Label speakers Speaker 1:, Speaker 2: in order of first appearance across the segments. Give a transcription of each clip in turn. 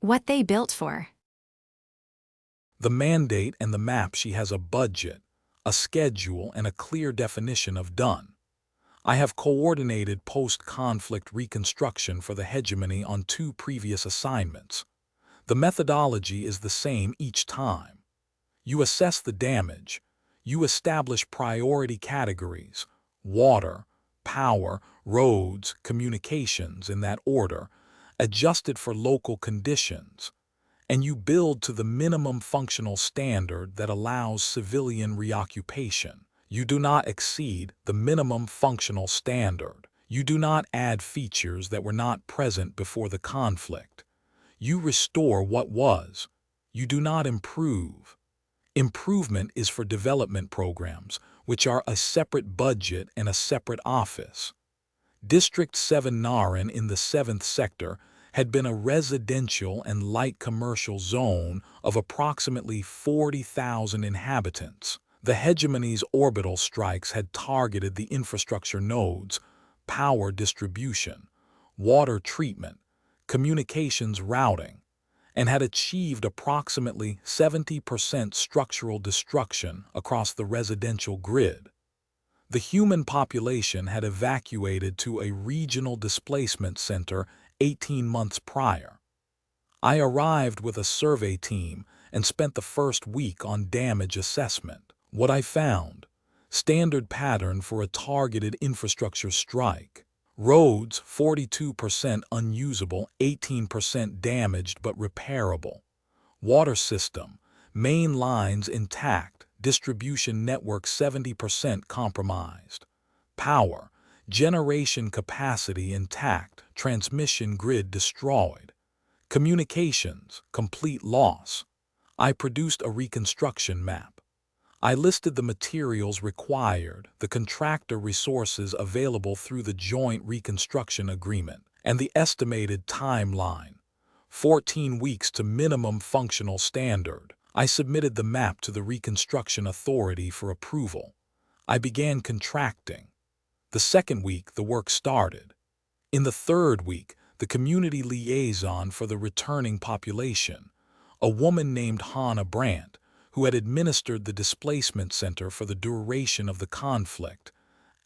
Speaker 1: What they built for.
Speaker 2: The mandate and the map. She has a budget, a schedule, and a clear definition of done. I have coordinated post-conflict reconstruction for the hegemony on 2 previous assignments. The methodology is the same each time. You assess the damage. You establish priority categories: water, power, roads, communications, in that order, adjusted for local conditions. And you build to the minimum functional standard that allows civilian reoccupation. You do not exceed the minimum functional standard. You do not add features that were not present before the conflict. You restore what was. You do not improve. Improvement is for development programs, which are a separate budget and a separate office. District 7 Naran in the 7th sector had been a residential and light commercial zone of approximately 40,000 inhabitants. The hegemony's orbital strikes had targeted the infrastructure nodes: power distribution, water treatment, communications routing, and had achieved approximately 70% structural destruction across the residential grid. The human population had evacuated to a regional displacement center 18 months prior. I arrived with a survey team and spent the first week on damage assessment. What I found: standard pattern for a targeted infrastructure strike. Roads 42% unusable, 18% damaged but repairable. Water system, main lines intact, distribution network 70% compromised. Power, generation capacity intact, transmission grid destroyed. Communications, complete loss. I produced a reconstruction map. I listed the materials required, the contractor resources available through the joint reconstruction agreement, and the estimated timeline: 14 weeks to minimum functional standard. I submitted the map to the Reconstruction Authority for approval. I began contracting. The second week, the work started. In the third week, the community liaison for the returning population, a woman named Hannah Brandt, who had administered the displacement center for the duration of the conflict,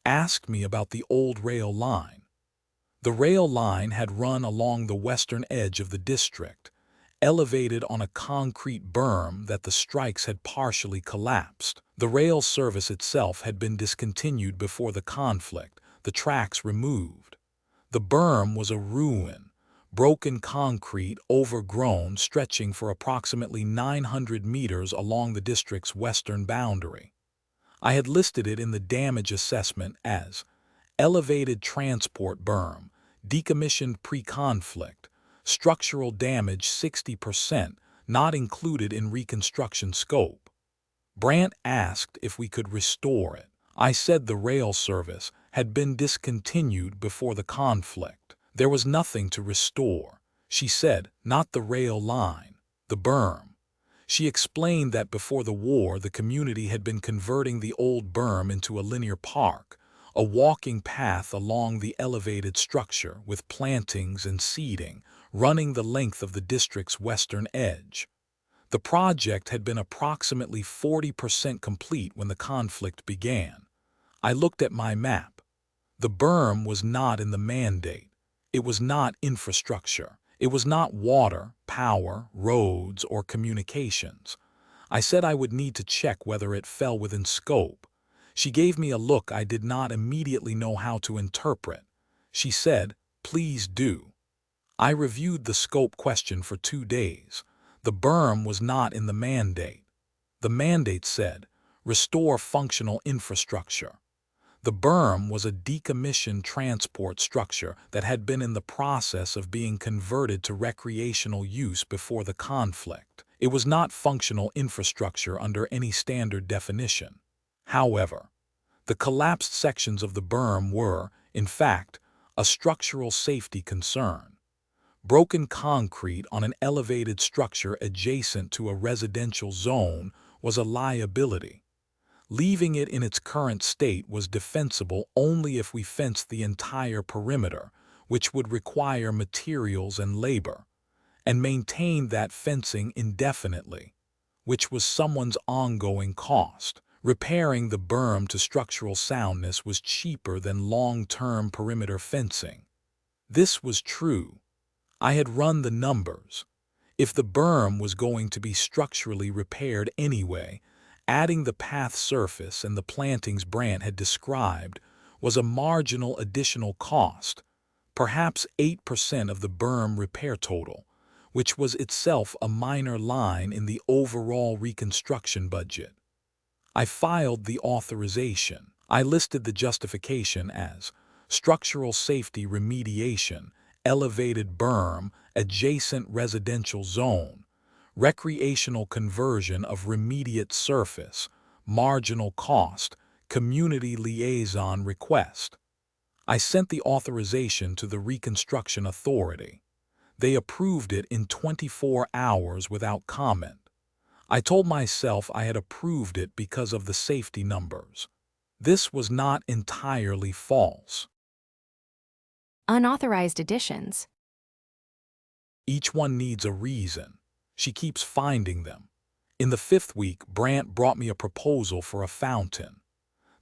Speaker 2: asked me about the old rail line. The rail line had run along the western edge of the district, elevated on a concrete berm that the strikes had partially collapsed. The rail service itself had been discontinued before the conflict, the tracks removed. The berm was a ruin, broken concrete, overgrown, stretching for approximately 900 meters along the district's western boundary. I had listed it in the damage assessment as elevated transport berm, decommissioned pre-conflict, structural damage 60%, not included in reconstruction scope. Brandt asked if we could restore it. I said the rail service had been discontinued before the conflict. There was nothing to restore. She said, not the rail line, the berm. She explained that before the war, the community had been converting the old berm into a linear park, a walking path along the elevated structure with plantings and seeding running the length of the district's western edge. The project had been approximately 40% complete when the conflict began. I looked at my map. The berm was not in the mandate. It was not infrastructure. It was not water, power, roads, or communications. I said I would need to check whether it fell within scope. She gave me a look I did not immediately know how to interpret. She said, "Please do." I reviewed the scope question for 2 days. The berm was not in the mandate. The mandate said, "Restore functional infrastructure." The berm was a decommissioned transport structure that had been in the process of being converted to recreational use before the conflict. It was not functional infrastructure under any standard definition. However, the collapsed sections of the berm were, in fact, a structural safety concern. Broken concrete on an elevated structure adjacent to a residential zone was a liability. Leaving it in its current state was defensible only if we fenced the entire perimeter, which would require materials and labor. and maintained that fencing indefinitely, which was someone's ongoing cost. Repairing the berm to structural soundness was cheaper than long-term perimeter fencing. This was true. I had run the numbers. If the berm was going to be structurally repaired anyway, adding the path surface and the plantings Brant had described was a marginal additional cost, perhaps 8% of the berm repair total, which was itself a minor line in the overall reconstruction budget. I filed the authorization. I listed the justification as structural safety remediation, elevated berm, adjacent residential zone, recreational conversion of remediate surface, marginal cost, community liaison request. I sent the authorization to the Reconstruction Authority. They approved it in 24 hours without comment. I told myself I had approved it because of the safety numbers. This was not entirely false.
Speaker 1: Unauthorized additions.
Speaker 2: Each one needs a reason. She keeps finding them. In the 5th week, Brant brought me a proposal for a fountain.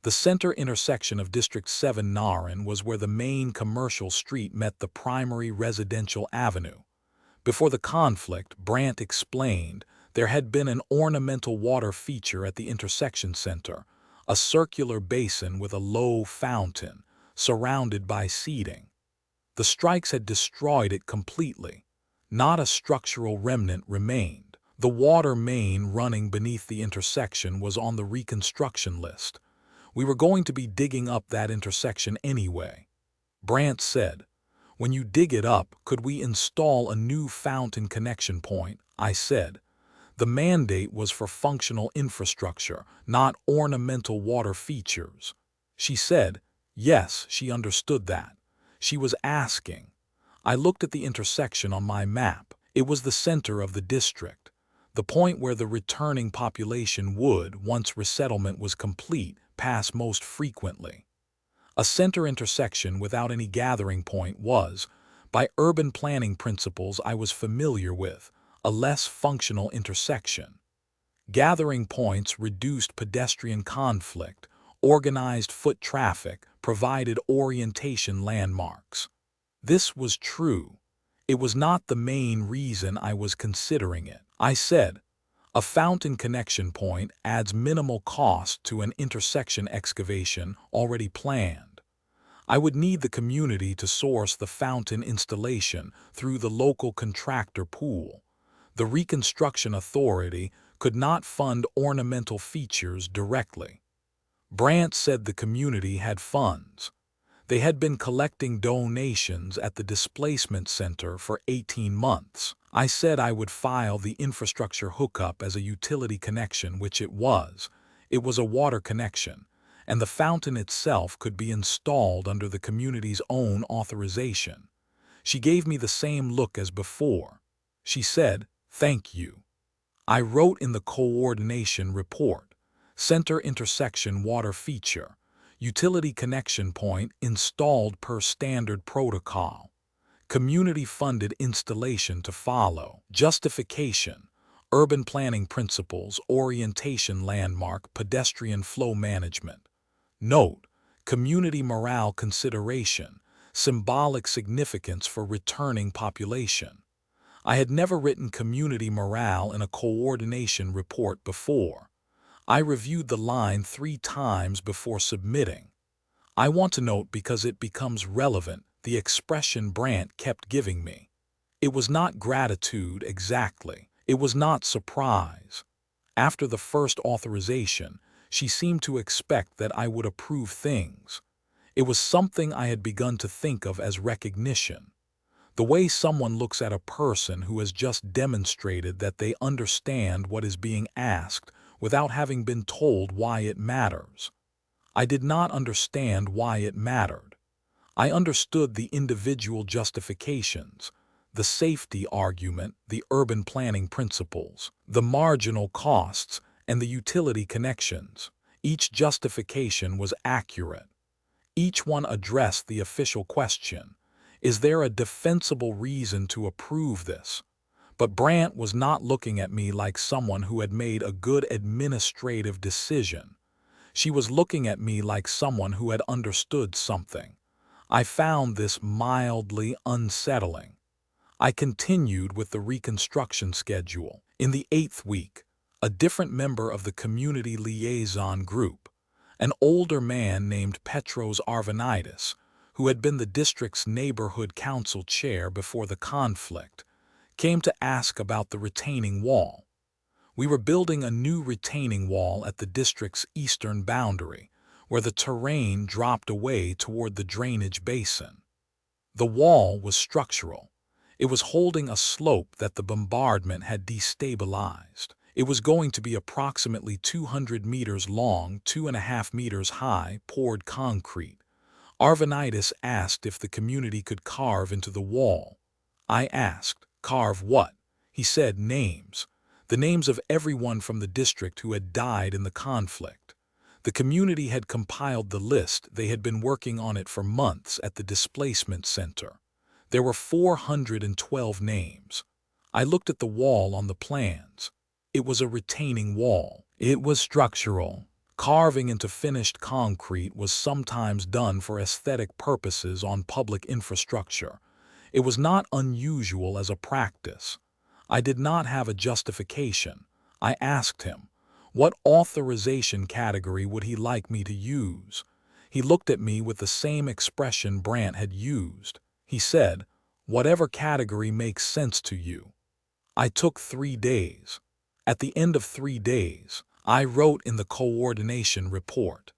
Speaker 2: The center intersection of District 7 Narration was where the main commercial street met the primary residential avenue. Before the conflict, Brant explained, there had been an ornamental water feature at the intersection center, a circular basin with a low fountain, surrounded by seating. The strikes had destroyed it completely. Not a structural remnant remained. The water main running beneath the intersection was on the reconstruction list. We were going to be digging up that intersection anyway. Brant said, "When you dig it up, could we install a new fountain connection point?" I said. The mandate was for functional infrastructure, not ornamental water features. She said, yes, she understood that. She was asking. I looked at the intersection on my map. It was the center of the district, the point where the returning population would, once resettlement was complete, pass most frequently. A center intersection without any gathering point was, by urban planning principles I was familiar with, a less functional intersection. Gathering points reduced pedestrian conflict, organized foot traffic, provided orientation landmarks. This was true. It was not the main reason I was considering it. I said, a fountain connection point adds minimal cost to an intersection excavation already planned. I would need the community to source the fountain installation through the local contractor pool. The Reconstruction Authority could not fund ornamental features directly. Brant said the community had funds. They had been collecting donations at the displacement center for 18 months. I said I would file the infrastructure hookup as a utility connection, which it was. It was a water connection, and the fountain itself could be installed under the community's own authorization. She gave me the same look as before. She said, "Thank you." I wrote in the coordination report, center intersection water feature, utility connection point installed per standard protocol, community-funded installation to follow, justification, urban planning principles, orientation landmark, pedestrian flow management. Note, community morale consideration, symbolic significance for returning population. I had never written community morale in a coordination report before. I reviewed the line 3 times before submitting. I want to note because it becomes relevant the expression Brant kept giving me. It was not gratitude exactly. It was not surprise. After the first authorization, she seemed to expect that I would approve things. It was something I had begun to think of as recognition. The way someone looks at a person who has just demonstrated that they understand what is being asked without having been told why it matters. I did not understand why it mattered. I understood the individual justifications, the safety argument, the urban planning principles, the marginal costs, and the utility connections. Each justification was accurate. Each one addressed the official question. Is there a defensible reason to approve this? But Brant was not looking at me like someone who had made a good administrative decision. She was looking at me like someone who had understood something. I found this mildly unsettling. I continued with the reconstruction schedule. In the 8th week, a different member of the community liaison group, an older man named Petros Arvanitis, who had been the district's neighborhood council chair before the conflict, came to ask about the retaining wall. We were building a new retaining wall at the district's eastern boundary, where the terrain dropped away toward the drainage basin. The wall was structural. It was holding a slope that the bombardment had destabilized. It was going to be approximately 200 meters long, 2.5 meters high, poured concrete. Arvanitis asked if the community could carve into the wall. I asked, "Carve what?" He said, "Names. The names of everyone from the district who had died in the conflict." The community had compiled the list. They had been working on it for months at the displacement center. There were 412 names. I looked at the wall on the plans. It was a retaining wall. It was structural. Carving into finished concrete was sometimes done for aesthetic purposes on public infrastructure. It was not unusual as a practice. I did not have a justification. I asked him, what authorization category would he like me to use? He looked at me with the same expression Brant had used. He said, "Whatever category makes sense to you." I took 3 days. At the end of 3 days, I wrote in the coordination report,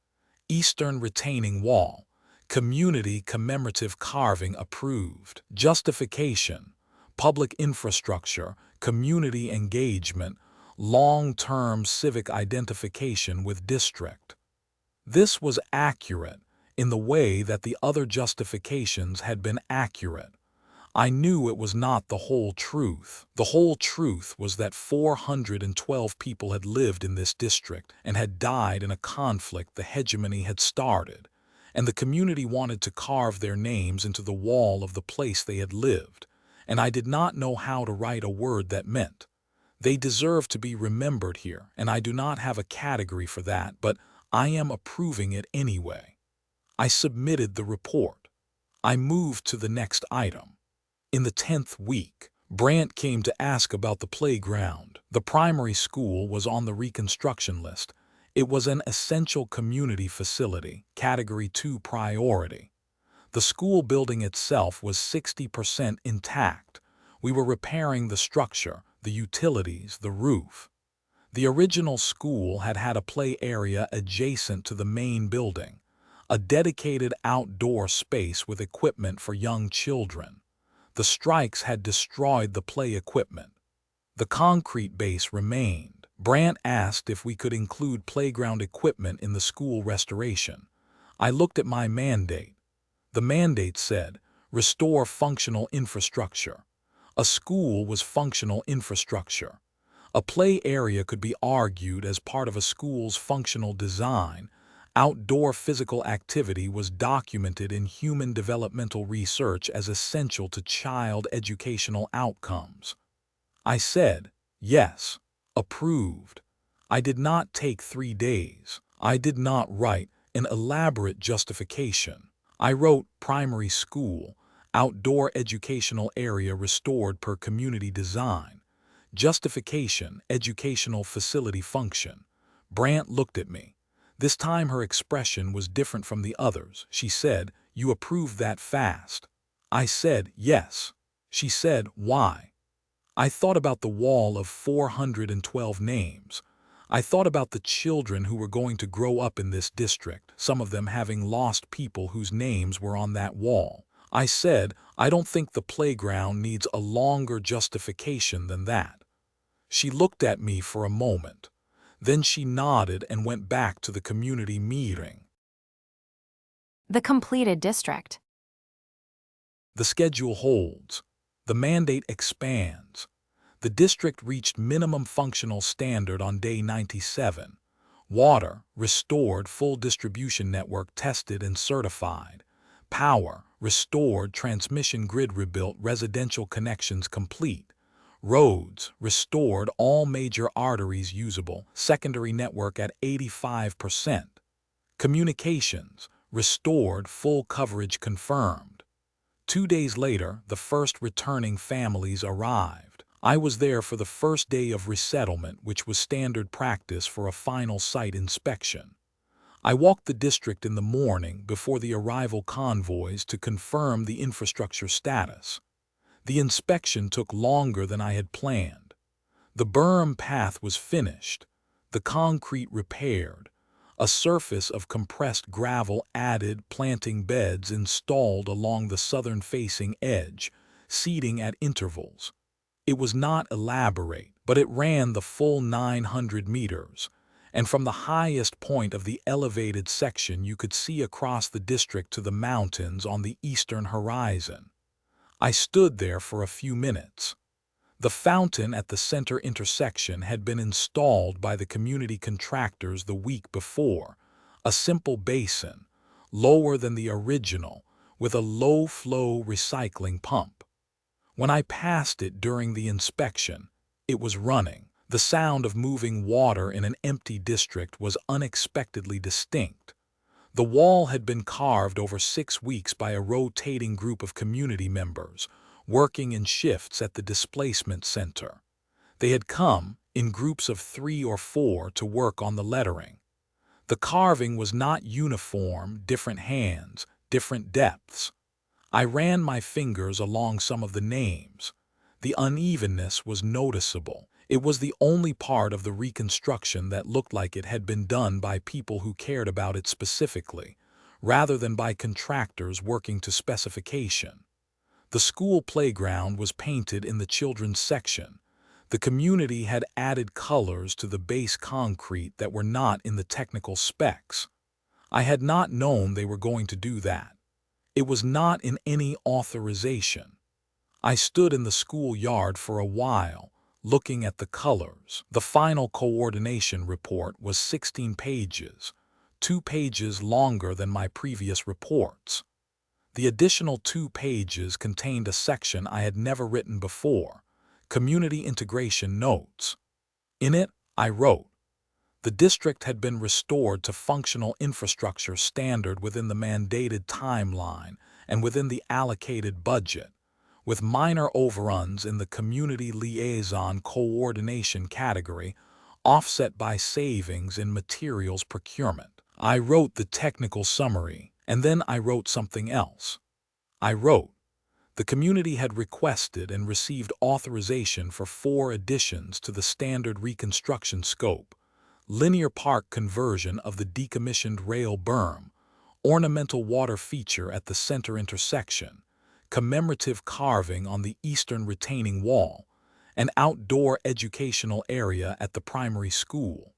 Speaker 2: "Eastern Retaining Wall, Community Commemorative Carving Approved. Justification, Public Infrastructure, Community Engagement, Long-Term Civic Identification with District." This was accurate in the way that the other justifications had been accurate. I knew it was not the whole truth. The whole truth was that 412 people had lived in this district and had died in a conflict the hegemony had started, and the community wanted to carve their names into the wall of the place they had lived, and I did not know how to write a word that meant, "They deserve to be remembered here," and I do not have a category for that, but I am approving it anyway. I submitted the report. I moved to the next item. In the 10th week, Brant came to ask about the playground. The primary school was on the reconstruction list. It was an essential community facility, Category 2 priority. The school building itself was 60% intact. We were repairing the structure, the utilities, the roof. The original school had had a play area adjacent to the main building, a dedicated outdoor space with equipment for young children. The strikes had destroyed the play equipment. The concrete base remained. Brant asked if we could include playground equipment in the school restoration. I looked at my mandate. The mandate said, "Restore functional infrastructure." A school was functional infrastructure. A play area could be argued as part of a school's functional design. Outdoor physical activity was documented in human developmental research as essential to child educational outcomes. I said, "Yes, approved." I did not take 3 days. I did not write an elaborate justification. I wrote primary school, outdoor educational area restored per community design. Justification, educational facility function. Brant looked at me. This time her expression was different from the others. She said, "You approved that fast." I said, "Yes." She said, "Why?" I thought about the wall of 412 names. I thought about the children who were going to grow up in this district, some of them having lost people whose names were on that wall. I said, "I don't think the playground needs a longer justification than that." She looked at me for a moment. Then she nodded and went back to the community meeting.
Speaker 1: The completed district.
Speaker 2: The schedule holds. The mandate expands. The district reached minimum functional standard on day 97. Water, restored, full distribution network tested and certified. Power, restored, transmission grid rebuilt, residential connections complete. Roads restored all major arteries usable, secondary network at 85%. Communications restored, full coverage confirmed. 2 days later, the first returning families arrived. I was there for the first day of resettlement, which was standard practice for a final site inspection. I walked the district in the morning before the arrival convoys to confirm the infrastructure status. The inspection took longer than I had planned. The berm path was finished, the concrete repaired, a surface of compressed gravel added, planting beds installed along the southern-facing edge, seeding at intervals. It was not elaborate, but it ran the full 900 meters, and from the highest point of the elevated section you could see across the district to the mountains on the eastern horizon. I stood there for a few minutes. The fountain at the center intersection had been installed by the community contractors the week before, a simple basin, lower than the original, with a low-flow recycling pump. When I passed it during the inspection, it was running. The sound of moving water in an empty district was unexpectedly distinct. The wall had been carved over 6 weeks by a rotating group of community members, working in shifts at the displacement center. They had come, in groups of 3 or 4, to work on the lettering. The carving was not uniform, different hands, different depths. I ran my fingers along some of the names. The unevenness was noticeable. It was the only part of the reconstruction that looked like it had been done by people who cared about it specifically, rather than by contractors working to specification. The school playground was painted in the children's section. The community had added colors to the base concrete that were not in the technical specs. I had not known they were going to do that. It was not in any authorization. I stood in the schoolyard for a while, looking at the colors. The final coordination report was 16 pages, 2 pages longer than my previous reports. The additional 2 pages contained a section I had never written before, Community Integration Notes. In it, I wrote, the district had been restored to functional infrastructure standard within the mandated timeline and within the allocated budget, with minor overruns in the Community Liaison Coordination category, offset by savings in materials procurement. I wrote the technical summary, and then I wrote something else. I wrote, the community had requested and received authorization for 4 additions to the standard reconstruction scope: linear park conversion of the decommissioned rail berm, ornamental water feature at the center intersection, commemorative carving on the eastern retaining wall, an outdoor educational area at the primary school.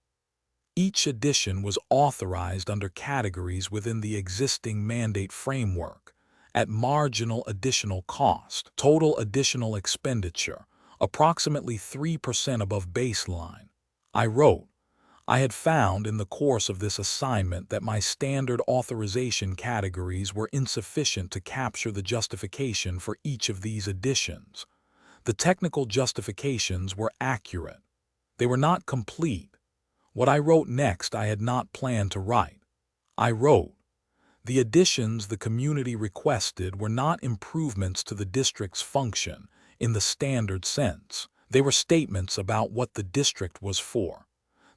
Speaker 2: Each addition was authorized under categories within the existing mandate framework, at marginal additional cost. Total additional expenditure, approximately 3% above baseline. I wrote, I had found in the course of this assignment that my standard authorization categories were insufficient to capture the justification for each of these additions. The technical justifications were accurate. They were not complete. What I wrote next I had not planned to write. I wrote, the additions the community requested were not improvements to the district's function in the standard sense. They were statements about what the district was for.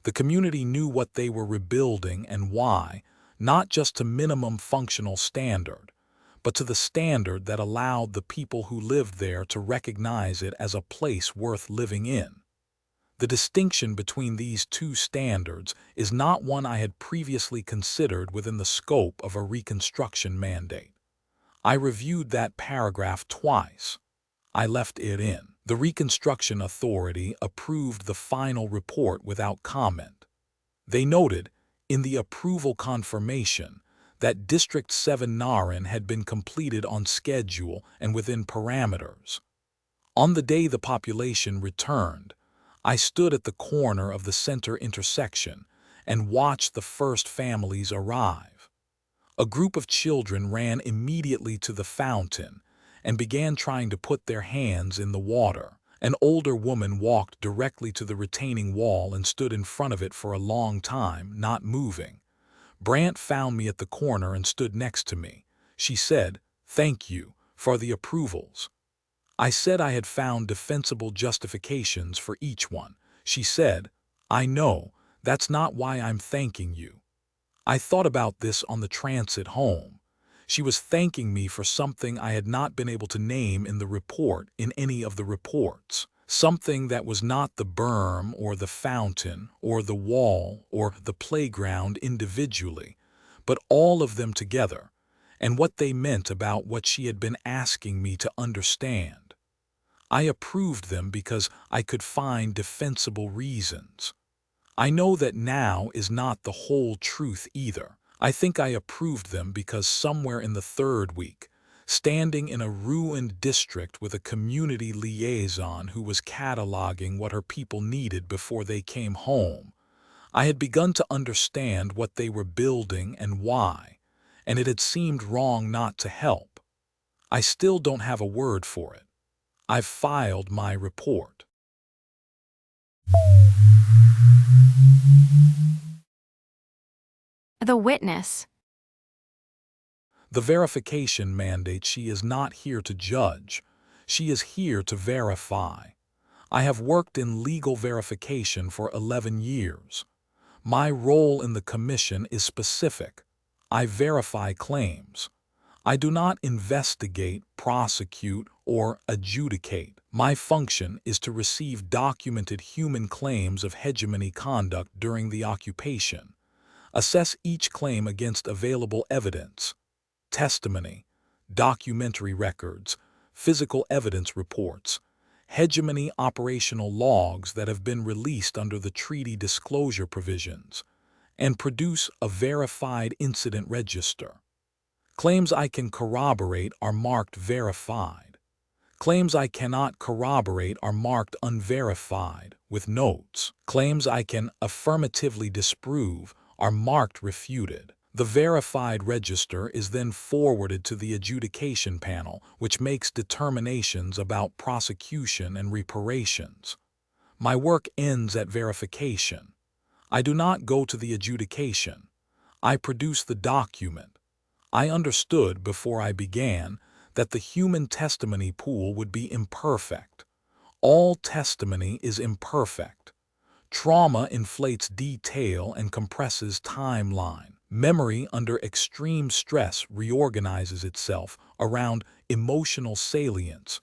Speaker 2: The community knew what they were rebuilding and why, not just to minimum functional standard, but to the standard that allowed the people who lived there to recognize it as a place worth living in. The distinction between these 2 standards is not one I had previously considered within the scope of a reconstruction mandate. I reviewed that paragraph twice. I left it in. The Reconstruction Authority approved the final report without comment. They noted, in the approval confirmation, that District 7 Narration had been completed on schedule and within parameters. On the day the population returned, I stood at the corner of the center intersection and watched the first families arrive. A group of children ran immediately to the fountain and began trying to put their hands in the water. An older woman walked directly to the retaining wall and stood in front of it for a long time, not moving. Brant found me at the corner and stood next to me. She said, "Thank you for the approvals." I said I had found defensible justifications for each one. She said, "I know, that's not why I'm thanking you." I thought about this on the transit home. She was thanking me for something I had not been able to name in the report, in any of the reports. Something that was not the berm or the fountain or the wall or the playground individually, but all of them together, and what they meant about what she had been asking me to understand. I approved them because I could find defensible reasons. I know that now is not the whole truth either. I think I approved them because somewhere in the third week, standing in a ruined district with a community liaison who was cataloging what her people needed before they came home, I had begun to understand what they were building and why, and it had seemed wrong not to help. I still don't have a word for it. I've filed my report.
Speaker 1: The witness.
Speaker 2: The verification mandate. She is not here to judge. She is here to verify. I have worked in legal verification for 11 years. My role in the commission is specific. I verify claims. I do not investigate, prosecute, or adjudicate. My function is to receive documented human claims of hegemony conduct during the occupation, assess each claim against available evidence, testimony, documentary records, physical evidence reports, hegemony operational logs that have been released under the treaty disclosure provisions, and produce a verified incident register. Claims I can corroborate are marked verified. Claims I cannot corroborate are marked unverified, with notes. Claims I can affirmatively disprove are marked refuted. The verified register is then forwarded to the adjudication panel, which makes determinations about prosecution and reparations. My work ends at verification. I do not go to the adjudication. I produce the document. I understood before I began that the human testimony pool would be imperfect. All testimony is imperfect. Trauma inflates detail and compresses timeline. Memory under extreme stress reorganizes itself around emotional salience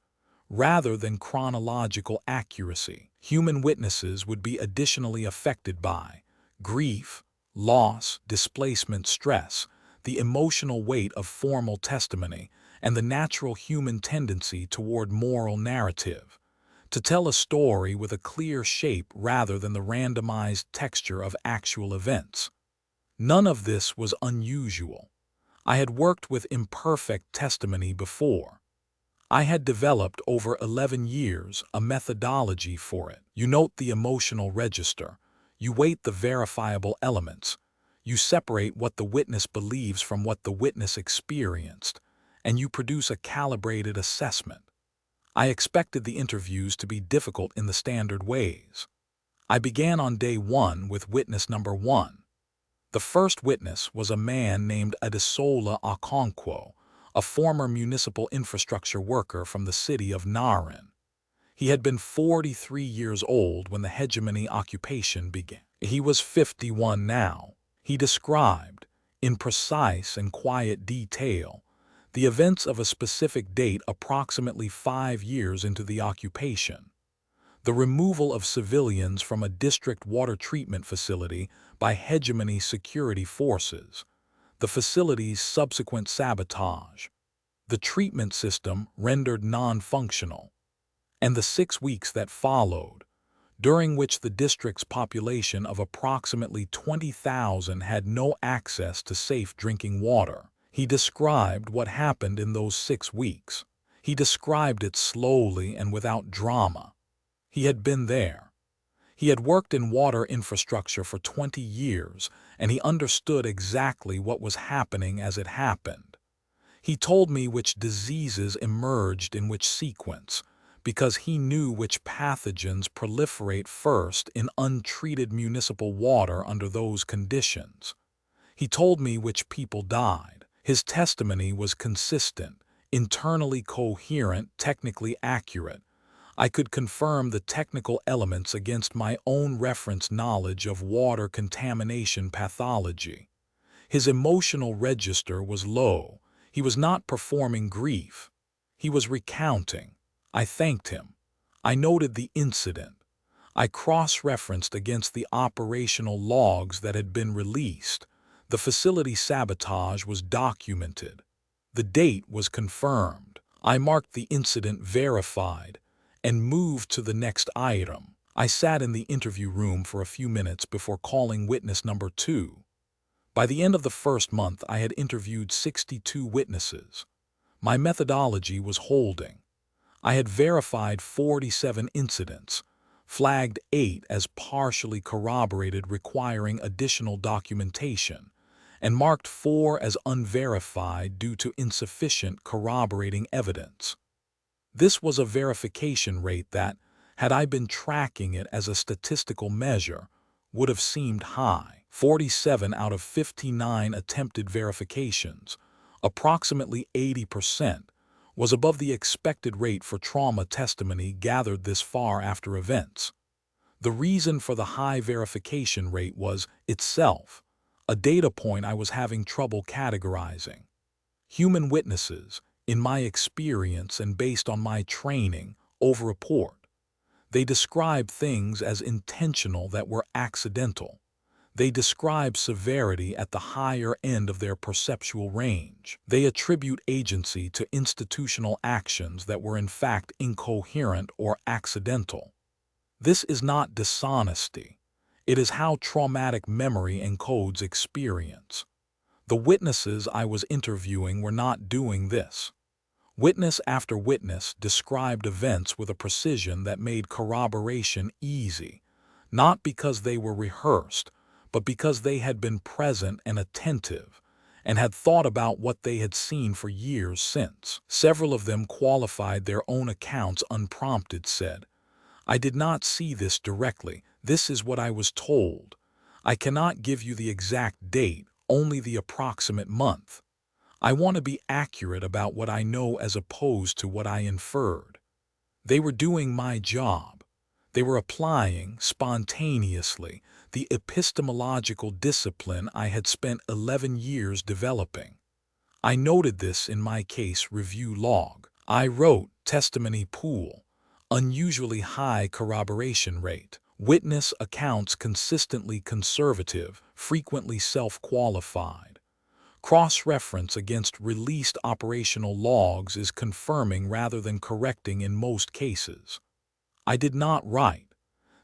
Speaker 2: rather than chronological accuracy. Human witnesses would be additionally affected by grief, loss, displacement, stress, the emotional weight of formal testimony, and the natural human tendency toward moral narrative, to tell a story with a clear shape rather than the randomized texture of actual events. None of this was unusual. I had worked with imperfect testimony before. I had developed over 11 years a methodology for it. You note the emotional register. You weight the verifiable elements. You separate what the witness believes from what the witness experienced, and you produce a calibrated assessment. I expected the interviews to be difficult in the standard ways. I began on day 1 with witness number 1. The first witness was a man named Adesola Okonkwo, a former municipal infrastructure worker from the city of Narration. He had been 43 years old when the hegemony occupation began. He was 51 now. He described, in precise and quiet detail, the events of a specific date approximately 5 years into the occupation. The removal of civilians from a district water treatment facility by hegemony security forces, the facility's subsequent sabotage, the treatment system rendered non-functional, and the 6 weeks that followed, during which the district's population of approximately 20,000 had no access to safe drinking water. He described what happened in those 6 weeks. He described it slowly and without drama. He had been there. He had worked in water infrastructure for 20 years, and he understood exactly what was happening as it happened. He told me which diseases emerged in which sequence, because he knew which pathogens proliferate first in untreated municipal water under those conditions. He told me which people died. His testimony was consistent, internally coherent, technically accurate. I could confirm the technical elements against my own reference knowledge of water contamination pathology. His emotional register was low. He was not performing grief. He was recounting. I thanked him. I noted the incident. I cross-referenced against the operational logs that had been released. The facility sabotage was documented. The date was confirmed. I marked the incident verified and moved to the next item. I sat in the interview room for a few minutes before calling witness number 2. By the end of the first month, I had interviewed 62 witnesses. My methodology was holding. I had verified 47 incidents, flagged 8 as partially corroborated requiring additional documentation, and marked 4 as unverified due to insufficient corroborating evidence. This was a verification rate that, had I been tracking it as a statistical measure, would have seemed high. 47 out of 59 attempted verifications, approximately 80%, was above the expected rate for trauma testimony gathered this far after events. The reason for the high verification rate was itself a data point I was having trouble categorizing. Human witnesses, in my experience and based on my training, over-report. They describe things as intentional that were accidental. They describe severity at the higher end of their perceptual range. They attribute agency to institutional actions that were in fact incoherent or accidental. This is not dishonesty. It is how traumatic memory encodes experience. The witnesses I was interviewing were not doing this. Witness after witness described events with a precision that made corroboration easy, not because they were rehearsed, but because they had been present and attentive, and had thought about what they had seen for years since. Several of them qualified their own accounts unprompted, said, "I did not see this directly. This is what I was told. I cannot give you the exact date, only the approximate month. I want to be accurate about what I know as opposed to what I inferred." They were doing my job. They were applying, spontaneously, the epistemological discipline I had spent 11 years developing. I noted this in my case review log. I wrote, testimony pool, unusually high corroboration rate. Witness accounts consistently conservative, frequently self-qualified. Cross-reference against released operational logs is confirming rather than correcting in most cases. I did not write,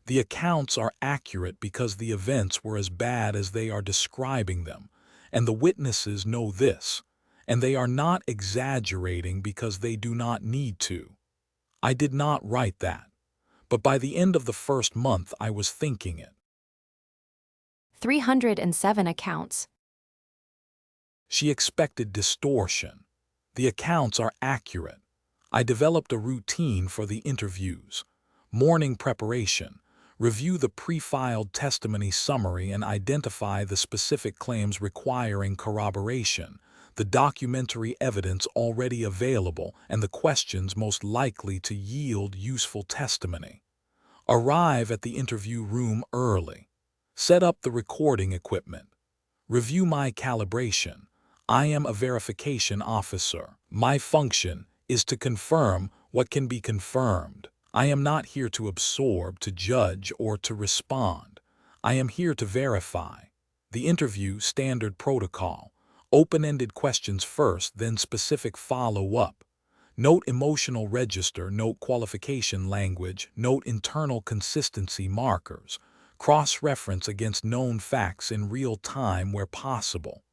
Speaker 2: "The accounts are accurate because the events were as bad as they are describing them, and the witnesses know this, and they are not exaggerating because they do not need to." I did not write that, but by the end of the first month I was thinking it.
Speaker 1: 307 accounts.
Speaker 2: She expected distortion. The accounts are accurate. I developed a routine for the interviews. Morning preparation. Review the pre-filed testimony summary and identify the specific claims requiring corroboration, the documentary evidence already available, and the questions most likely to yield useful testimony. Arrive at the interview room early. Set up the recording equipment. Review my calibration. I am a verification officer. My function is to confirm what can be confirmed. I am not here to absorb, to judge, or to respond. I am here to verify. The interview standard protocol. Open-ended questions first, then specific follow-up. Note emotional register, note qualification language, note internal consistency markers. Cross-reference against known facts in real time where possible.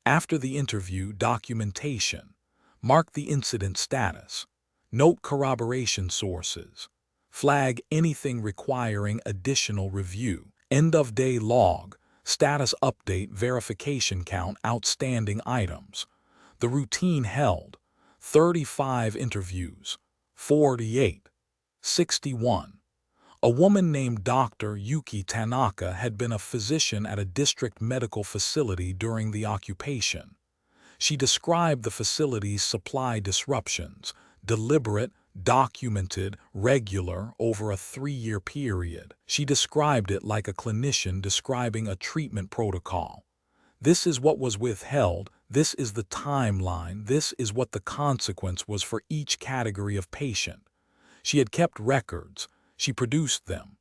Speaker 2: After the interview, documentation. Mark the incident status. Note corroboration sources. Flag anything requiring additional review. End-of-day log. Status update, verification count, outstanding items. The routine held 35 interviews, 48. 61. A woman named Dr. Yuki Tanaka had been a physician at a district medical facility during the occupation. She described the facility's supply disruptions, deliberate, documented, regular, over a 3-year period. She described it like a clinician describing a treatment protocol. This is what was withheld, this is the timeline, this is what the consequence was for each category of patient. She had kept records, she produced them.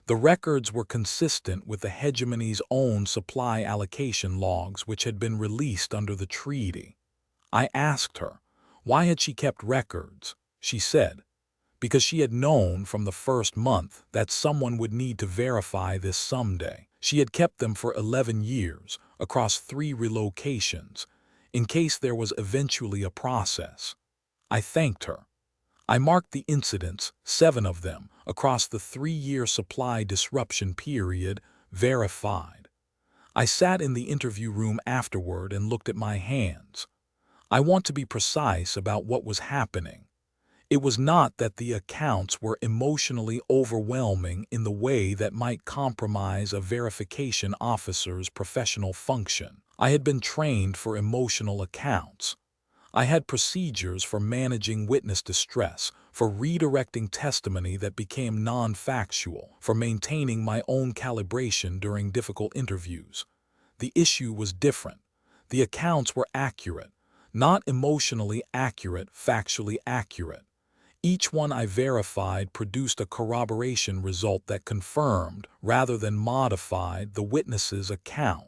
Speaker 2: The records were consistent with the hegemony's own supply allocation logs which had been released under the treaty. I asked her, why had she kept records? She said, because she had known from the first month that someone would need to verify this someday. She had kept them for 11 years, across 3 relocations, in case there was eventually a process. I thanked her. I marked the incidents, 7 of them, across the 3-year supply disruption period, verified. I sat in the interview room afterward and looked at my hands. I want to be precise about what was happening. It was not that the accounts were emotionally overwhelming in the way that might compromise a verification officer's professional function. I had been trained for emotional accounts. I had procedures for managing witness distress, for redirecting testimony that became non-factual, for maintaining my own calibration during difficult interviews. The issue was different. The accounts were accurate, not emotionally accurate, factually accurate. Each one I verified produced a corroboration result that confirmed, rather than modified, the witness's account.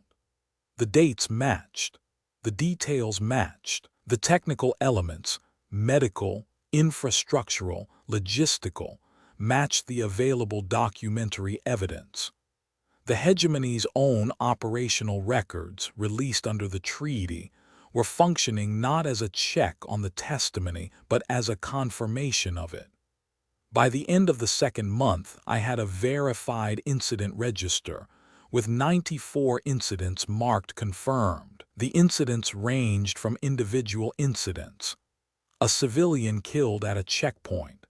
Speaker 2: The dates matched. The details matched. The technical elements, medical, infrastructural, logistical, matched the available documentary evidence. The hegemony's own operational records, released under the treaty, were functioning not as a check on the testimony but as a confirmation of it. By the end of the second month, I had a verified incident register, with 94 incidents marked confirmed. The incidents ranged from individual incidents. A civilian killed at a checkpoint,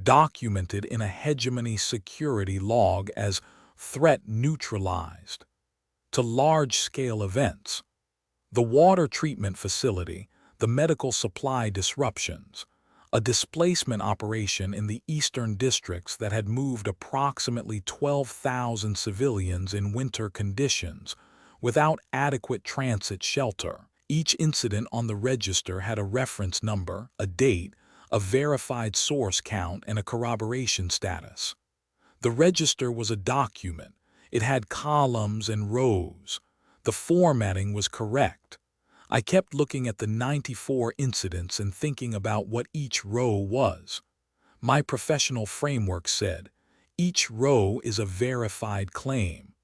Speaker 2: documented in a hegemony security log as threat neutralized, to large-scale events. The water treatment facility, the medical supply disruptions, a displacement operation in the eastern districts that had moved approximately 12,000 civilians in winter conditions without adequate transit shelter. Each incident on the register had a reference number, a date, a verified source count, and a corroboration status. The register was a document. It had columns and rows. The formatting was correct. I kept looking at the 94 incidents and thinking about what each row was. My professional framework said, each row is a verified claim.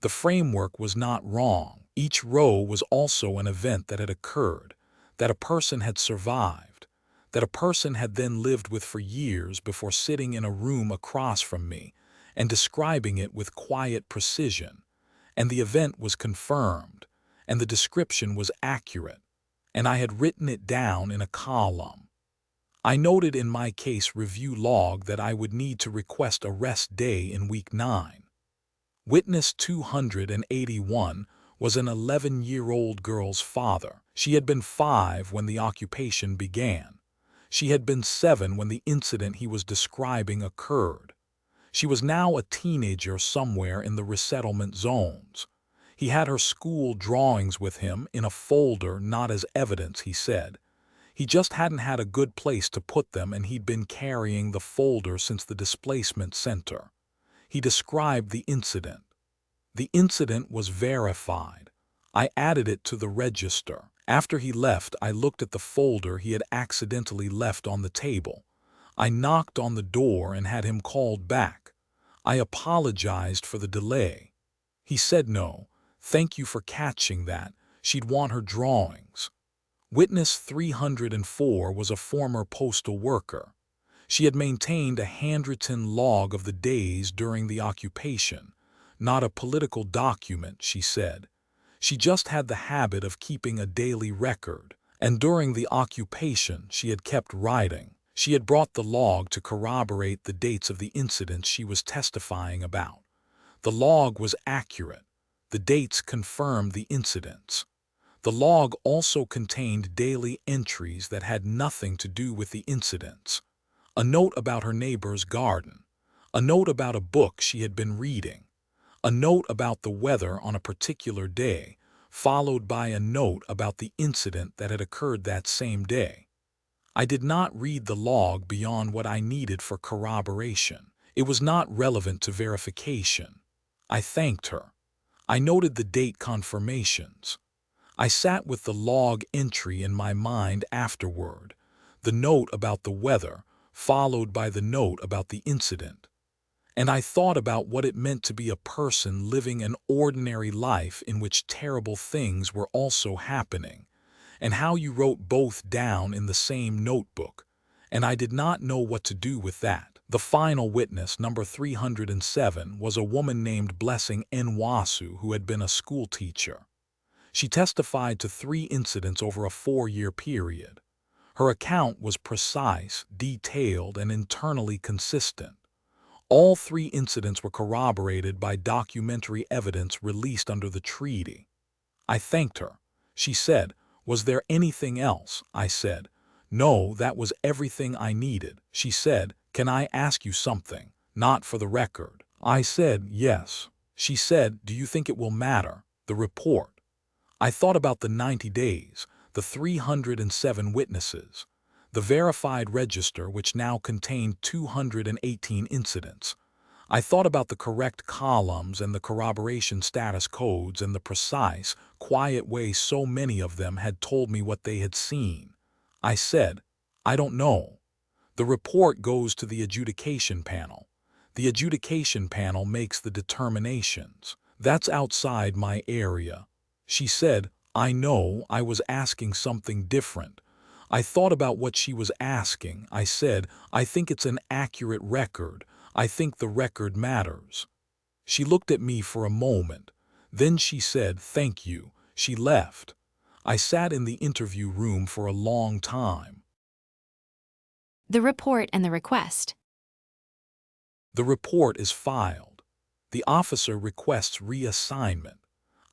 Speaker 2: The framework was not wrong. Each row was also an event that had occurred, that a person had survived, that a person had then lived with for years before sitting in a room across from me and describing it with quiet precision. And the event was confirmed, and the description was accurate, and I had written it down in a column. I noted in my case review log that I would need to request a rest day in week 9. Witness 281 was an 11-year-old girl's father. She had been 5 when the occupation began. She had been 7 when the incident he was describing occurred. She was now a teenager somewhere in the resettlement zones. He had her school drawings with him in a folder, not as evidence, he said. He just hadn't had a good place to put them, and he'd been carrying the folder since the displacement center. He described the incident. The incident was verified. I added it to the register. After he left, I looked at the folder he had accidentally left on the table. I knocked on the door and had him called back. I apologized for the delay. He said no, thank you for catching that. She'd want her drawings. Witness 304 was a former postal worker. She had maintained a handwritten log of the days during the occupation, not a political document, she said. She just had the habit of keeping a daily record, and during the occupation she had kept writing. She had brought the log to corroborate the dates of the incidents she was testifying about. The log was accurate. The dates confirmed the incidents. The log also contained daily entries that had nothing to do with the incidents. A note about her neighbor's garden. A note about a book she had been reading. A note about the weather on a particular day, followed by a note about the incident that had occurred that same day. I did not read the log beyond what I needed for corroboration. It was not relevant to verification. I thanked her. I noted the date confirmations. I sat with the log entry in my mind afterward, the note about the weather, followed by the note about the incident. And I thought about what it meant to be a person living an ordinary life in which terrible things were also happening, and how you wrote both down in the same notebook, and I did not know what to do with that. The final witness, number 307, was a woman named Blessing Nwasu who had been a school teacher. She testified to 3 incidents over a 4-year period. Her account was precise, detailed, and internally consistent. All 3 incidents were corroborated by documentary evidence released under the treaty. I thanked her. She said, "Was there anything else?" I said, "No, that was everything I needed." She said, "Can I ask you something? Not for the record." I said, "Yes." She said, "Do you think it will matter, the report?" I thought about the 90 days, the 307 witnesses, the verified register which now contained 218 incidents. I thought about the correct columns and the corroboration status codes and the precise, quiet way so many of them had told me what they had seen. I said, "I don't know." The report goes to the adjudication panel. The adjudication panel makes the determinations. That's outside my area. She said, "I know, I was asking something different." I thought about what she was asking. I said, "I think it's an accurate record. I think the record matters." She looked at me for a moment. Then she said, "Thank you." She left. I sat in the interview room for a long time.
Speaker 1: The report and the request.
Speaker 2: The report is filed. The officer requests reassignment.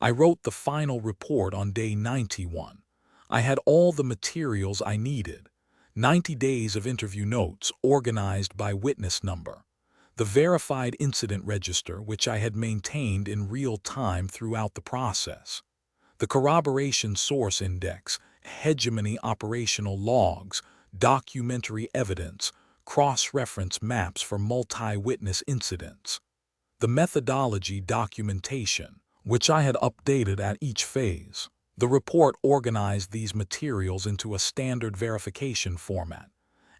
Speaker 2: I wrote the final report on day 91. I had all the materials I needed. 90 days of interview notes organized by witness number. The verified incident register which I had maintained in real time throughout the process. The corroboration source index, hegemony operational logs, documentary evidence, cross-reference maps for multi-witness incidents. The methodology documentation, which I had updated at each phase. The report organized these materials into a standard verification format.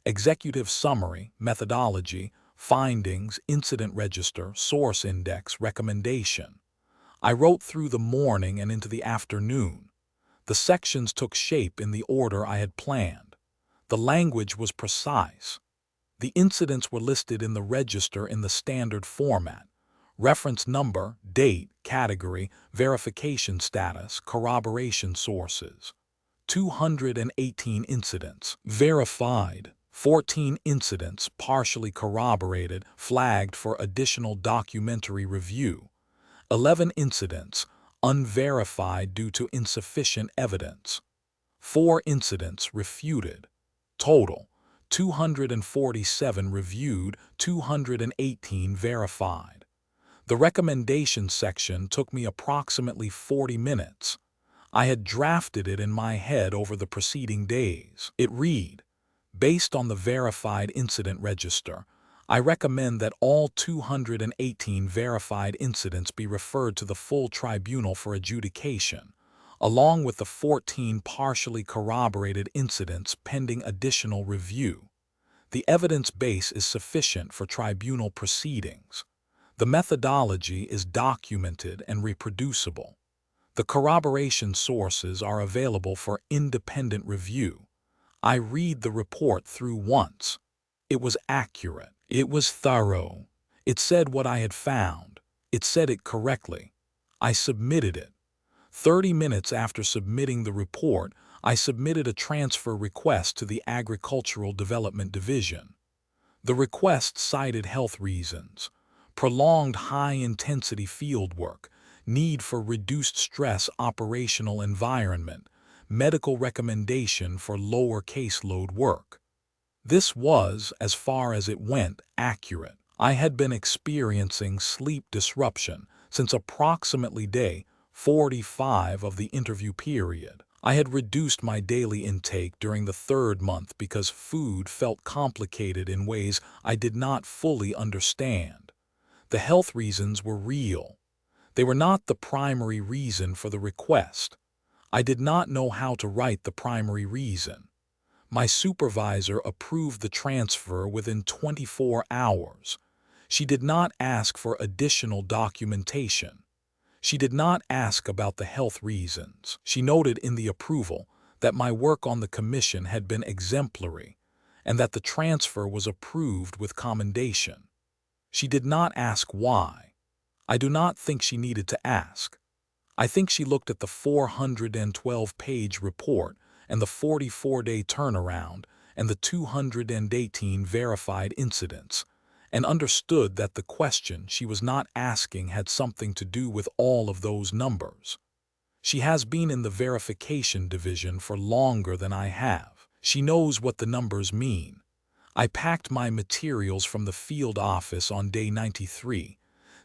Speaker 2: Executive summary, methodology, findings, incident register, source index, recommendation. I wrote through the morning and into the afternoon. The sections took shape in the order I had planned. The language was precise. The incidents were listed in the register in the standard format. Reference number, date, category, verification status, corroboration sources. 218 incidents verified. 14 incidents partially corroborated, flagged for additional documentary review. 11 incidents unverified due to insufficient evidence. 4 incidents refuted. Total 247 reviewed, 218 verified. The recommendation section took me approximately 40 minutes. I had drafted it in my head over the preceding days. It read, "Based on the verified incident register, I recommend that all 218 verified incidents be referred to the full tribunal for adjudication, along with the 14 partially corroborated incidents pending additional review. The evidence base is sufficient for tribunal proceedings. The methodology is documented and reproducible. The corroboration sources are available for independent review. I read the report through once. It was accurate. It was thorough. It said what I had found. It said it correctly. I submitted it. 30 minutes after submitting the report, I submitted a transfer request to the Agricultural Development Division. The request cited health reasons, prolonged high-intensity fieldwork, need for reduced stress operational environment, medical recommendation for lower caseload work. This was, as far as it went, accurate. I had been experiencing sleep disruption since approximately day 45 of the interview period. I had reduced my daily intake during the third month because food felt complicated in ways I did not fully understand. The health reasons were real. They were not the primary reason for the request. I did not know how to write the primary reason. My supervisor approved the transfer within 24 hours. She did not ask for additional documentation. She did not ask about the health reasons. She noted in the approval that my work on the commission had been exemplary and that the transfer was approved with commendation. She did not ask why. I do not think she needed to ask. I think she looked at the 412-page report and the 44-day turnaround and the 218 verified incidents, and understood that the question she was not asking had something to do with all of those numbers. She has been in the verification division for longer than I have. She knows what the numbers mean. I packed my materials from the field office on day 93.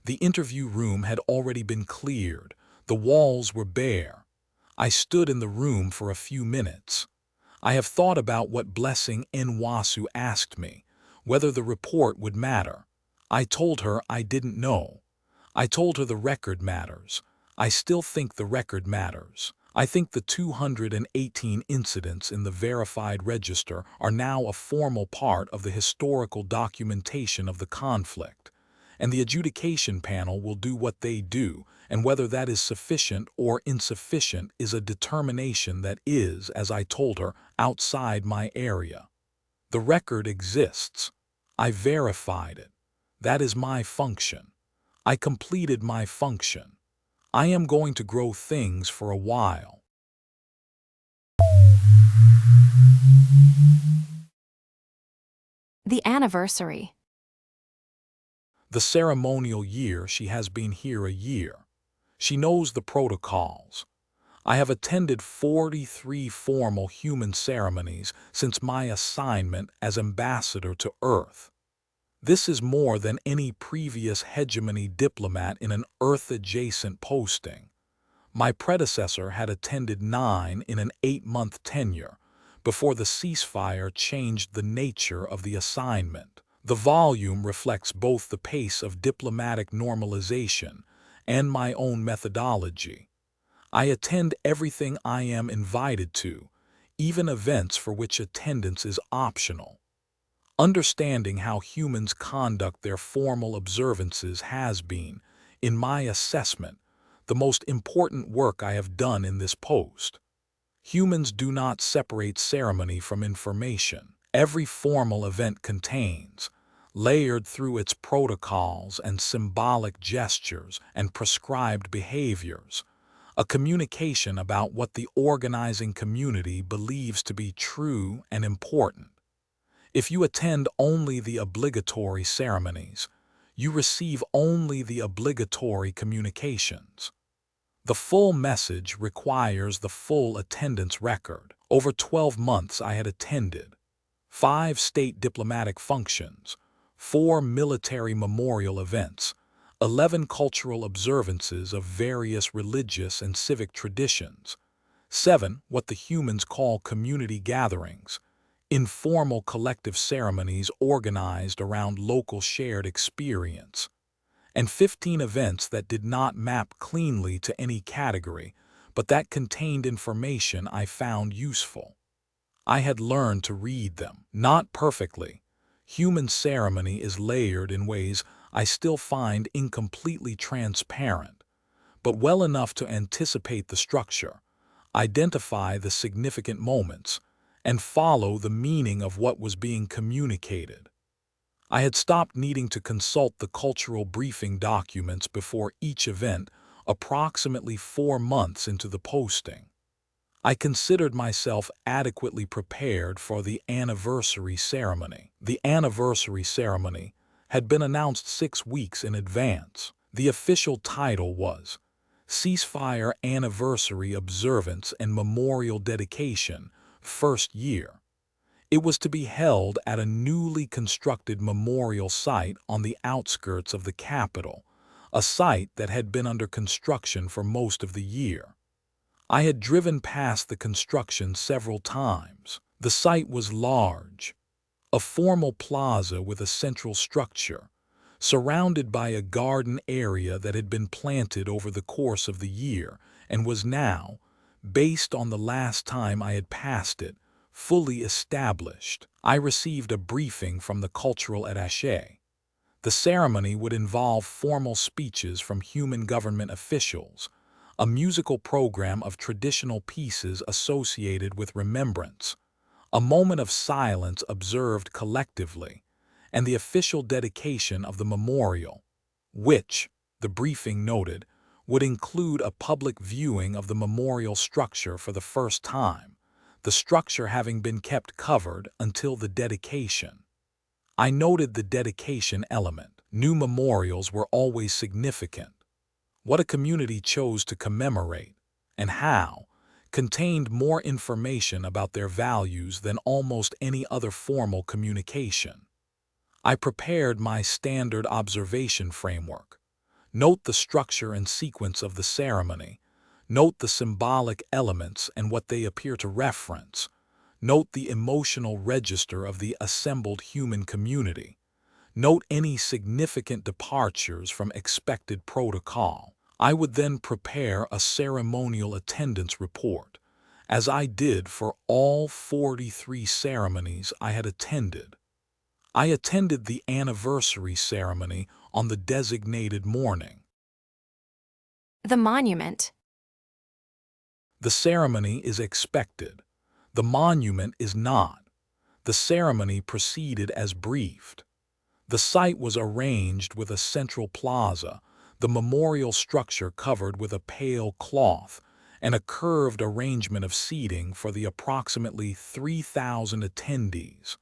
Speaker 2: The interview room had already been cleared. The walls were bare. I stood in the room for a few minutes. I have thought about what Blessing Nwasu asked me, whether the report would matter. I told her I didn't know. I told her the record matters. I still think the record matters. I think the 218 incidents in the verified register are now a formal part of the historical documentation of the conflict, and the adjudication panel will do what they do, and whether that is sufficient or insufficient is a determination that is, as I told her, outside my area. The record exists. I verified it. That is my function. I completed my function. I am going to grow things for a while.
Speaker 1: The anniversary.
Speaker 2: The ceremonial year, she has been here a year. She knows the protocols. I have attended 43 formal human ceremonies since my assignment as ambassador to Earth. This is more than any previous hegemony diplomat in an Earth-adjacent posting. My predecessor had attended 9 in an 8-month tenure before the ceasefire changed the nature of the assignment. The volume reflects both the pace of diplomatic normalization and my own methodology. I attend everything I am invited to, even events for which attendance is optional. Understanding how humans conduct their formal observances has been, in my assessment, the most important work I have done in this post. Humans do not separate ceremony from information. Every formal event contains, layered through its protocols and symbolic gestures and prescribed behaviors, a communication about what the organizing community believes to be true and important. If you attend only the obligatory ceremonies, you receive only the obligatory communications. The full message requires the full attendance record. Over 12 months I had attended 5 state diplomatic functions, 4 military memorial events, 11 cultural observances of various religious and civic traditions, 7 what the humans call community gatherings, informal collective ceremonies organized around local shared experience, and 15 events that did not map cleanly to any category, but that contained information I found useful. I had learned to read them, not perfectly. Human ceremony is layered in ways I still find incompletely transparent, but well enough to anticipate the structure, identify the significant moments, and follow the meaning of what was being communicated. I had stopped needing to consult the cultural briefing documents before each event, approximately 4 months into the posting. I considered myself adequately prepared for the anniversary ceremony. The anniversary ceremony had been announced 6 weeks in advance. The official title was Ceasefire Anniversary Observance and Memorial Dedication, First Year. It was to be held at a newly constructed memorial site on the outskirts of the capital, a site that had been under construction for most of the year. I had driven past the construction several times. The site was large, a formal plaza with a central structure, surrounded by a garden area that had been planted over the course of the year and was now, based on the last time I had passed it, fully established. I received a briefing from the cultural attaché. The ceremony would involve formal speeches from human government officials, a musical program of traditional pieces associated with remembrance, a moment of silence observed collectively, and the official dedication of the memorial, which, the briefing noted, would include a public viewing of the memorial structure for the first time, the structure having been kept covered until the dedication. I noted the dedication element. New memorials were always significant. What a community chose to commemorate, and how, contained more information about their values than almost any other formal communication. I prepared my standard observation framework. Note the structure and sequence of the ceremony. Note the symbolic elements and what they appear to reference. Note the emotional register of the assembled human community. Note any significant departures from expected protocol. I would then prepare a ceremonial attendance report, as I did for all 43 ceremonies I had attended. I attended the anniversary ceremony on the designated morning.
Speaker 1: The monument.
Speaker 2: The ceremony is expected. The monument is not. The ceremony proceeded as briefed. The site was arranged with a central plaza, the memorial structure covered with a pale cloth, and a curved arrangement of seating for the approximately 3,000 attendees.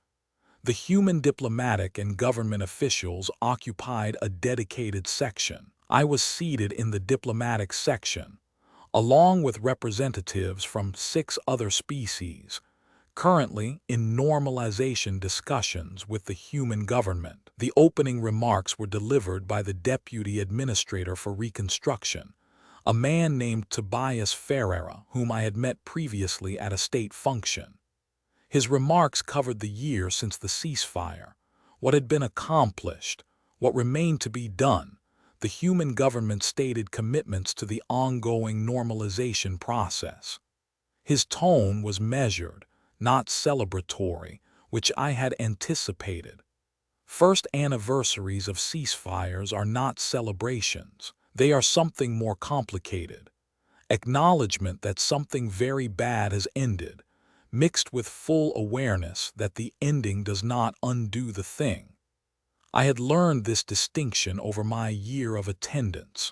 Speaker 2: The human diplomatic and government officials occupied a dedicated section. I was seated in the diplomatic section, along with representatives from 6 other species, currently in normalization discussions with the human government. The opening remarks were delivered by the Deputy Administrator for Reconstruction, a man named Tobias Ferreira, whom I had met previously at a state function. His remarks covered the year since the ceasefire, what had been accomplished, what remained to be done, the human government's stated commitments to the ongoing normalization process. His tone was measured, not celebratory, which I had anticipated. First anniversaries of ceasefires are not celebrations. They are something more complicated. Acknowledgement that something very bad has ended, mixed with full awareness that the ending does not undo the thing. I had learned this distinction over my year of attendance.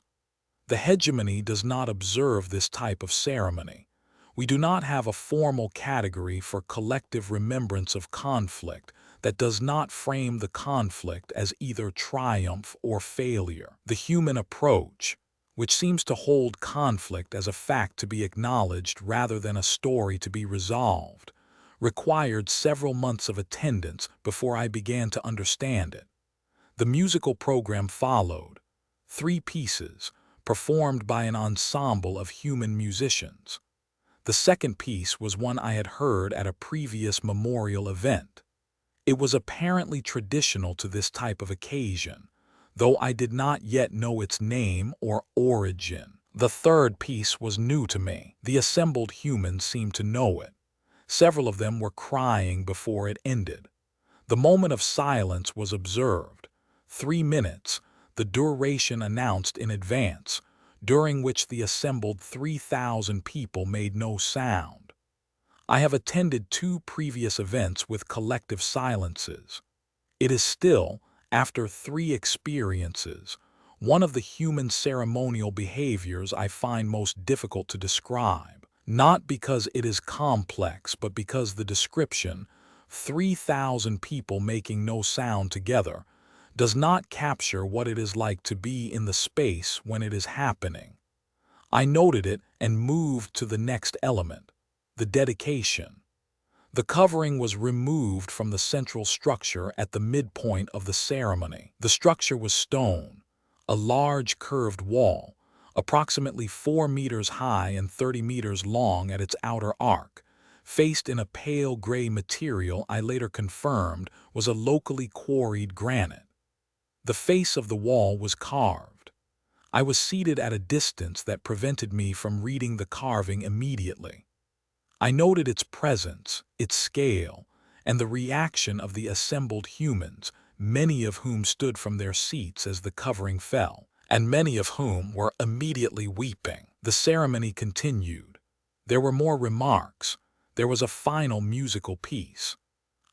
Speaker 2: The hegemony does not observe this type of ceremony. We do not have a formal category for collective remembrance of conflict that does not frame the conflict as either triumph or failure. The human approach, which seems to hold conflict as a fact to be acknowledged rather than a story to be resolved, required several months of attendance before I began to understand it. The musical program followed, 3 pieces, performed by an ensemble of human musicians. The second piece was one I had heard at a previous memorial event. It was apparently traditional to this type of occasion, though I did not yet know its name or origin. The third piece was new to me. The assembled humans seemed to know it. Several of them were crying before it ended. The moment of silence was observed. 3 minutes, the duration announced in advance, during which the assembled 3,000 people made no sound. I have attended 2 previous events with collective silences. It is still, after 3 experiences, one of the human ceremonial behaviors I find most difficult to describe. Not because it is complex, but because the description, 3,000 people making no sound together, does not capture what it is like to be in the space when it is happening. I noted it and moved to the next element, the dedication. The covering was removed from the central structure at the midpoint of the ceremony. The structure was stone, a large curved wall, approximately 4 meters high and 30 meters long at its outer arc, faced in a pale gray material I later confirmed was a locally quarried granite. The face of the wall was carved. I was seated at a distance that prevented me from reading the carving immediately. I noted its presence, its scale, and the reaction of the assembled humans, many of whom stood from their seats as the covering fell, and many of whom were immediately weeping. The ceremony continued. There were more remarks. There was a final musical piece.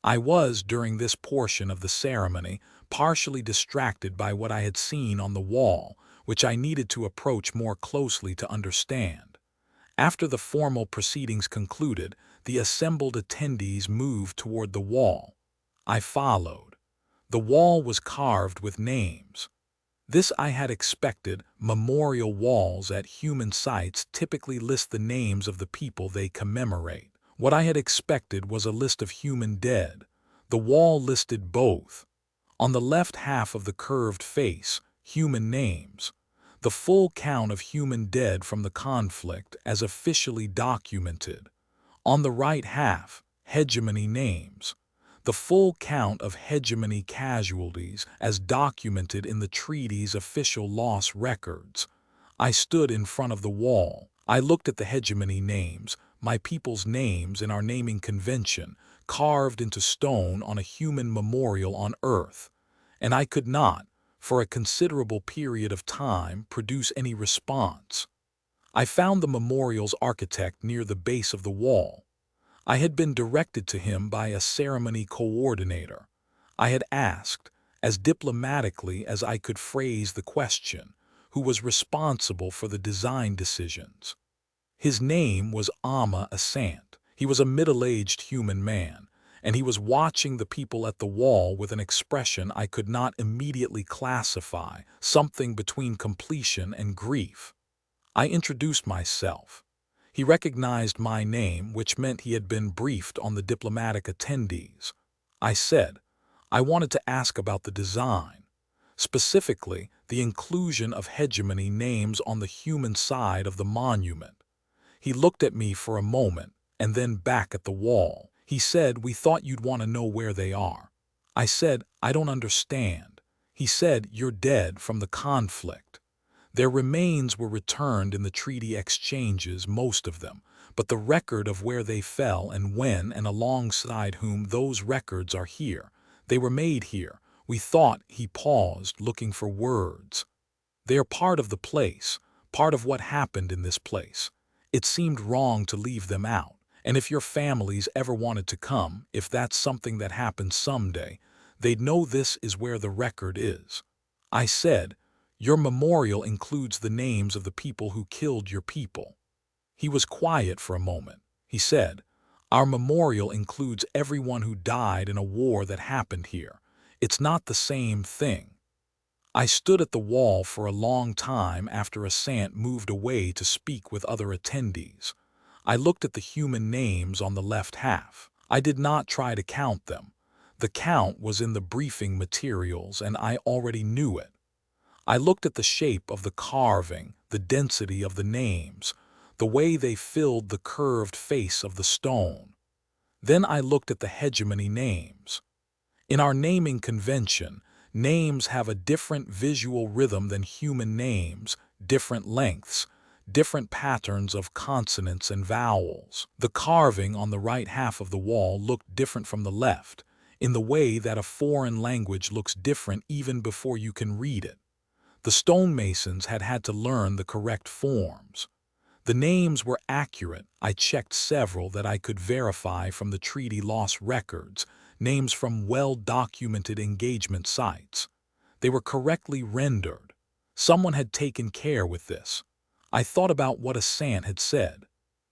Speaker 2: I was, during this portion of the ceremony, partially distracted by what I had seen on the wall, which I needed to approach more closely to understand. After the formal proceedings concluded, the assembled attendees moved toward the wall. I followed. The wall was carved with names. This I had expected. Memorial walls at human sites typically list the names of the people they commemorate. What I had expected was a list of human dead. The wall listed both. On the left half of the curved face, human names. The full count of human dead from the conflict as officially documented. On the right half, hegemony names. The full count of hegemony casualties as documented in the treaty's official loss records. I stood in front of the wall. I looked at the hegemony names, my people's names in our naming convention, carved into stone on a human memorial on Earth, and I could not, for a considerable period of time, produce any response. I found the memorial's architect near the base of the wall. I had been directed to him by a ceremony coordinator. I had asked, as diplomatically as I could phrase the question, who was responsible for the design decisions. His name was Amma Asant. He was a middle-aged human man, and he was watching the people at the wall with an expression I could not immediately classify, something between completion and grief. I introduced myself. He recognized my name, which meant he had been briefed on the diplomatic attendees. I said, I wanted to ask about the design, specifically the inclusion of hegemony names on the human side of the monument. He looked at me for a moment and then back at the wall. He said, we thought you'd want to know where they are. I said, I don't understand. He said, you're dead from the conflict. Their remains were returned in the treaty exchanges, most of them, but the record of where they fell and when and alongside whom those records are here. They were made here. We thought, he paused, looking for words. They are part of the place, part of what happened in this place. It seemed wrong to leave them out. And if your families ever wanted to come, if that's something that happens someday, they'd know this is where the record is. I said, your memorial includes the names of the people who killed your people. He was quiet for a moment. He said, our memorial includes everyone who died in a war that happened here. It's not the same thing. I stood at the wall for a long time after Asant moved away to speak with other attendees. I looked at the human names on the left half. I did not try to count them. The count was in the briefing materials and I already knew it. I looked at the shape of the carving, the density of the names, the way they filled the curved face of the stone. Then I looked at the hegemony names. In our naming convention, names have a different visual rhythm than human names, different lengths, different patterns of consonants and vowels. The carving on the right half of the wall looked different from the left, in the way that a foreign language looks different even before you can read it. The stonemasons had had to learn the correct forms. The names were accurate. I checked several that I could verify from the treaty loss records, names from well-documented engagement sites. They were correctly rendered. Someone had taken care with this. I thought about what Asant had said.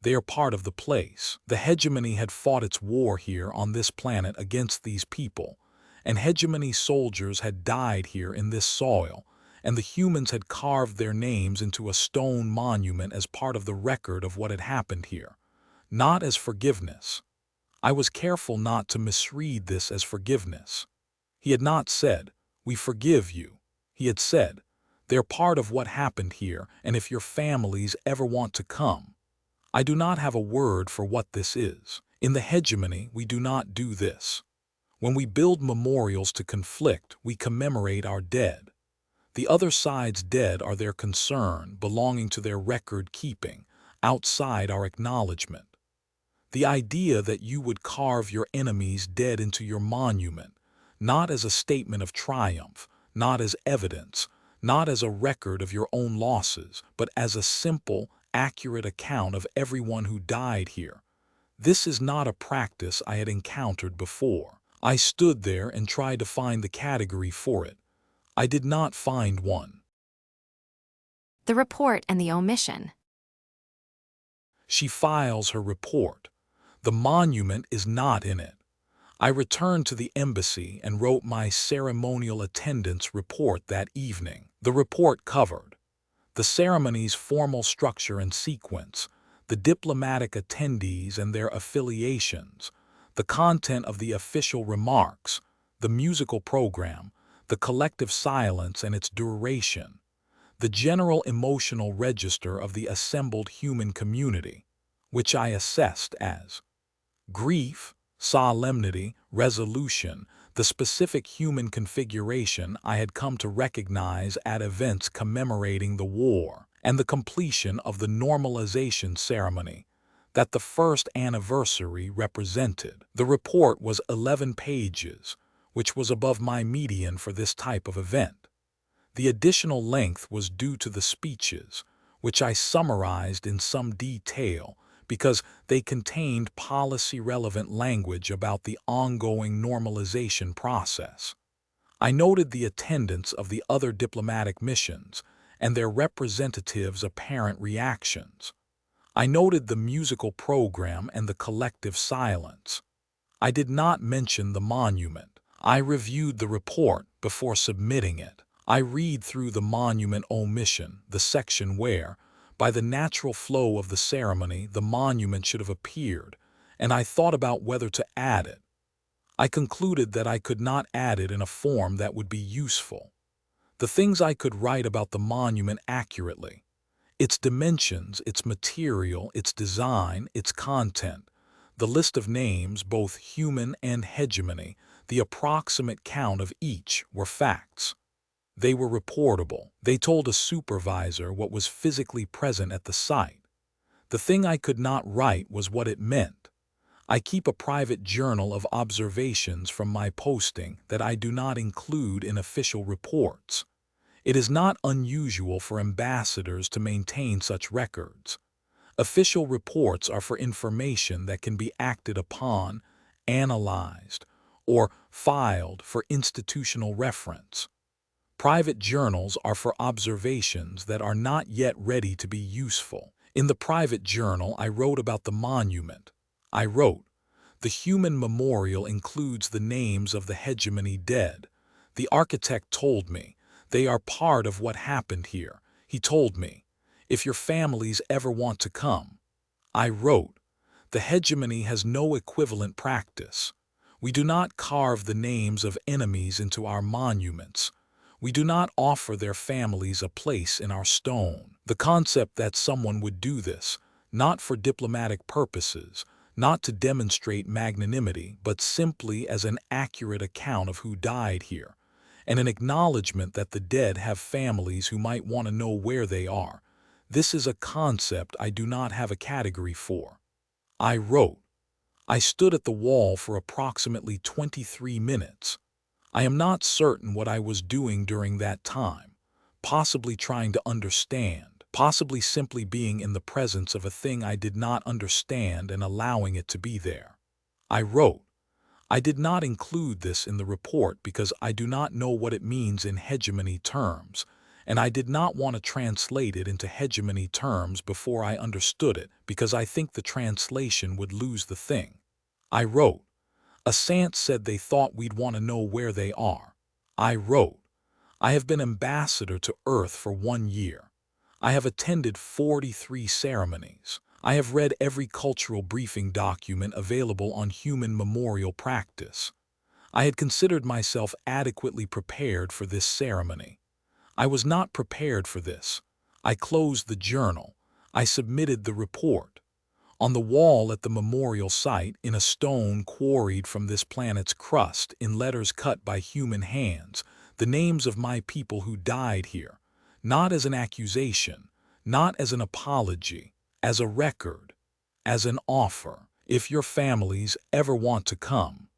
Speaker 2: They are part of the place. The hegemony had fought its war here on this planet against these people, and hegemony soldiers had died here in this soil, and the humans had carved their names into a stone monument as part of the record of what had happened here, not as forgiveness. I was careful not to misread this as forgiveness. He had not said, "We forgive you." He had said, "They're part of what happened here, and if your families ever want to come." I do not have a word for what this is. In the hegemony, we do not do this. When we build memorials to conflict, we commemorate our dead. The other side's dead are their concern, belonging to their record keeping, outside our acknowledgement. The idea that you would carve your enemies dead into your monument, not as a statement of triumph, not as evidence, not as a record of your own losses, but as a simple, accurate account of everyone who died here. This is not a practice I had encountered before. I stood there and tried to find the category for it. I did not find one.
Speaker 1: The report and the omission.
Speaker 2: She files her report. The monument is not in it. I returned to the embassy and wrote my ceremonial attendance report that evening. The report covered the ceremony's formal structure and sequence, the diplomatic attendees and their affiliations, the content of the official remarks, the musical program, the collective silence and its duration, the general emotional register of the assembled human community, which I assessed as grief, solemnity, resolution, the specific human configuration I had come to recognize at events commemorating the war, and the completion of the normalization ceremony that the first anniversary represented. The report was 11 pages, which was above my median for this type of event. The additional length was due to the speeches, which I summarized in some detail because they contained policy-relevant language about the ongoing normalization process. I noted the attendance of the other diplomatic missions and their representatives' apparent reactions. I noted the musical program and the collective silence. I did not mention the monument. I reviewed the report before submitting it. I read through the monument omission, the section where, by the natural flow of the ceremony, the monument should have appeared, and I thought about whether to add it. I concluded that I could not add it in a form that would be useful. The things I could write about the monument accurately: its dimensions, its material, its design, its content, the list of names, both human and hegemony, the approximate count of each, were facts. They were reportable. They told a supervisor what was physically present at the site. The thing I could not write was what it meant. I keep a private journal of observations from my posting that I do not include in official reports. It is not unusual for ambassadors to maintain such records. Official reports are for information that can be acted upon, analyzed, or filed for institutional reference. Private journals are for observations that are not yet ready to be useful. In the private journal, I wrote about the monument. I wrote, "The human memorial includes the names of the hegemony dead. The architect told me, they are part of what happened here. He told me, if your families ever want to come." I wrote, "The hegemony has no equivalent practice. We do not carve the names of enemies into our monuments. We do not offer their families a place in our stone." The concept that someone would do this, not for diplomatic purposes, not to demonstrate magnanimity, but simply as an accurate account of who died here, and an acknowledgement that the dead have families who might want to know where they are, this is a concept I do not have a category for. I wrote, "I stood at the wall for approximately 23 minutes. I am not certain what I was doing during that time, possibly trying to understand, possibly simply being in the presence of a thing I did not understand and allowing it to be there." I wrote, "I did not include this in the report because I do not know what it means in hegemony terms, and I did not want to translate it into hegemony terms before I understood it because I think the translation would lose the thing. I wrote, Assange said they thought we'd want to know where they are. I wrote, I have been ambassador to Earth for 1 year. I have attended 43 ceremonies. I have read every cultural briefing document available on human memorial practice. I had considered myself adequately prepared for this ceremony. I was not prepared for this. I closed the journal. I submitted the report. On the wall at the memorial site, in a stone quarried from this planet's crust, in letters cut by human hands, the names of my people who died here, not as an accusation, not as an apology, as a record, as an offer, if your families ever want to come.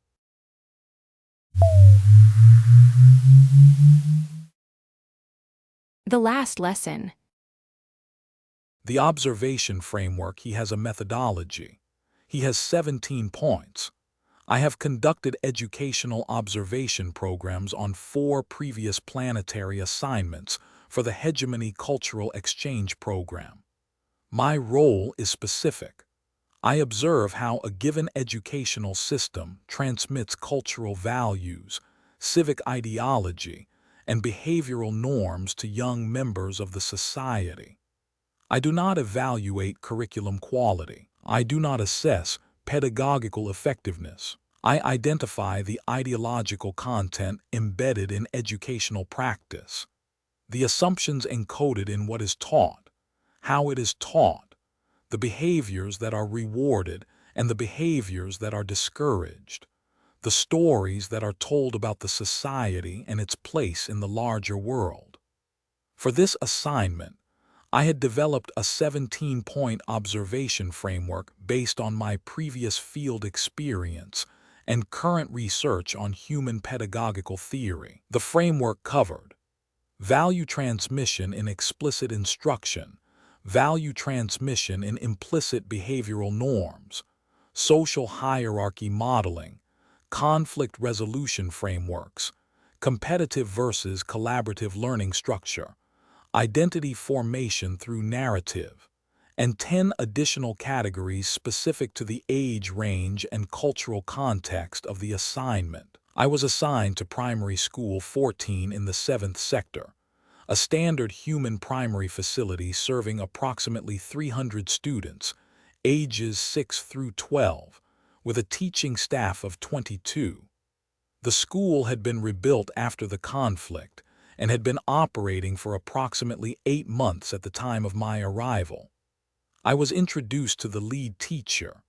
Speaker 1: The last lesson.
Speaker 2: The observation framework, he has a methodology. He has 17 points. I have conducted educational observation programs on 4 previous planetary assignments for the Hegemony Cultural Exchange Program. My role is specific. I observe how a given educational system transmits cultural values, civic ideology, and behavioral norms to young members of the society. I do not evaluate curriculum quality. I do not assess pedagogical effectiveness. I identify the ideological content embedded in educational practice, the assumptions encoded in what is taught, how it is taught, the behaviors that are rewarded and the behaviors that are discouraged, the stories that are told about the society and its place in the larger world. For this assignment, I had developed a 17-point observation framework based on my previous field experience and current research on human pedagogical theory. The framework covered value transmission in explicit instruction, value transmission in implicit behavioral norms, social hierarchy modeling, conflict resolution frameworks, competitive versus collaborative learning structure, identity formation through narrative, and 10 additional categories specific to the age range and cultural context of the assignment. I was assigned to Primary School 14 in the 7th sector, a standard human primary facility serving approximately 300 students, ages 6 through 12, with a teaching staff of 22. The school had been rebuilt after the conflict and had been operating for approximately 8 months at the time of my arrival. I was introduced to the lead teacher,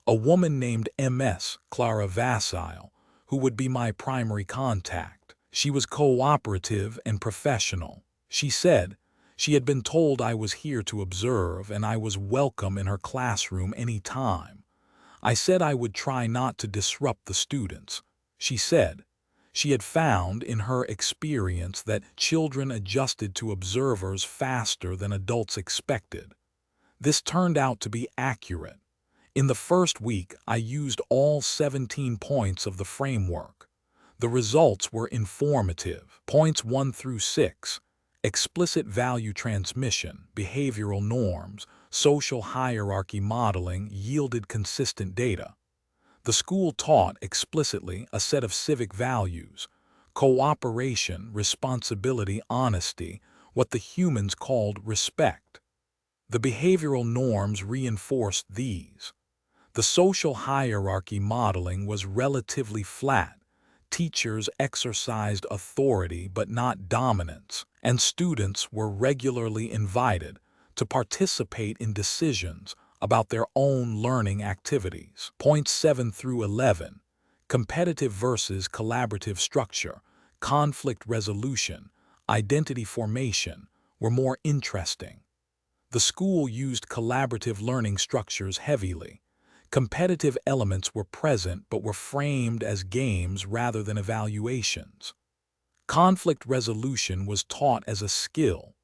Speaker 2: a woman named Ms. Clara Vassile, who would be my primary contact. She was cooperative and professional. She said she had been told I was here to observe and I was welcome in her classroom any time. I said I would try not to disrupt the students. She said she had found in her experience that children adjusted to observers faster than adults expected. This turned out to be accurate. In the first week, I used all 17 points of the framework. The results were informative. Points 1 through 6, explicit value transmission, behavioral norms, social hierarchy modeling yielded consistent data. The school taught explicitly a set of civic values: cooperation, responsibility, honesty, what the humans called respect. The behavioral norms reinforced these. The social hierarchy modeling was relatively flat. Teachers exercised authority but not dominance, and students were regularly invited to participate in decisions about their own learning activities. Points 7 through 11, competitive versus collaborative structure, conflict resolution, identity formation, were more interesting. The school used collaborative learning structures heavily. Competitive elements were present but were framed as games rather than evaluations. Conflict resolution was taught as a skill.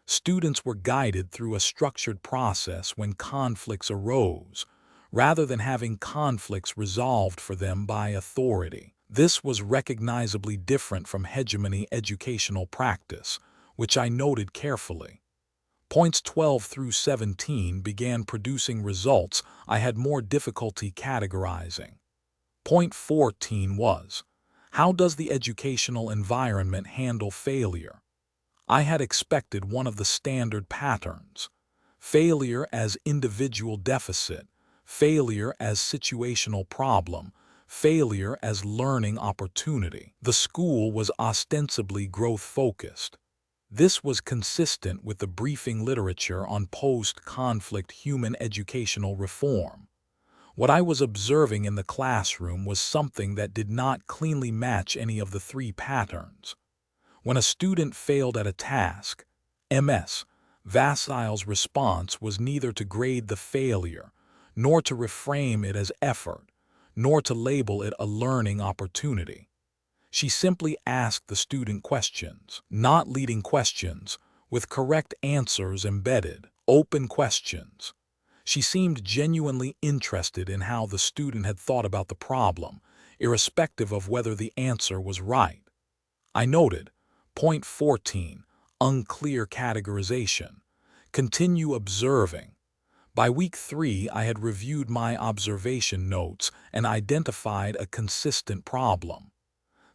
Speaker 2: Students were guided through a structured process when conflicts arose, rather than having conflicts resolved for them by authority. This was recognizably different from hegemony educational practice, which I noted carefully. Points 12 through 17 began producing results I had more difficulty categorizing. Point 14 was, how does the educational environment handle failure? I had expected one of the standard patterns: failure as individual deficit, failure as situational problem, failure as learning opportunity. The school was ostensibly growth-focused. This was consistent with the briefing literature on post-conflict human educational reform. What I was observing in the classroom was something that did not cleanly match any of the three patterns. When a student failed at a task, MS, Vassile's response was neither to grade the failure, nor to reframe it as effort, nor to label it a learning opportunity. She simply asked the student questions, not leading questions, with correct answers embedded, open questions. She seemed genuinely interested in how the student had thought about the problem, irrespective of whether the answer was right. I noted, point 14, unclear categorization. Continue observing. By week 3, I had reviewed my observation notes and identified a consistent problem.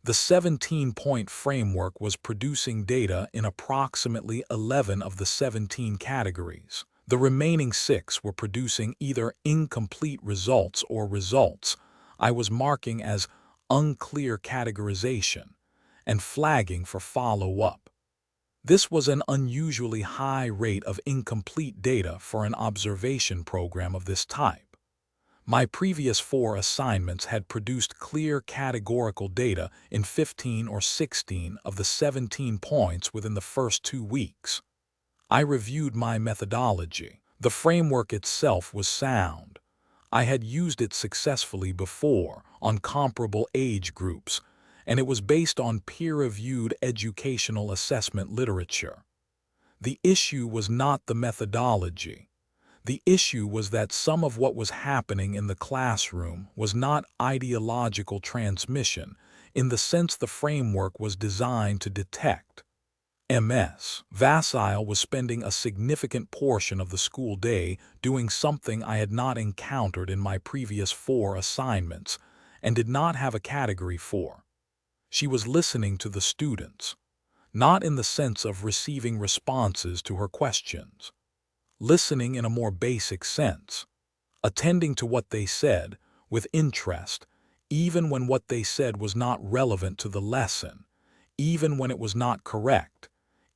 Speaker 2: The 17-point framework was producing data in approximately 11 of the 17 categories. The remaining 6 were producing either incomplete results or results I was marking as unclear categorization and flagging for follow-up. This was an unusually high rate of incomplete data for an observation program of this type. My previous 4 assignments had produced clear categorical data in 15 or 16 of the 17 points within the first 2 weeks. I reviewed my methodology. The framework itself was sound. I had used it successfully before on comparable age groups, and it was based on peer-reviewed educational assessment literature. The issue was not the methodology. The issue was that some of what was happening in the classroom was not ideological transmission in the sense the framework was designed to detect. MS. Vassile was spending a significant portion of the school day doing something I had not encountered in my previous 4 assignments and did not have a category for. She was listening to the students, not in the sense of receiving responses to her questions. Listening in a more basic sense, attending to what they said with interest, even when what they said was not relevant to the lesson, even when it was not correct,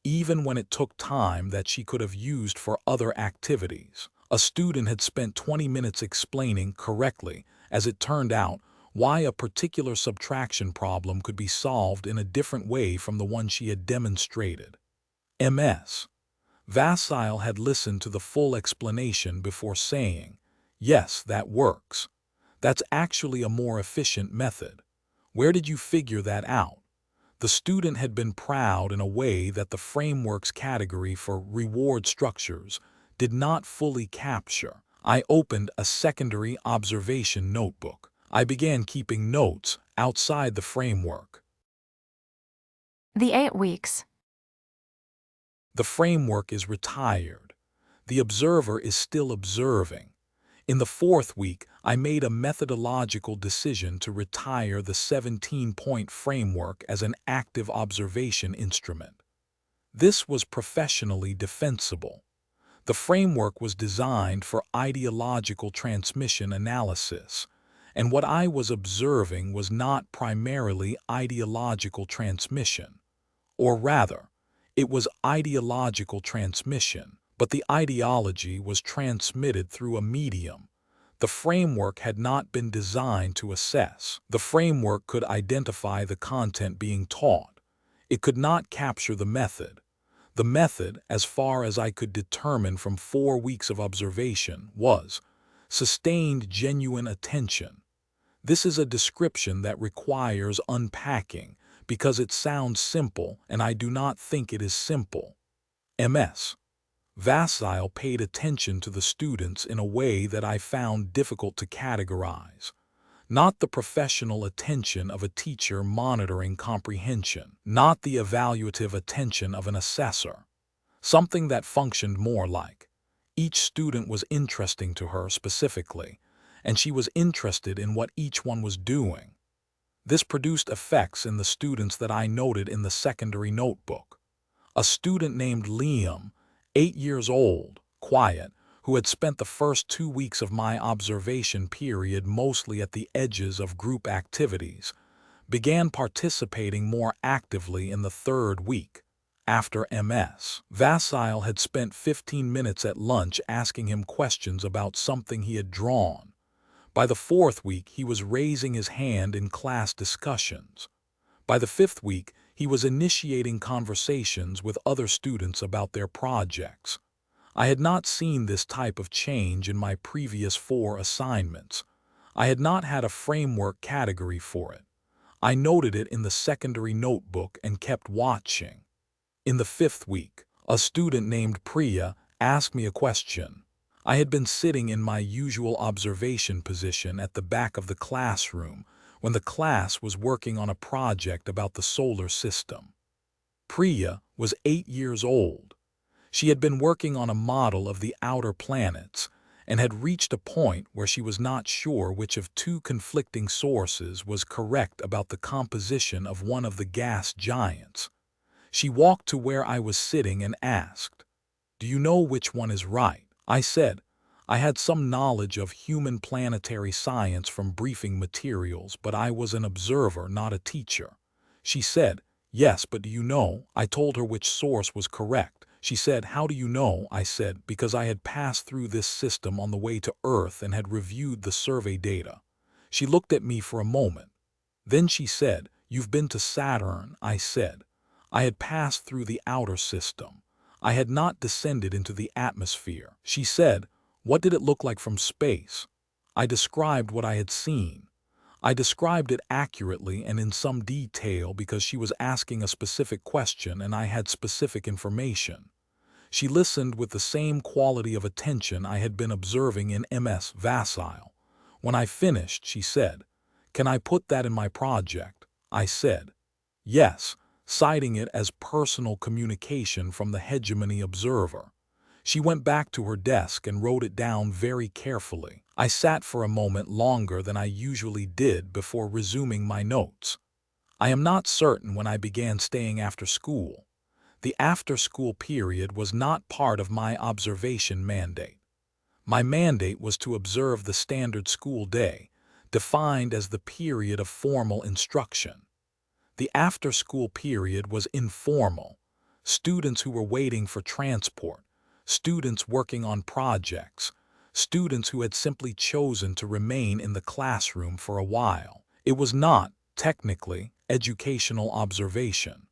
Speaker 2: even when it took time that she could have used for other activities. A student had spent 20 minutes explaining correctly, as it turned out, why a particular subtraction problem could be solved in a different way from the one she had demonstrated. MS. Vassile had listened to the full explanation before saying, "Yes, that works. That's actually a more efficient method. Where did you figure that out?" The student had been proud in a way that the framework's category for reward structures did not fully capture. I opened a secondary observation notebook. I began keeping notes outside the framework.
Speaker 1: The 8 weeks.
Speaker 2: The framework is retired. The observer is still observing. In the 4th week, I made a methodological decision to retire the 17-point framework as an active observation instrument. This was professionally defensible. The framework was designed for ideological transmission analysis, and what I was observing was not primarily ideological transmission. Or rather, it was ideological transmission, but the ideology was transmitted through a medium. The framework had not been designed to assess. The framework could identify the content being taught. It could not capture the method. The method, as far as I could determine from 4 weeks of observation, was sustained genuine attention. This is a description that requires unpacking because it sounds simple and I do not think it is simple. MS. Vassile paid attention to the students in a way that I found difficult to categorize. not the professional attention of a teacher monitoring comprehension, not the evaluative attention of an assessor. Something that functioned more like each student was interesting to her specifically, and she was interested in what each one was doing. This produced effects in the students that I noted in the secondary notebook. A student named Liam, 8 years old, quiet, who had spent the first 2 weeks of my observation period mostly at the edges of group activities, began participating more actively in the 3rd week. After MS, Vasile had spent 15 minutes at lunch asking him questions about something he had drawn. By the 4th week, he was raising his hand in class discussions. By the 5th week, he was initiating conversations with other students about their projects. I had not seen this type of change in my previous 4 assignments. I had not had a framework category for it. I noted it in the secondary notebook and kept watching. In the 5th week, a student named Priya asked me a question. I had been sitting in my usual observation position at the back of the classroom when the class was working on a project about the solar system. Priya was 8 years old. She had been working on a model of the outer planets and had reached a point where she was not sure which of 2 conflicting sources was correct about the composition of one of the gas giants. She walked to where I was sitting and asked, "Do you know which one is right?" I said, I had some knowledge of human planetary science from briefing materials, but I was an observer, not a teacher. She said, "Yes, but do you know?" I told her which source was correct. She said, "How do you know?" I said, "Because I had passed through this system on the way to Earth and had reviewed the survey data." She looked at me for a moment. Then she said, "You've been to Saturn," I said. I had passed through the outer system. I had not descended into the atmosphere. She said, "What did it look like from space?" I described what I had seen. I described it accurately and in some detail because she was asking a specific question and I had specific information. She listened with the same quality of attention I had been observing in MS Vasile. When I finished, she said, "Can I put that in my project?" I said, "Yes," citing it as personal communication from the hegemony observer. She went back to her desk and wrote it down very carefully. I sat for a moment longer than I usually did before resuming my notes. I am not certain when I began staying after school. The after-school period was not part of my observation mandate. My mandate was to observe the standard school day, defined as the period of formal instruction. The after-school period was informal. Students who were waiting for transport, students working on projects, students who had simply chosen to remain in the classroom for a while. It was not, technically, educational observation.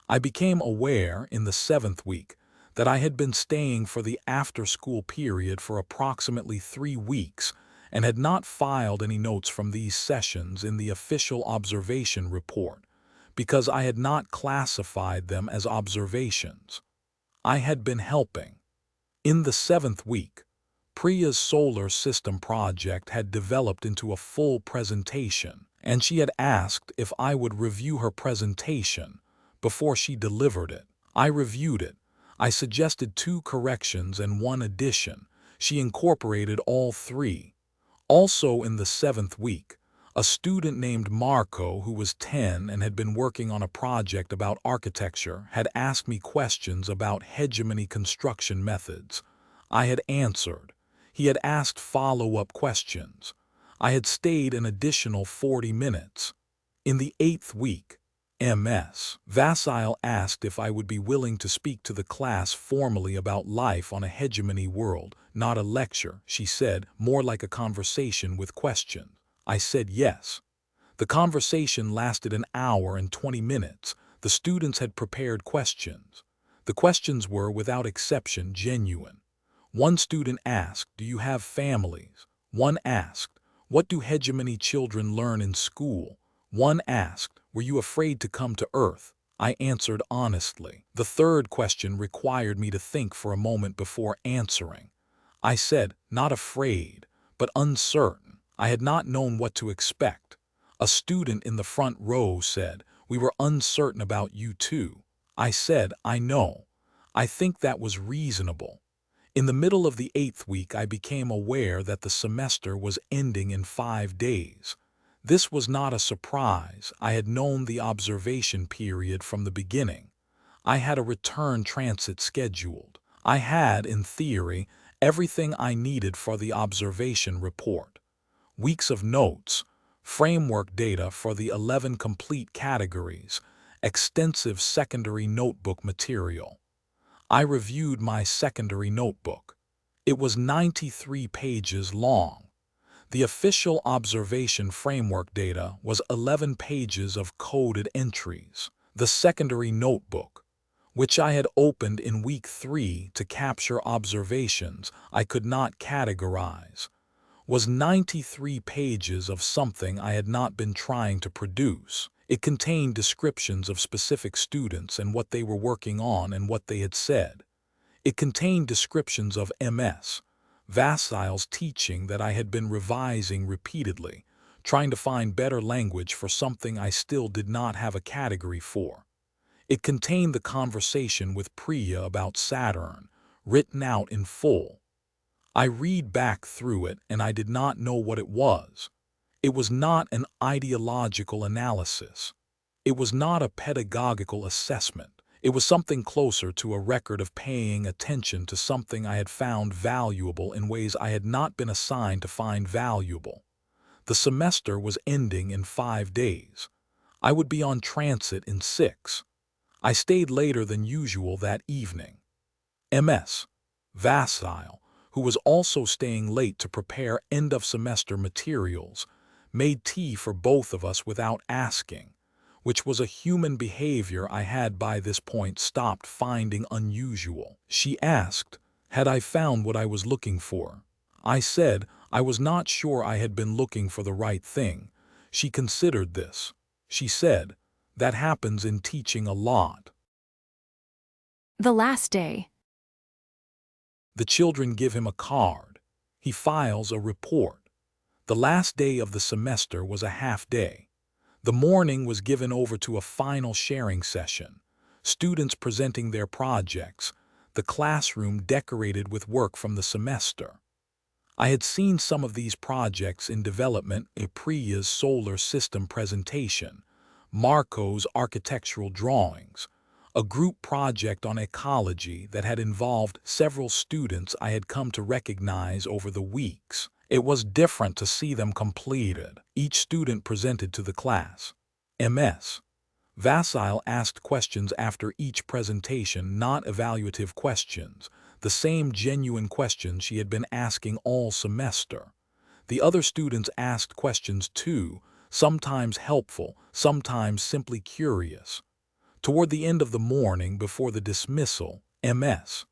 Speaker 2: I became aware in the 7th week that I had been staying for the after-school period for approximately 3 weeks and had not filed any notes from these sessions in the official observation report, because I had not classified them as observations. I had been helping. In the 7th week, Priya's solar system project had developed into a full presentation, and she had asked if I would review her presentation before she delivered it. I reviewed it. I suggested 2 corrections and 1 addition. She incorporated all 3. Also in the 7th week, a student named Marco, who was 10 and had been working on a project about architecture, had asked me questions about hegemony construction methods. I had answered. He had asked follow-up questions. I had stayed an additional 40 minutes. In the 8th week, MS Vasile asked if I would be willing to speak to the class formally about life on a hegemony world, not a lecture, she said, more like a conversation with questions. I said yes. The conversation lasted an hour and 20 minutes. The students had prepared questions. The questions were, without exception, genuine. One student asked, "Do you have families?" One asked, "What do hegemony children learn in school?" One asked, "Were you afraid to come to Earth?" I answered honestly. The third question required me to think for a moment before answering. I said, "Not afraid, but uncertain." I had not known what to expect. A student in the front row said, "We were uncertain about you too." I said, "I know. I think that was reasonable." In the middle of the 8th week, I became aware that the semester was ending in 5 days. This was not a surprise. I had known the observation period from the beginning. I had a return transit scheduled. I had, in theory, everything I needed for the observation report. Weeks of notes, framework data for the 11 complete categories, extensive secondary notebook material. I reviewed my secondary notebook. It was 93 pages long. The official observation framework data was 11 pages of coded entries. The secondary notebook, which I had opened in week 3 to capture observations I could not categorize, was 93 pages of something I had not been trying to produce. It contained descriptions of specific students and what they were working on and what they had said. It contained descriptions of MS, Vassile's teaching that I had been revising repeatedly, trying to find better language for something I still did not have a category for. It contained the conversation with Priya about Saturn, written out in full. I read back through it and I did not know what it was. It was not an ideological analysis. It was not a pedagogical assessment. It was something closer to a record of paying attention to something I had found valuable in ways I had not been assigned to find valuable. The semester was ending in 5 days. I would be on transit in 6. I stayed later than usual that evening. MS. Vassile, who was also staying late to prepare end-of-semester materials, made tea for both of us without asking, which was a human behavior I had by this point stopped finding unusual. She asked, had I found what I was looking for? I said I was not sure I had been looking for the right thing. She considered this. She said, "That happens in teaching a lot."
Speaker 1: The last day.
Speaker 2: The children give him a card. He files a report. The last day of the semester was a half day. The morning was given over to a final sharing session, students presenting their projects, the classroom decorated with work from the semester. I had seen some of these projects in development: Priya's solar system presentation, Marco's architectural drawings, a group project on ecology that had involved several students I had come to recognize over the weeks. It was different to see them completed. Each student presented to the class. MS. Vassile asked questions after each presentation, not evaluative questions, the same genuine questions she had been asking all semester. The other students asked questions too, sometimes helpful, sometimes simply curious. Toward the end of the morning, before the dismissal, MS.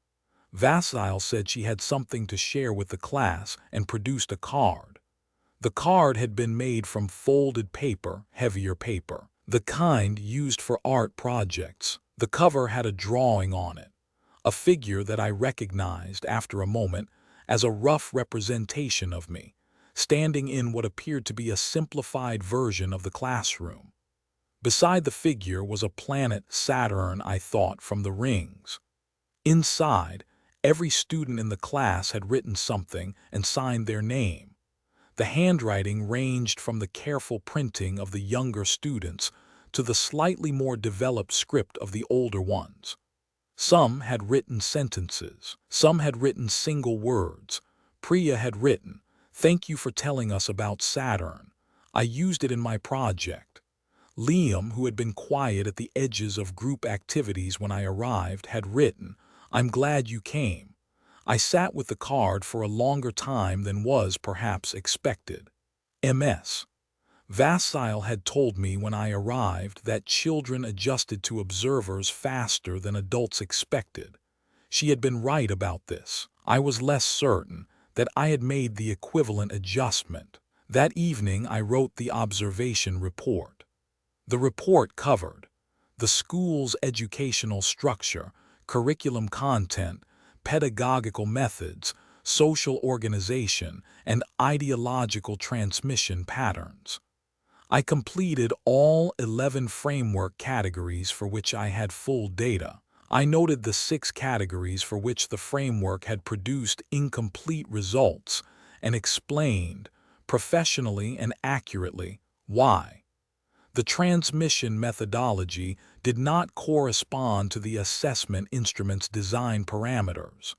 Speaker 2: Vassile said she had something to share with the class and produced a card. The card had been made from folded paper, heavier paper, the kind used for art projects. The cover had a drawing on it, a figure that I recognized after a moment as a rough representation of me, standing in what appeared to be a simplified version of the classroom. Beside the figure was a planet, Saturn, I thought, from the rings. Inside, every student in the class had written something and signed their name. The handwriting ranged from the careful printing of the younger students to the slightly more developed script of the older ones. Some had written sentences. Some had written single words. Priya had written, "Thank you for telling us about Saturn. I used it in my project." Liam, who had been quiet at the edges of group activities when I arrived, had written, "I'm glad you came. I sat with the card for a longer time than was perhaps expected." MS. Vassile had told me when I arrived that children adjusted to observers faster than adults expected. She had been right about this. I was less certain that I had made the equivalent adjustment. That evening I wrote the observation report. The report covered the school's educational structure, curriculum content, pedagogical methods, social organization, and ideological transmission patterns. I completed all 11 framework categories for which I had full data. I noted the 6 categories for which the framework had produced incomplete results and explained, professionally and accurately, why. The transmission methodology did not correspond to the assessment instrument's design parameters.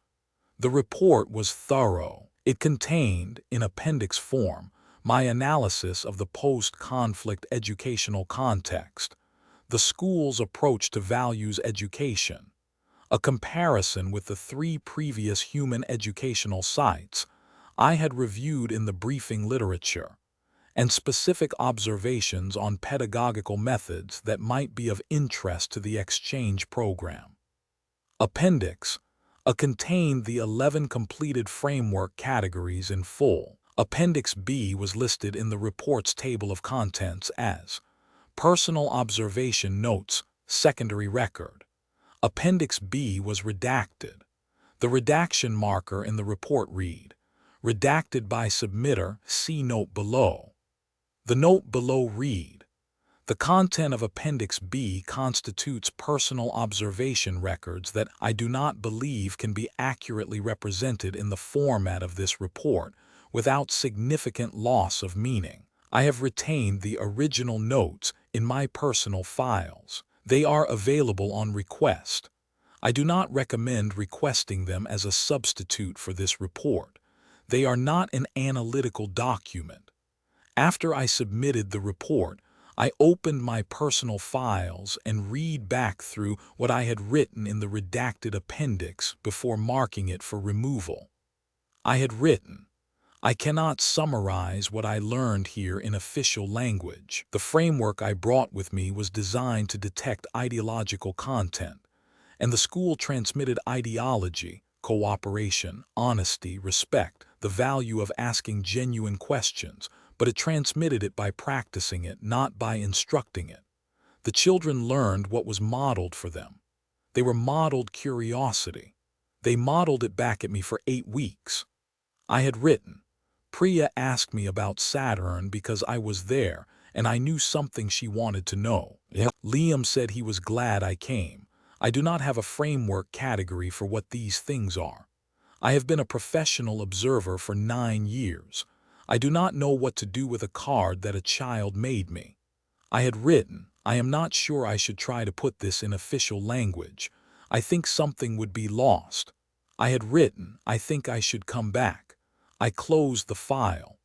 Speaker 2: The report was thorough. It contained, in appendix form, my analysis of the post-conflict educational context, the school's approach to values education, a comparison with the 3 previous human educational sites I had reviewed in the briefing literature, and specific observations on pedagogical methods that might be of interest to the exchange program. Appendix A contained the 11 completed framework categories in full. Appendix B was listed in the report's table of contents as Personal Observation Notes, Secondary Record. Appendix B was redacted. The redaction marker in the report read, Redacted by submitter, see note below. The note below read, The content of Appendix B constitutes personal observation records that I do not believe can be accurately represented in the format of this report without significant loss of meaning. I have retained the original notes in my personal files. They are available on request. I do not recommend requesting them as a substitute for this report. They are not an analytical document. After I submitted the report, I opened my personal files and read back through what I had written in the redacted appendix before marking it for removal. I had written, I cannot summarize what I learned here in official language. The framework I brought with me was designed to detect ideological content, and the school transmitted ideology, cooperation, honesty, respect, the value of asking genuine questions, but it transmitted it by practicing it, not by instructing it. The children learned what was modeled for them. They were modeled curiosity. They modeled it back at me for 8 weeks. I had written, Priya asked me about Saturn because I was there and I knew something she wanted to know. Liam said he was glad I came. I do not have a framework category for what these things are. I have been a professional observer for 9 years. I do not know what to do with a card that a child made me. I had written, I am not sure I should try to put this in official language. I think something would be lost. I had written, I think I should come back. I closed the file.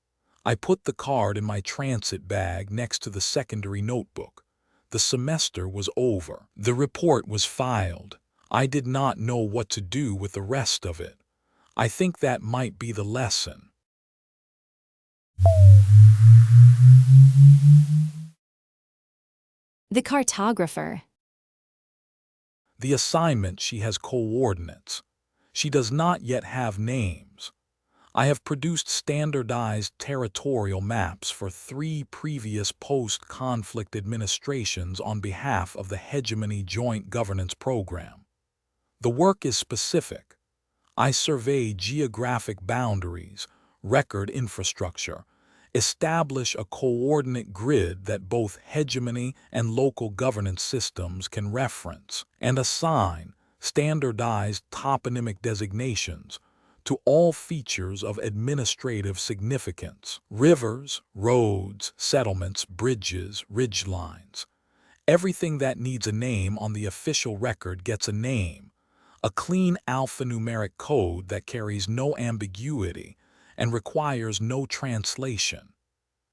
Speaker 2: I put the card in my transit bag next to the secondary notebook. The semester was over. The report was filed. I did not know what to do with the rest of it. I think that might be the lesson.
Speaker 1: The Cartographer.
Speaker 2: The assignment, she has coordinates. She does not yet have names. I have produced standardized territorial maps for 3 previous post-conflict administrations on behalf of the Hegemony Joint Governance Program. The work is specific. I survey geographic boundaries, record infrastructure, establish a coordinate grid that both hegemony and local governance systems can reference, and assign standardized toponymic designations to all features of administrative significance: rivers, roads, settlements, bridges, ridgelines. Everything that needs a name on the official record gets a name, a clean alphanumeric code that carries no ambiguity and requires no translation.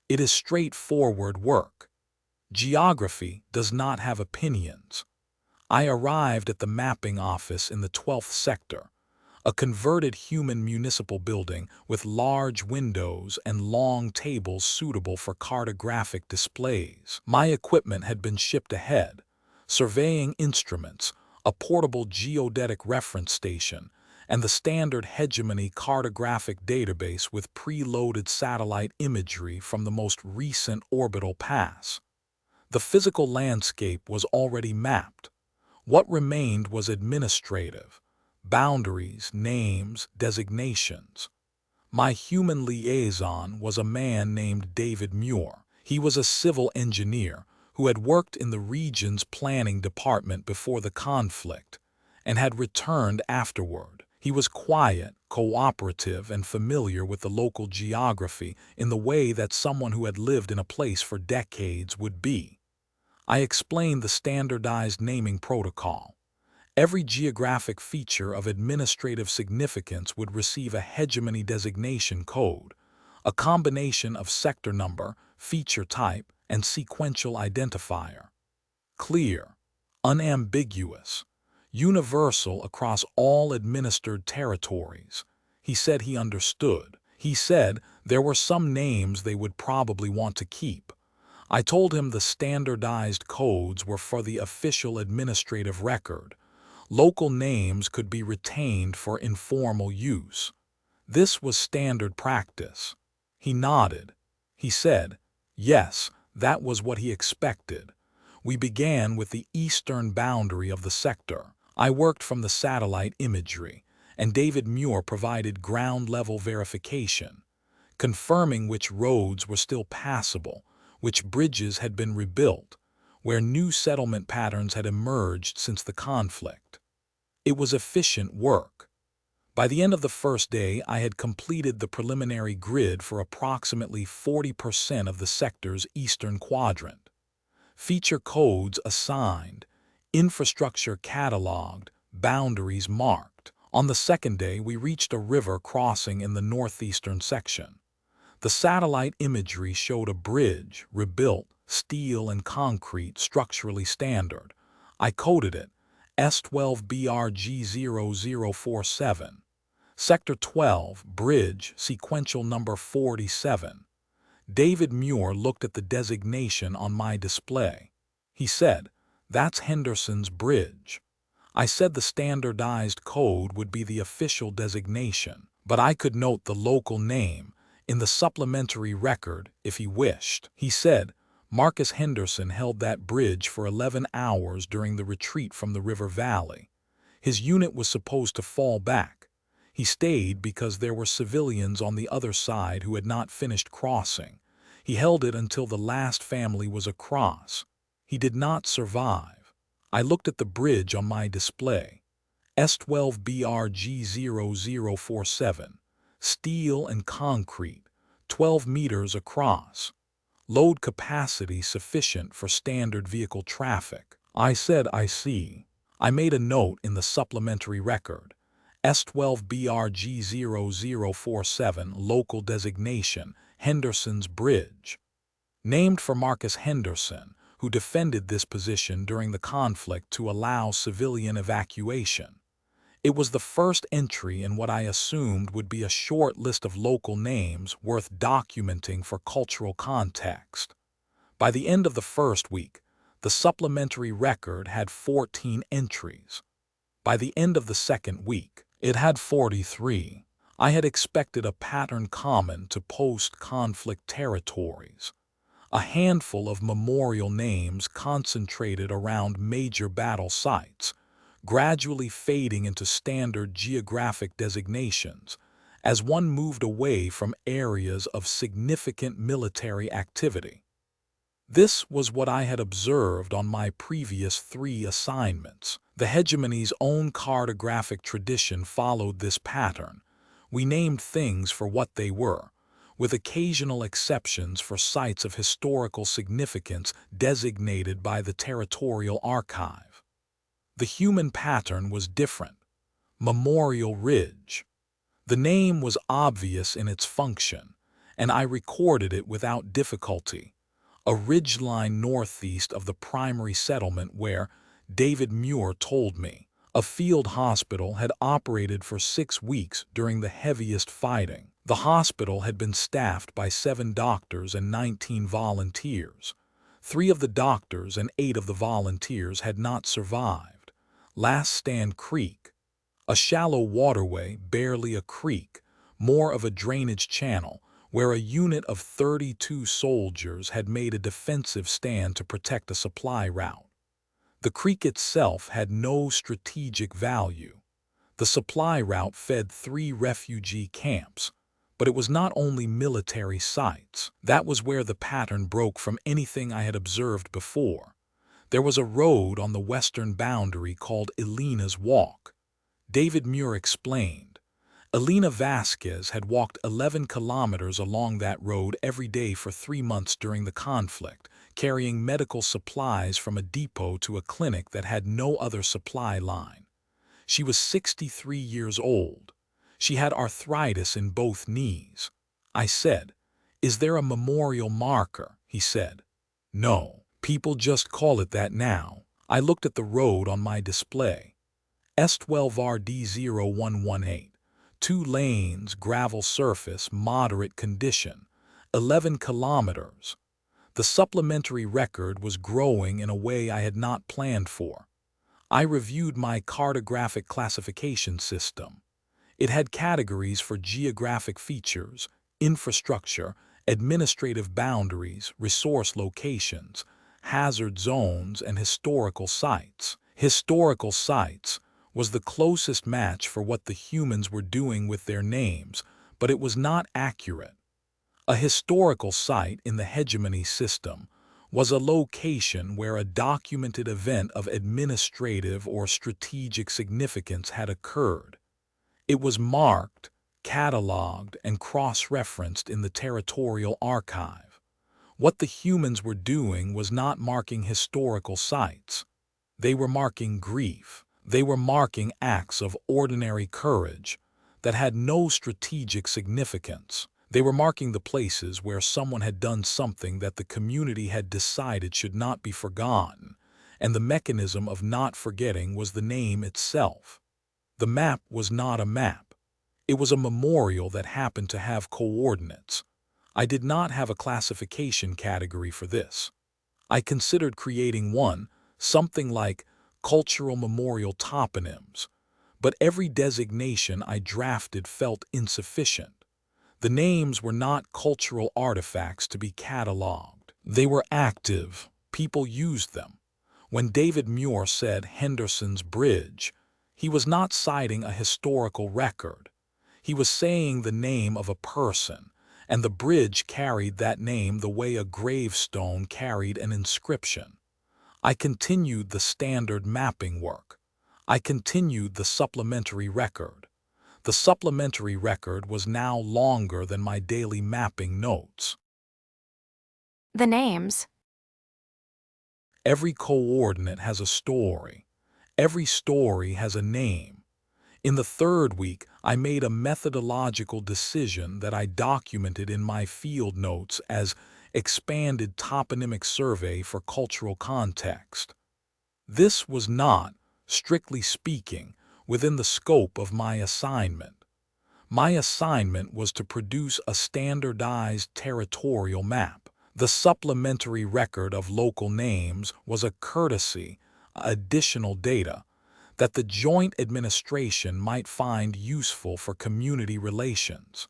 Speaker 2: It is straightforward work. Geography does not have opinions. I arrived at the mapping office in the 12th sector, a converted human municipal building with large windows and long tables suitable for cartographic displays. My equipment had been shipped ahead: surveying instruments, a portable geodetic reference station, and the standard hegemony cartographic database with preloaded satellite imagery from the most recent orbital pass. The physical landscape was already mapped. What remained was administrative. boundaries, names, designations. My human liaison was a man named David Muir. He was a civil engineer who had worked in the region's planning department before the conflict and had returned afterward. He was quiet, cooperative, and familiar with the local geography in the way that someone who had lived in a place for decades would be. I explained the standardized naming protocol. Every geographic feature of administrative significance would receive a hegemony designation code, a combination of sector number, feature type, and sequential identifier. Clear, unambiguous, universal across all administered territories. He said he understood. He said there were some names they would probably want to keep. I told him the standardized codes were for the official administrative record. Local names could be retained for informal use. This was standard practice. He nodded. He said, yes, that was what he expected. We began with the eastern boundary of the sector. I worked from the satellite imagery, and David Muir provided ground-level verification, confirming which roads were still passable, which bridges had been rebuilt, where new settlement patterns had emerged since the conflict. It was efficient work. By the end of the first day, I had completed the preliminary grid for approximately 40% of the sector's eastern quadrant. Feature codes assigned, infrastructure cataloged, boundaries marked. On the second day, we reached a river crossing in the northeastern section. The satellite imagery showed a bridge, rebuilt, steel and concrete, structurally standard. I coded it, S12BRG0047. Sector 12, bridge, sequential number 47. David Muir looked at the designation on my display. He said, that's Henderson's Bridge. I said the standardized code would be the official designation, but I could note the local name in the supplementary record if he wished. He said, Marcus Henderson held that bridge for 11 hours during the retreat from the river valley. His unit was supposed to fall back. He stayed because there were civilians on the other side who had not finished crossing. He held it until the last family was across. He did not survive. I looked at the bridge on my display. S12BRG0047. Steel and concrete, 12 meters across. Load capacity sufficient for standard vehicle traffic. I said, I see. I made a note in the supplementary record. S12BRG0047 local designation, Henderson's Bridge. Named for Marcus Henderson, who defended this position during the conflict to allow civilian evacuation. It was the first entry in what I assumed would be a short list of local names worth documenting for cultural context. By the end of the first week, the supplementary record had 14 entries. By the end of the second week, it had 43. I had expected a pattern common to post-conflict territories. A handful of memorial names concentrated around major battle sites, gradually fading into standard geographic designations as one moved away from areas of significant military activity. This was what I had observed on my previous 3 assignments. The hegemony's own cartographic tradition followed this pattern. We named things for what they were, with occasional exceptions for sites of historical significance designated by the territorial archive. The human pattern was different. Memorial Ridge. The name was obvious in its function, and I recorded it without difficulty. A ridgeline northeast of the primary settlement where, David Muir told me, a field hospital had operated for 6 weeks during the heaviest fighting. The hospital had been staffed by 7 doctors and 19 volunteers. 3 of the doctors and 8 of the volunteers had not survived. Last Stand Creek, a shallow waterway, barely a creek, more of a drainage channel, where a unit of 32 soldiers had made a defensive stand to protect a supply route. The creek itself had no strategic value. The supply route fed 3 refugee camps, but it was not only military sites. That was where the pattern broke from anything I had observed before. There was a road on the western boundary called Elena's Walk. David Muir explained. Elena Vasquez had walked 11 kilometers along that road every day for 3 months during the conflict, carrying medical supplies from a depot to a clinic that had no other supply line. She was 63 years old. She had arthritis in both knees. I said, "Is there a memorial marker?" He said, "No, people just call it that now." I looked at the road on my display. S12RD0118. 2 lanes, gravel surface, moderate condition. 11 kilometers. The supplementary record was growing in a way I had not planned for. I reviewed my cartographic classification system. It had categories for geographic features, infrastructure, administrative boundaries, resource locations, hazard zones, and historical sites. Historical sites was the closest match for what the humans were doing with their names, but it was not accurate. A historical site in the hegemony system was a location where a documented event of administrative or strategic significance had occurred. It was marked, cataloged, and cross-referenced in the territorial archive. What the humans were doing was not marking historical sites. They were marking grief. They were marking acts of ordinary courage that had no strategic significance. They were marking the places where someone had done something that the community had decided should not be forgotten, and the mechanism of not forgetting was the name itself. The map was not a map. It was a memorial that happened to have coordinates. I did not have a classification category for this. I considered creating one, something like cultural memorial toponyms, but every designation I drafted felt insufficient. The names were not cultural artifacts to be cataloged. They were active. People used them. When David Muir said Henderson's Bridge, he was not citing a historical record. He was saying the name of a person, and the bridge carried that name the way a gravestone carried an inscription. I continued the standard mapping work. I continued the supplementary record. The supplementary record was now longer than my daily mapping notes.
Speaker 1: The names.
Speaker 2: Every coordinate has a story. Every story has a name. In the 3rd week, I made a methodological decision that I documented in my field notes as expanded toponymic survey for cultural context. This was not, strictly speaking, within the scope of my assignment. My assignment was to produce a standardized territorial map. The supplementary record of local names was a courtesy, additional data, that the joint administration might find useful for community relations.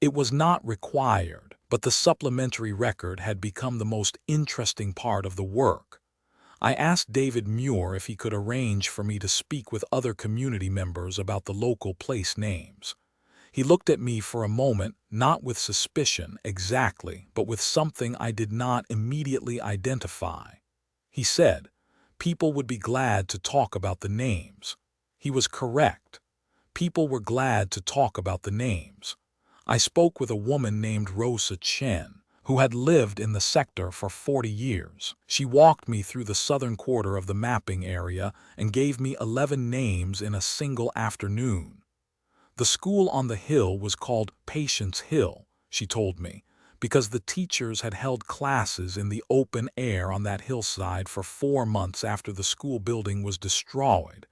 Speaker 2: It was not required, but the supplementary record had become the most interesting part of the work. I asked David Muir if he could arrange for me to speak with other community members about the local place names. He looked at me for a moment, not with suspicion exactly, but with something I did not immediately identify. He said, "People would be glad to talk about the names." He was correct. People were glad to talk about the names. I spoke with a woman named Rosa Chen, who had lived in the sector for 40 years. She walked me through the southern quarter of the mapping area and gave me 11 names in a single afternoon. The school on the hill was called Patience Hill, she told me, because the teachers had held classes in the open air on that hillside for 4 months after the school building was destroyed,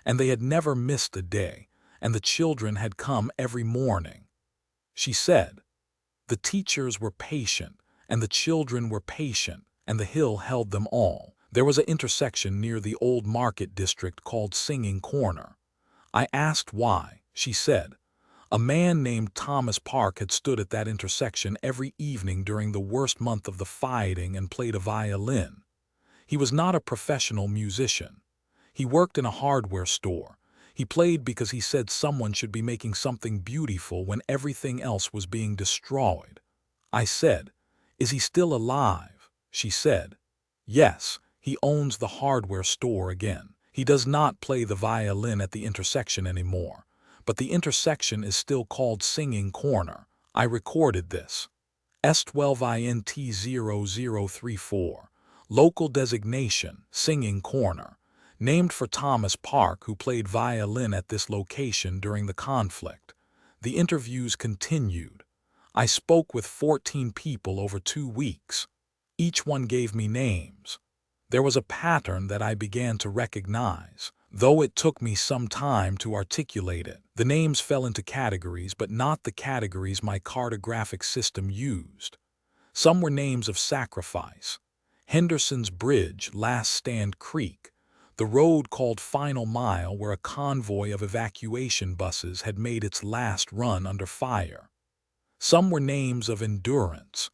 Speaker 2: and they had never missed a day, and the children had come every morning. She said, "The teachers were patient, and the children were patient, and the hill held them all." There was an intersection near the old market district called Singing Corner. I asked why. She said, "A man named Thomas Park had stood at that intersection every evening during the worst month of the fighting and played a violin. He was not a professional musician. He worked in a hardware store. He played because he said someone should be making something beautiful when everything else was being destroyed. I said, "Is he still alive?" She said, "Yes, he owns the hardware store again. He does not play the violin at the intersection anymore, but the intersection is still called Singing Corner." I recorded this. S12INT0034. Local designation, Singing Corner. Named for Thomas Park, who played violin at this location during the conflict. The interviews continued. I spoke with 14 people over 2 weeks. Each one gave me names. There was a pattern that I began to recognize, though it took me some time to articulate it. The names fell into categories, but not the categories my cartographic system used. Some were names of sacrifice. Henderson's Bridge, Last Stand Creek, the road called Final Mile where a convoy of evacuation buses had made its last run under fire. Some were names of endurance.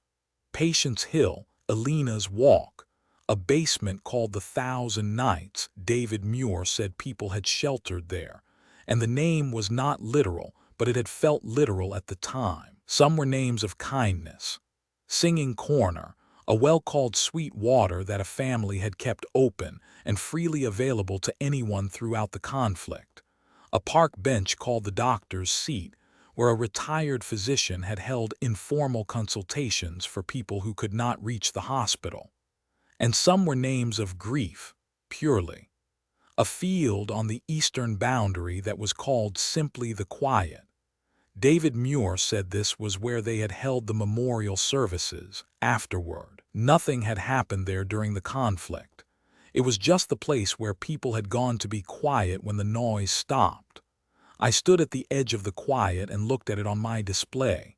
Speaker 2: Patience Hill, Elena's Walk, a basement called the Thousand Nights. David Muir said people had sheltered there, and the name was not literal, but it had felt literal at the time. Some were names of kindness. Singing Corner, a well called sweet water that a family had kept open and freely available to anyone throughout the conflict. A park bench called the Doctor's Seat, where a retired physician had held informal consultations for people who could not reach the hospital. And some were names of grief, purely. A field on the eastern boundary that was called simply the Quiet. David Muir said this was where they had held the memorial services. Afterward, nothing had happened there during the conflict. It was just the place where people had gone to be quiet when the noise stopped. I stood at the edge of the Quiet and looked at it on my display.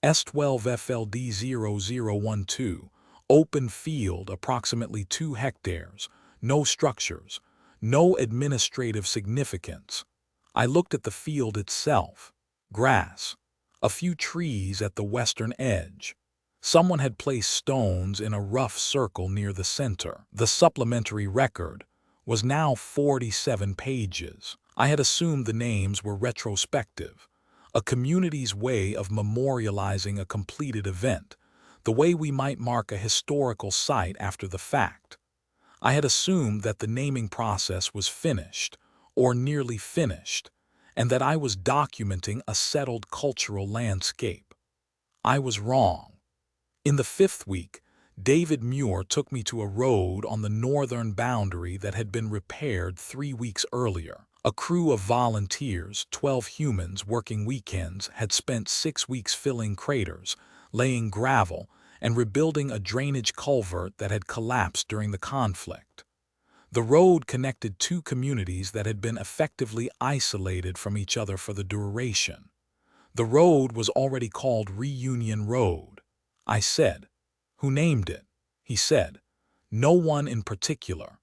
Speaker 2: S12FLD0012, open field, approximately 2 hectares, no structures, no administrative significance. I looked at the field itself. Grass, a few trees at the western edge. Someone had placed stones in a rough circle near the center. The supplementary record was now 47 pages. I had assumed the names were retrospective, a community's way of memorializing a completed event, the way we might mark a historical site after the fact. I had assumed that the naming process was finished, or nearly finished, and that I was documenting a settled cultural landscape. I was wrong. In the 5th week, David Muir took me to a road on the northern boundary that had been repaired 3 weeks earlier. A crew of volunteers, 12 humans working weekends, had spent 6 weeks filling craters, laying gravel, and rebuilding a drainage culvert that had collapsed during the conflict. The road connected 2 communities that had been effectively isolated from each other for the duration. The road was already called Reunion Road. I said, "Who named it?" He said, "No one in particular.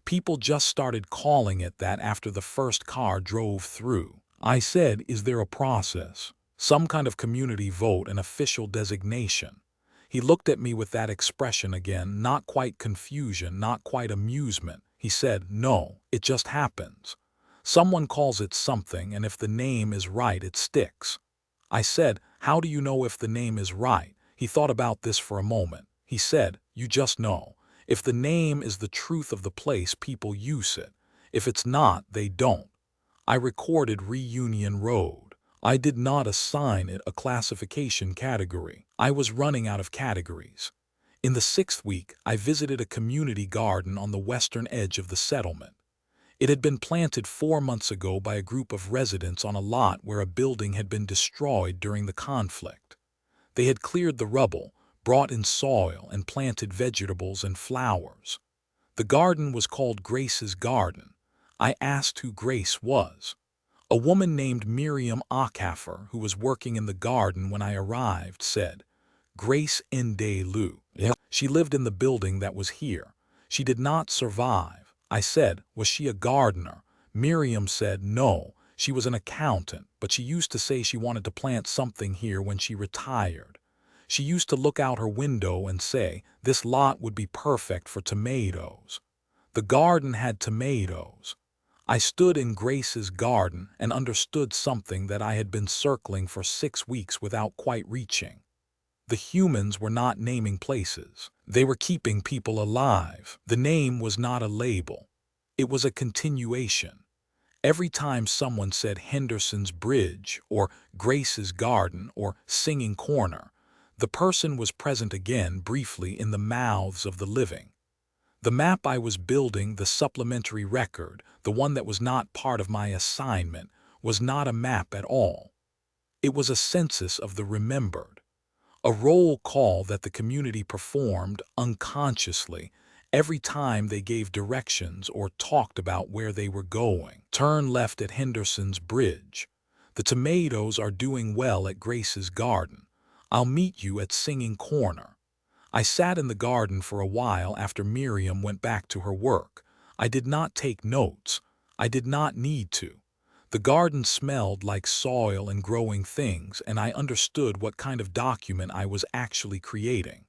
Speaker 2: People just started calling it that after the first car drove through." I said, "Is there a process? Some kind of community vote, an official designation?" He looked at me with that expression again, not quite confusion, not quite amusement. He said, "No, it just happens. Someone calls it something, and if the name is right, it sticks." I said, "How do you know if the name is right?" He thought about this for a moment. He said, "You just know. If the name is the truth of the place, people use it. If it's not, they don't." I recorded Reunion Road. I did not assign it a classification category. I was running out of categories. In the 6th week, I visited a community garden on the western edge of the settlement. It had been planted 4 months ago by a group of residents on a lot where a building had been destroyed during the conflict. They had cleared the rubble, brought in soil, and planted vegetables and flowers. The garden was called Grace's Garden. I asked who Grace was. A woman named Miriam Acaffer, who was working in the garden when I arrived, said, "Grace Ndelu. She lived in the building that was here. She did not survive." I said, "Was she a gardener?" Miriam said, "No, she was an accountant, but she used to say she wanted to plant something here when she retired. She used to look out her window and say, 'This lot would be perfect for tomatoes.' The garden had tomatoes." I stood in Grace's garden and understood something that I had been circling for 6 weeks without quite reaching. The humans were not naming places. They were keeping people alive. The name was not a label. It was a continuation. Every time someone said Henderson's Bridge or Grace's Garden or Singing Corner, the person was present again briefly in the mouths of the living. The map I was building, the supplementary record, the one that was not part of my assignment, was not a map at all. It was a census of the remembered, a roll call that the community performed unconsciously every time they gave directions or talked about where they were going. Turn left at Henderson's Bridge. The tomatoes are doing well at Grace's Garden. I'll meet you at Singing Corner. I sat in the garden for a while after Miriam went back to her work. I did not take notes. I did not need to. The garden smelled like soil and growing things, and I understood what kind of document I was actually creating.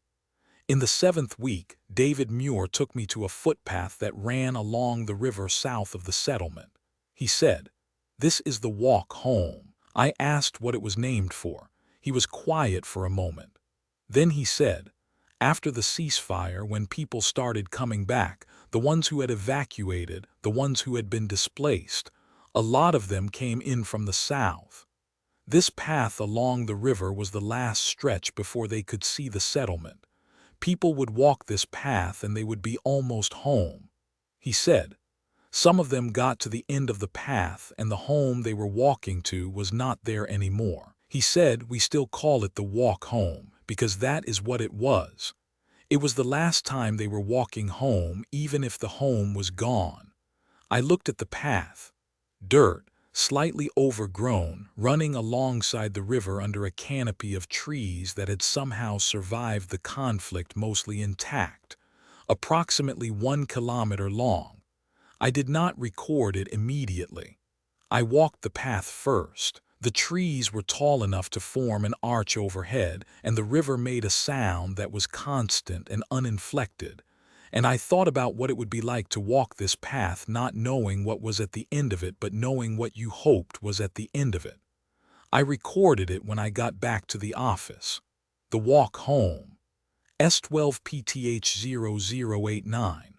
Speaker 2: In the 7th week, David Muir took me to a footpath that ran along the river south of the settlement. He said, "This is the walk home." I asked what it was named for. He was quiet for a moment. Then he said, "After the ceasefire, when people started coming back, the ones who had evacuated, the ones who had been displaced, a lot of them came in from the south. This path along the river was the last stretch before they could see the settlement. People would walk this path and they would be almost home." He said, "Some of them got to the end of the path and the home they were walking to was not there anymore." He said, "We still call it the walk home because that is what it was. It was the last time they were walking home, even if the home was gone." I looked at the path. Dirt, slightly overgrown, running alongside the river under a canopy of trees that had somehow survived the conflict mostly intact, approximately 1 kilometer long. I did not record it immediately. I walked the path first. The trees were tall enough to form an arch overhead, and the river made a sound that was constant and uninflected. And I thought about what it would be like to walk this path not knowing what was at the end of it but knowing what you hoped was at the end of it. I recorded it when I got back to the office. The walk home. S12PTH0089.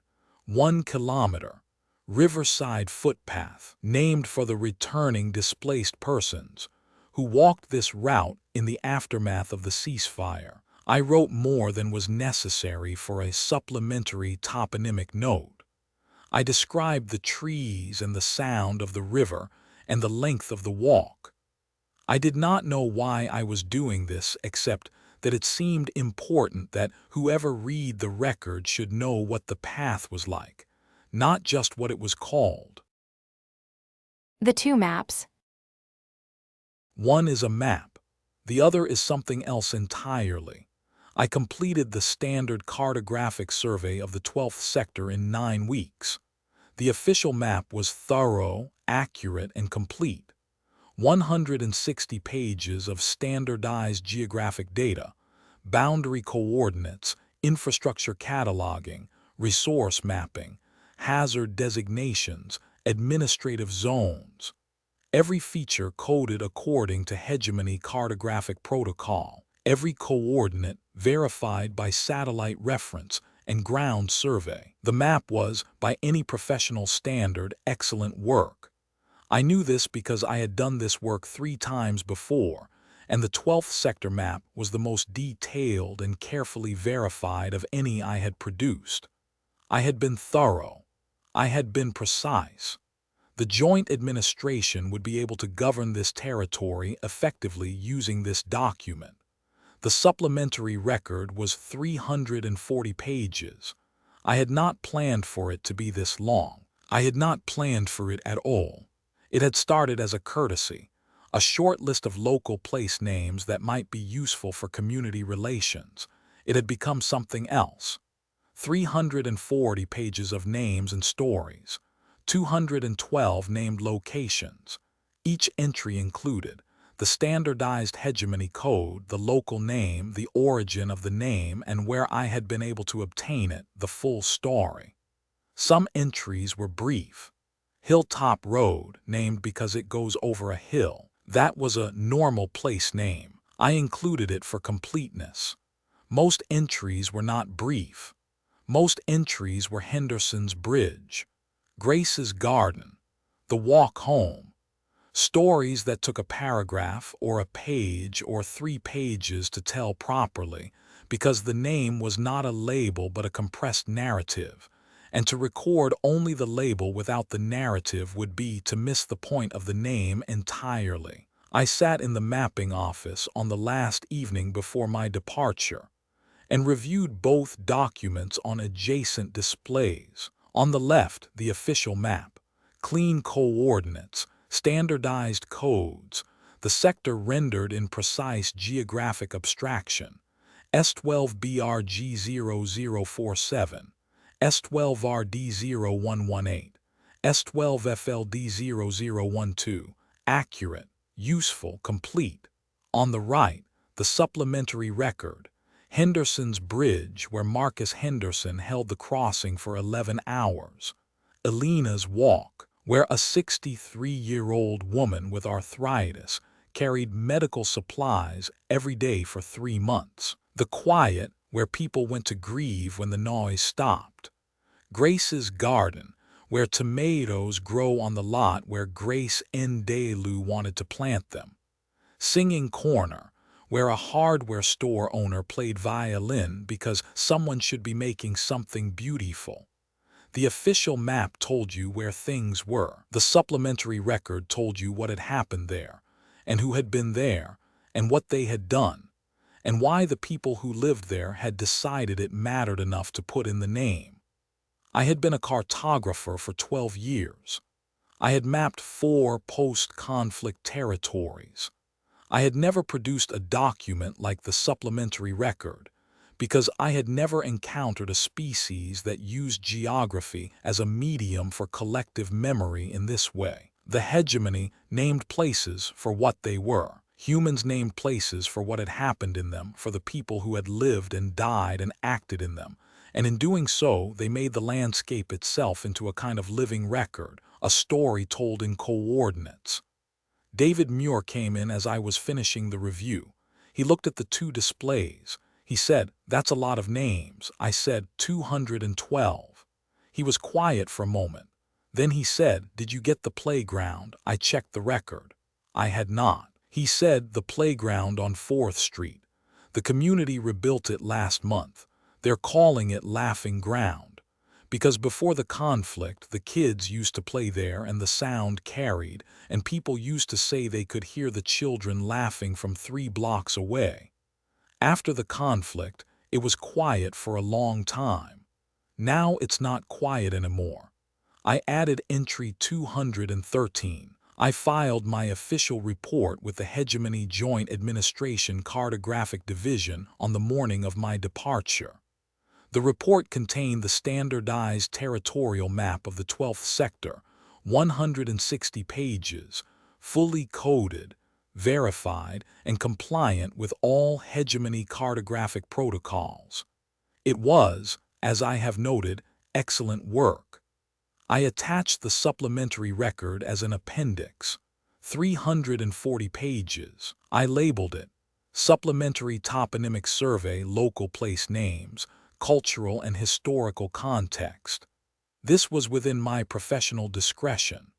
Speaker 2: 1 kilometer. Riverside footpath, named for the returning displaced persons who walked this route in the aftermath of the ceasefire. I wrote more than was necessary for a supplementary toponymic note. I described the trees and the sound of the river and the length of the walk. I did not know why I was doing this except that it seemed important that whoever read the record should know what the path was like, not just what it was called.
Speaker 1: The two maps.
Speaker 2: One is a map. The other is something else entirely. I completed the standard cartographic survey of the 12th sector in 9 weeks. The official map was thorough, accurate, and complete. 160 pages of standardized geographic data, boundary coordinates, infrastructure cataloging, resource mapping, hazard designations, administrative zones. Every feature coded according to hegemony cartographic protocol. Every coordinate verified by satellite reference and ground survey. The map was, by any professional standard, excellent work. I knew this because I had done this work 3 times before, and the 12th sector map was the most detailed and carefully verified of any I had produced. I had been thorough. I had been precise. The joint administration would be able to govern this territory effectively using this document. The supplementary record was 340 pages. I had not planned for it to be this long. I had not planned for it at all. It had started as a courtesy, a short list of local place names that might be useful for community relations. It had become something else. 340 pages of names and stories, 212 named locations. Each entry included the standardized hegemony code, the local name, the origin of the name, and where I had been able to obtain it, the full story. Some entries were brief. Hilltop Road, named because it goes over a hill. That was a normal place name. I included it for completeness. Most entries were not brief. Most entries were Henderson's Bridge, Grace's Garden, The Walk Home. Stories that took a paragraph or a page or 3 pages to tell properly, because the name was not a label but a compressed narrative, and to record only the label without the narrative would be to miss the point of the name entirely. I sat in the mapping office on the last evening before my departure and reviewed both documents on adjacent displays. On the left, the official map, clean coordinates, standardized codes, the sector rendered in precise geographic abstraction, S12BRG0047, S12RD0118, S12FLD0012, accurate, useful, complete. On the right, the supplementary record, Henderson's Bridge, where Marcus Henderson held the crossing for 11 hours. Elena's Walk, where a 63-year-old woman with arthritis carried medical supplies every day for 3 months. The Quiet, where people went to grieve when the noise stopped. Grace's Garden, where tomatoes grow on the lot where Grace Ndelu wanted to plant them. Singing Corner, where a hardware store owner played violin because someone should be making something beautiful. The official map told you where things were. The supplementary record told you what had happened there, and who had been there, and what they had done, and why the people who lived there had decided it mattered enough to put in the name. I had been a cartographer for 12 years. I had mapped 4 post-conflict territories. I had never produced a document like the supplementary record, because I had never encountered a species that used geography as a medium for collective memory in this way. The hegemony named places for what they were. Humans named places for what had happened in them, for the people who had lived and died and acted in them, and in doing so they made the landscape itself into a kind of living record, a story told in coordinates. David Muir came in as I was finishing the review. He looked at the 2 displays. He said, "That's a lot of names." I said, 212. He was quiet for a moment. Then he said, "Did you get the playground?" I checked the record. I had not. He said, "The playground on 4th Street. The community rebuilt it last month. They're calling it Laughing Ground. Because before the conflict, the kids used to play there and the sound carried, and people used to say they could hear the children laughing from 3 blocks away. After the conflict, it was quiet for a long time. Now it's not quiet anymore." I added entry 213. I filed my official report with the Hegemony Joint Administration Cartographic Division on the morning of my departure. The report contained the standardized territorial map of the 12th sector, 160 pages, fully coded, verified, and compliant with all hegemony cartographic protocols. It was, as I have noted, excellent work. I attached the supplementary record as an appendix, 340 pages. I labeled it, Supplementary Toponymic Survey Local Place Names, Cultural and Historical Context. This was within my professional discretion.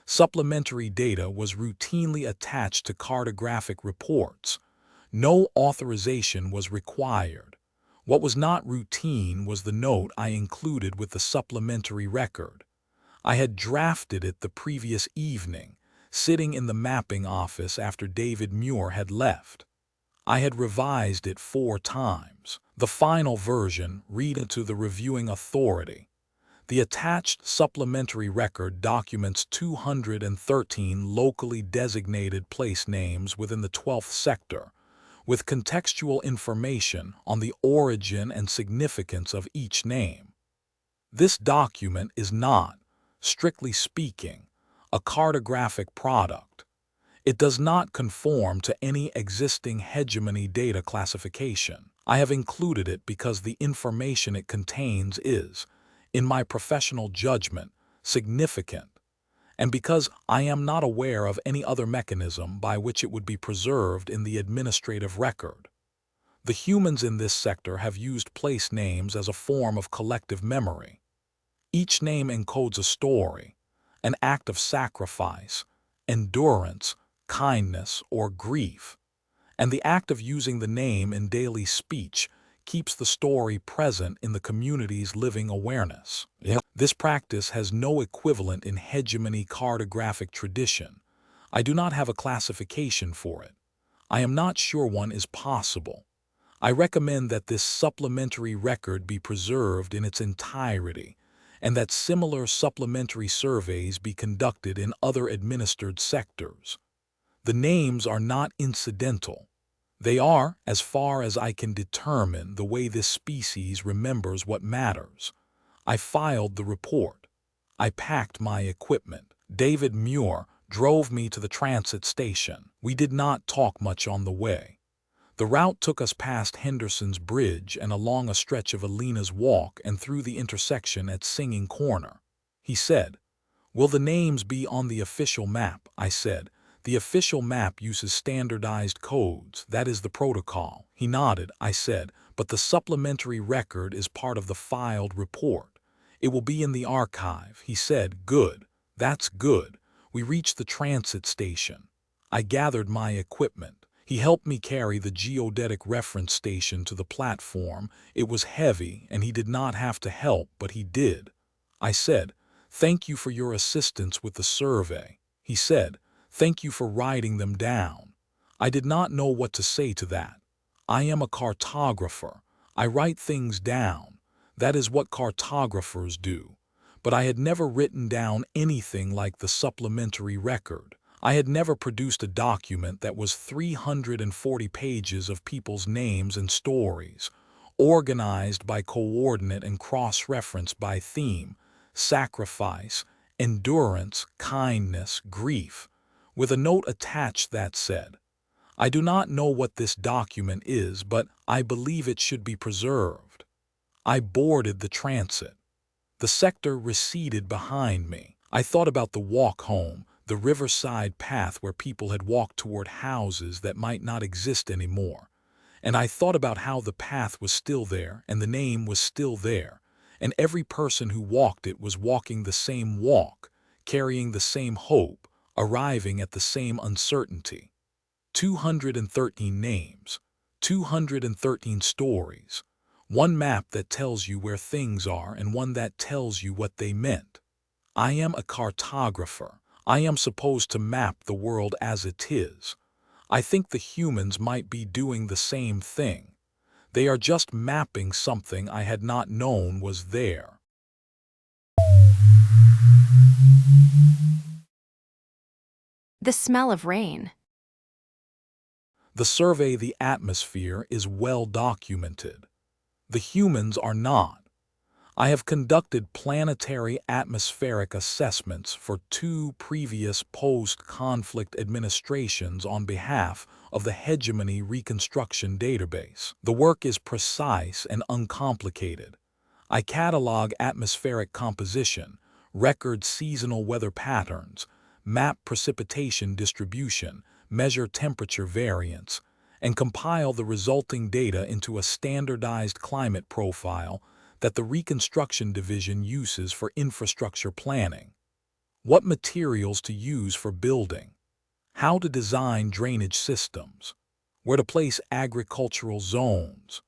Speaker 2: Supplementary data was routinely attached to cartographic reports. No authorization was required. What was not routine was the note I included with the supplementary record. I had drafted it the previous evening, sitting in the mapping office after David Muir had left. I had revised it 4 times. The final version read to the reviewing authority. The attached supplementary record documents 213 locally designated place names within the 12th sector, with contextual information on the origin and significance of each name. This document is not, strictly speaking, a cartographic product. It does not conform to any existing hegemony data classification. I have included it because the information it contains is, in my professional judgment, significant. and because I am not aware of any other mechanism by which it would be preserved in the administrative record. The humans in this sector have used place names as a form of collective memory. Each name encodes a story, an act of sacrifice, endurance, kindness, or grief, and the act of using the name in daily speech keeps the story present in the community's living awareness. This practice has no equivalent in hegemony cartographic tradition. I do not have a classification for it. I am not sure one is possible. I recommend that this supplementary record be preserved in its entirety, and that similar supplementary surveys be conducted in other administered sectors. The names are not incidental. They are, as far as I can determine, the way this species remembers what matters. I filed the report. I packed my equipment. David Muir drove me to the transit station. We did not talk much on the way. The route took us past Henderson's Bridge and along a stretch of Alina's Walk and through the intersection at Singing Corner. He said, "Will the names be on the official map?" I said, "The official map uses standardized codes. That is the protocol." He nodded. I said, "But the supplementary record is part of the filed report. It will be in the archive." He said, "Good. That's good." We reached the transit station. I gathered my equipment. He helped me carry the geodetic reference station to the platform. It was heavy, and he did not have to help, but he did. I said, "Thank you for your assistance with the survey." He said, "Thank you for writing them down." I did not know what to say to that. I am a cartographer. I write things down. That is what cartographers do. But I had never written down anything like the supplementary record. I had never produced a document that was 340 pages of people's names and stories, organized by coordinate and cross-referenced by theme, sacrifice, endurance, kindness, grief, with a note attached that said, "I do not know what this document is, but I believe it should be preserved." I boarded the transit. The sector receded behind me. I thought about the walk home, the riverside path where people had walked toward houses that might not exist anymore. And I thought about how the path was still there and the name was still there, and every person who walked it was walking the same walk, carrying the same hope, arriving at the same uncertainty. 213 names, 213 stories, one map that tells you where things are and one that tells you what they meant. I am a cartographer. I am supposed to map the world as it is. I think the humans might be doing the same thing. They are just mapping something I had not known was there.
Speaker 1: The smell of rain.
Speaker 2: The survey the atmosphere is well documented. The humans are not. I have conducted planetary atmospheric assessments for 2 previous post-conflict administrations on behalf of the Hegemony Reconstruction Database. The work is precise and uncomplicated. I catalog atmospheric composition, record seasonal weather patterns, map precipitation distribution, measure temperature variance, and compile the resulting data into a standardized climate profile that the Reconstruction Division uses for infrastructure planning. What materials to use for building, how to design drainage systems, where to place agricultural zones.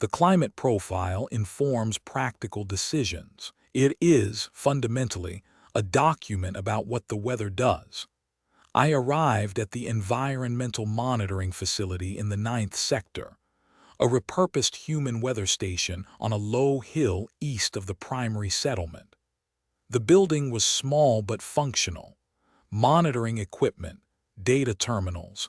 Speaker 2: The climate profile informs practical decisions. It is, fundamentally, a document about what the weather does. I arrived at the Environmental Monitoring Facility in the 9th Sector, a repurposed human weather station on a low hill east of the primary settlement. The building was small but functional. Monitoring equipment, data terminals,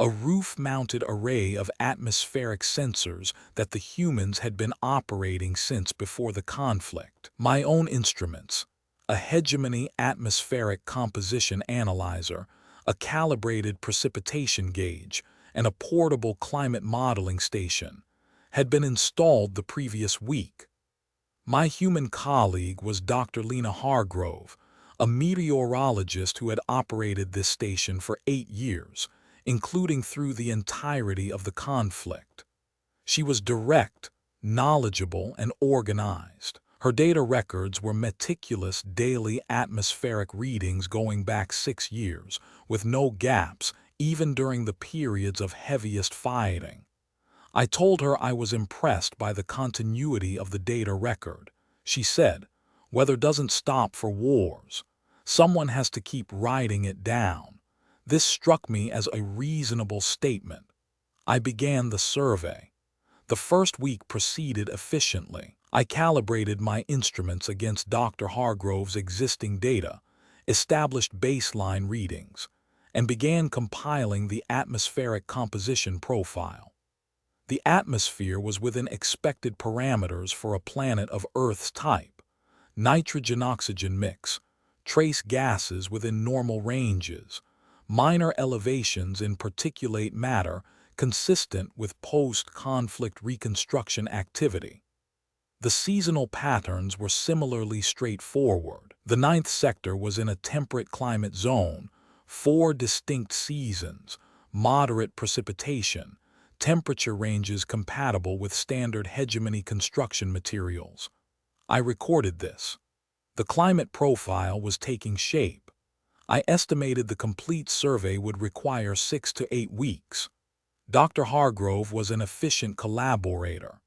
Speaker 2: a roof-mounted array of atmospheric sensors that the humans had been operating since before the conflict. My own instruments, a Hegemony atmospheric composition analyzer, a calibrated precipitation gauge, and a portable climate modeling station, had been installed the previous week. My human colleague was Dr. Lena Hargrove, a meteorologist who had operated this station for 8 years, including through the entirety of the conflict. She was direct, knowledgeable, and organized. Her data records were meticulous daily atmospheric readings going back 6 years, with no gaps, even during the periods of heaviest fighting. I told her I was impressed by the continuity of the data record. She said, "Weather doesn't stop for wars. Someone has to keep writing it down." This struck me as a reasonable statement. I began the survey. The first week proceeded efficiently. I calibrated my instruments against Dr. Hargrove's existing data, established baseline readings, and began compiling the atmospheric composition profile. The atmosphere was within expected parameters for a planet of Earth's type: nitrogen-oxygen mix, trace gases within normal ranges, minor elevations in particulate matter consistent with post-conflict reconstruction activity. The seasonal patterns were similarly straightforward. The ninth sector was in a temperate climate zone, 4 distinct seasons, moderate precipitation, temperature ranges compatible with standard hegemony construction materials. I recorded this. The climate profile was taking shape. I estimated the complete survey would require 6 to 8 weeks. Dr. Hargrove was an efficient collaborator.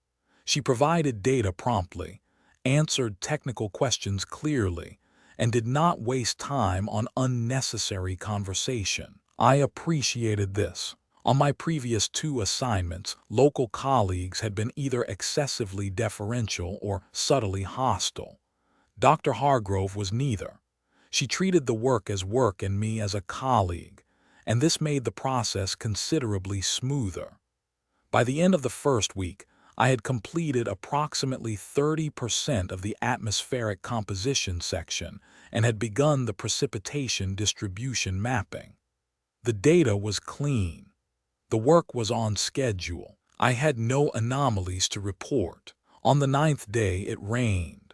Speaker 2: She provided data promptly, answered technical questions clearly, and did not waste time on unnecessary conversation. I appreciated this. On my previous 2 assignments, local colleagues had been either excessively deferential or subtly hostile. Dr. Hargrove was neither. She treated the work as work and me as a colleague, and this made the process considerably smoother. By the end of the first week, I had completed approximately 30% of the atmospheric composition section and had begun the precipitation distribution mapping. The data was clean. The work was on schedule. I had no anomalies to report. On the 9th day, it rained.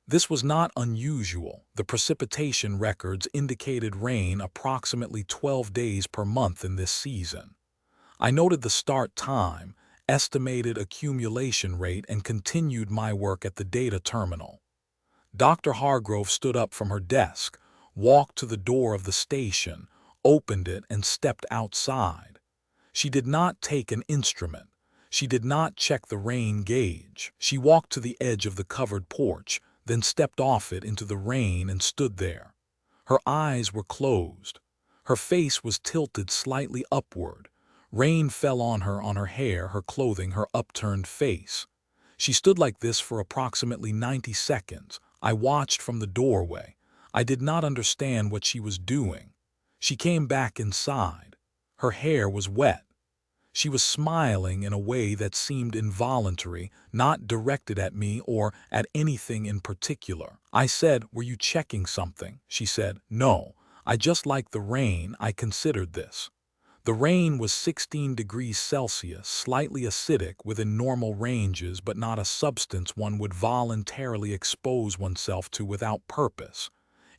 Speaker 2: This was not unusual. The precipitation records indicated rain approximately 12 days per month in this season. I noted the start time, estimated accumulation rate, and continued my work at the data terminal. Dr. Hargrove stood up from her desk, walked to the door of the station, opened it, and stepped outside. She did not take an instrument. She did not check the rain gauge. She walked to the edge of the covered porch, then stepped off it into the rain and stood there. Her eyes were closed. Her face was tilted slightly upward. Rain fell on her hair, her clothing, her upturned face. She stood like this for approximately 90 seconds. I watched from the doorway. I did not understand what she was doing. She came back inside. Her hair was wet. She was smiling in a way that seemed involuntary, not directed at me or at anything in particular. I said, "Were you checking something?" She said, "No, I just like the rain. I considered this." The rain was 16 degrees Celsius, slightly acidic within normal ranges, but not a substance one would voluntarily expose oneself to without purpose.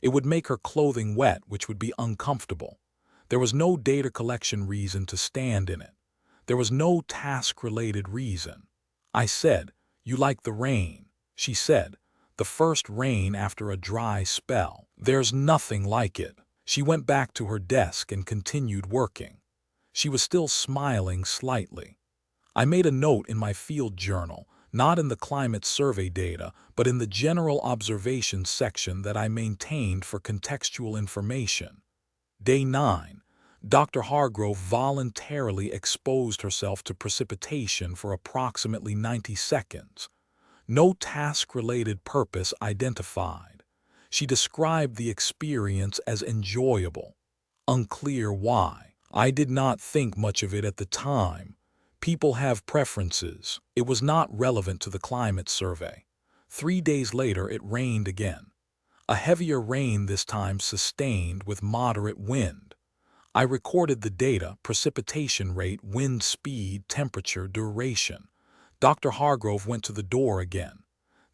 Speaker 2: It would make her clothing wet, which would be uncomfortable. There was no data collection reason to stand in it. There was no task-related reason. I said, "You like the rain?" She said, "The first rain after a dry spell. There's nothing like it." She went back to her desk and continued working. She was still smiling slightly. I made a note in my field journal, not in the climate survey data, but in the general observations section that I maintained for contextual information. Day 9. Dr. Hargrove voluntarily exposed herself to precipitation for approximately 90 seconds. No task-related purpose identified. She described the experience as enjoyable. Unclear why. I did not think much of it at the time. People have preferences. It was not relevant to the climate survey. 3 days later, it rained again. A heavier rain this time, sustained with moderate wind. I recorded the data: precipitation rate, wind speed, temperature, duration. Dr. Hargrove went to the door again.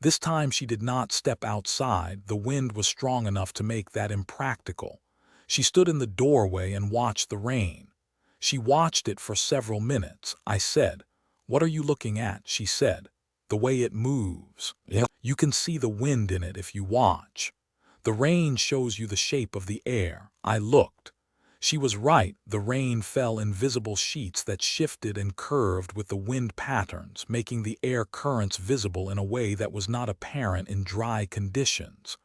Speaker 2: This time she did not step outside. The wind was strong enough to make that impractical. She stood in the doorway and watched the rain. She watched it for several minutes. I said, "What are you looking at?" She said, "The way it moves. Yep. You can see the wind in it if you watch. The rain shows you the shape of the air." I looked. She was right. The rain fell in visible sheets that shifted and curved with the wind patterns, making the air currents visible in a way that was not apparent in dry conditions.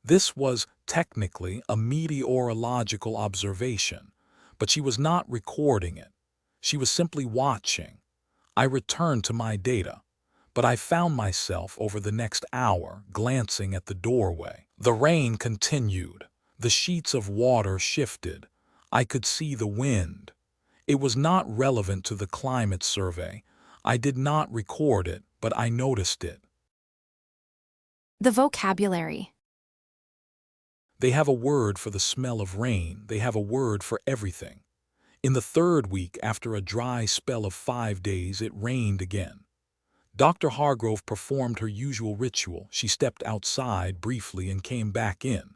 Speaker 2: This was technically a meteorological observation, but she was not recording it. She was simply watching. I returned to my data, but I found myself over the next hour glancing at the doorway. The rain continued. The sheets of water shifted. I could see the wind. It was not relevant to the climate survey. I did not record it, but I noticed it.
Speaker 1: The vocabulary.
Speaker 2: They have a word for the smell of rain. They have a word for everything. In the third week, after a dry spell of 5 days, it rained again. Dr. Hargrove performed her usual ritual. She stepped outside briefly and came back in.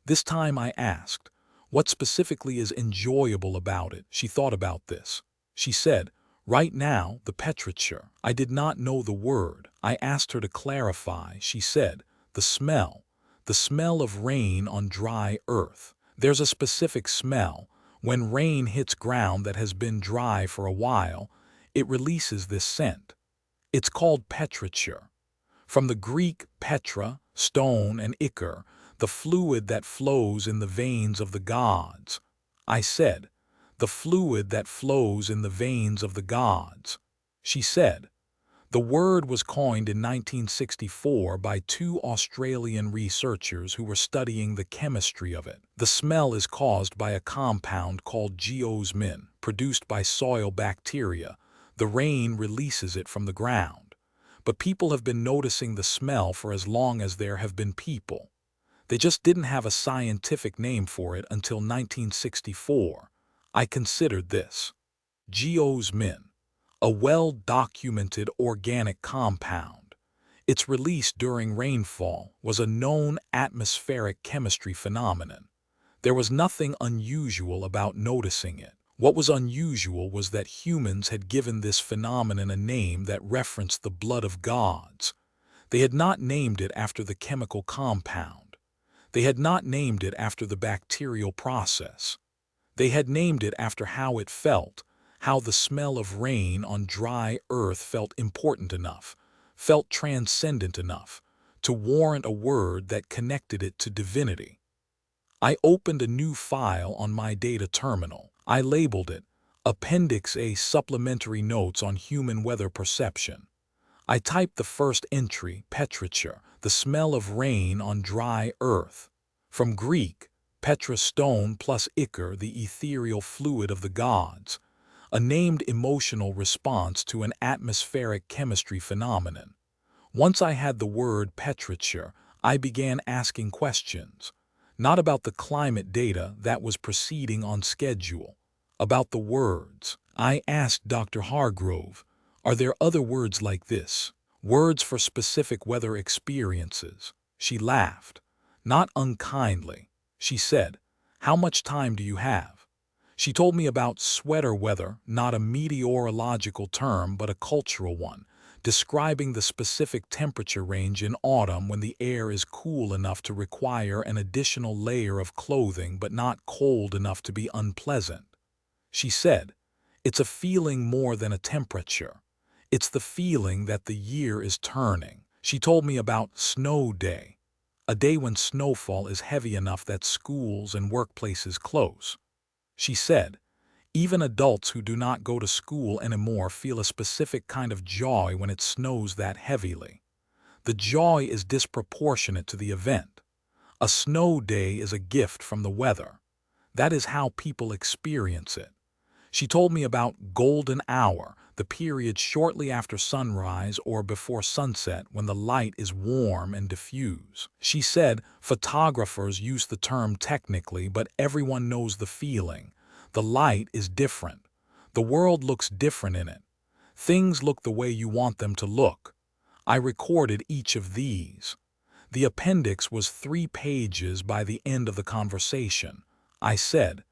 Speaker 2: This time I asked, "What specifically is enjoyable about it?" She thought about this. She said, "Right now, the temperature." I did not know the word. I asked her to clarify. She said, "The smell. The smell of rain on dry earth. There's a specific smell. When rain hits ground that has been dry for a while, it releases this scent. It's called petrichor. From the Greek petra, stone, and ichor, the fluid that flows in the veins of the gods." I said, "The fluid that flows in the veins of the gods." She said, "The word was coined in 1964 by 2 Australian researchers who were studying the chemistry of it. The smell is caused by a compound called geosmin, produced by soil bacteria. The rain releases it from the ground. But people have been noticing the smell for as long as there have been people. They just didn't have a scientific name for it until 1964. I considered this. Geosmin, a well-documented organic compound. Its release during rainfall was a known atmospheric chemistry phenomenon. There was nothing unusual about noticing it. What was unusual was that humans had given this phenomenon a name that referenced the blood of gods. They had not named it after the chemical compound. They had not named it after the bacterial process. They had named it after how it felt, how the smell of rain on dry earth felt important enough, felt transcendent enough, to warrant a word that connected it to divinity. I opened a new file on my data terminal. I labeled it Appendix A Supplementary Notes on Human Weather Perception. I typed the first entry, petrichor, the smell of rain on dry earth. From Greek, petra, stone, plus ichor, the ethereal fluid of the gods, a named emotional response to an atmospheric chemistry phenomenon. Once I had the word petrichor, I began asking questions. Not about the climate data that was proceeding on schedule, about the words. I asked Dr. Hargrove, "Are there other words like this? Words for specific weather experiences?" She laughed, not unkindly. She said, "How much time do you have?" She told me about sweater weather, not a meteorological term but a cultural one, describing the specific temperature range in autumn when the air is cool enough to require an additional layer of clothing but not cold enough to be unpleasant. She said, "It's a feeling more than a temperature. It's the feeling that the year is turning." She told me about snow day, a day when snowfall is heavy enough that schools and workplaces close. She said, "Even adults who do not go to school anymore feel a specific kind of joy when it snows that heavily. The joy is disproportionate to the event. A snow day is a gift from the weather. That is how people experience it." She told me about golden hour, the period shortly after sunrise or before sunset when the light is warm and diffuse. She said photographers use the term technically, but everyone knows the feeling. The light is different. The world looks different in it. Things look the way you want them to look. I recorded each of these. The appendix was 3 pages by the end of the conversation. I said,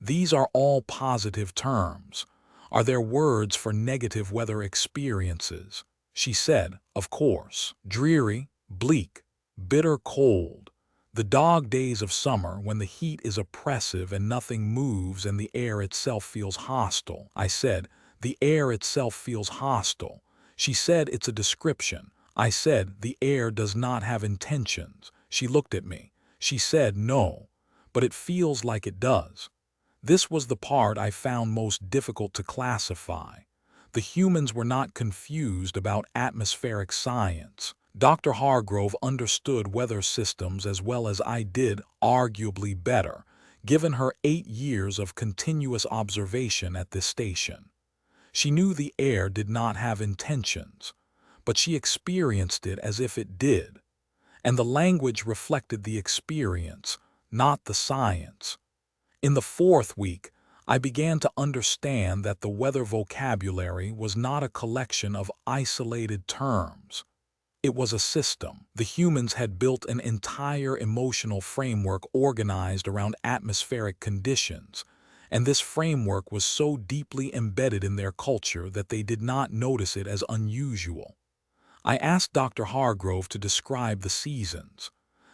Speaker 2: "These are all positive terms. Are there words for negative weather experiences?" She said, "Of course. Dreary, bleak, bitter cold. The dog days of summer when the heat is oppressive and nothing moves and the air itself feels hostile." I said, "The air itself feels hostile." She said, "It's a description." I said, "The air does not have intentions." She looked at me. She said, "No, but it feels like it does." This was the part I found most difficult to classify. The humans were not confused about atmospheric science. Dr. Hargrove understood weather systems as well as I did, arguably better, given her 8 years of continuous observation at this station. She knew the air did not have intentions, but she experienced it as if it did, and the language reflected the experience, not the science. In the 4th week, I began to understand that the weather vocabulary was not a collection of isolated terms. It was a system. The humans had built an entire emotional framework organized around atmospheric conditions, and this framework was so deeply embedded in their culture that they did not notice it as unusual. I asked Dr. Hargrove to describe the seasons,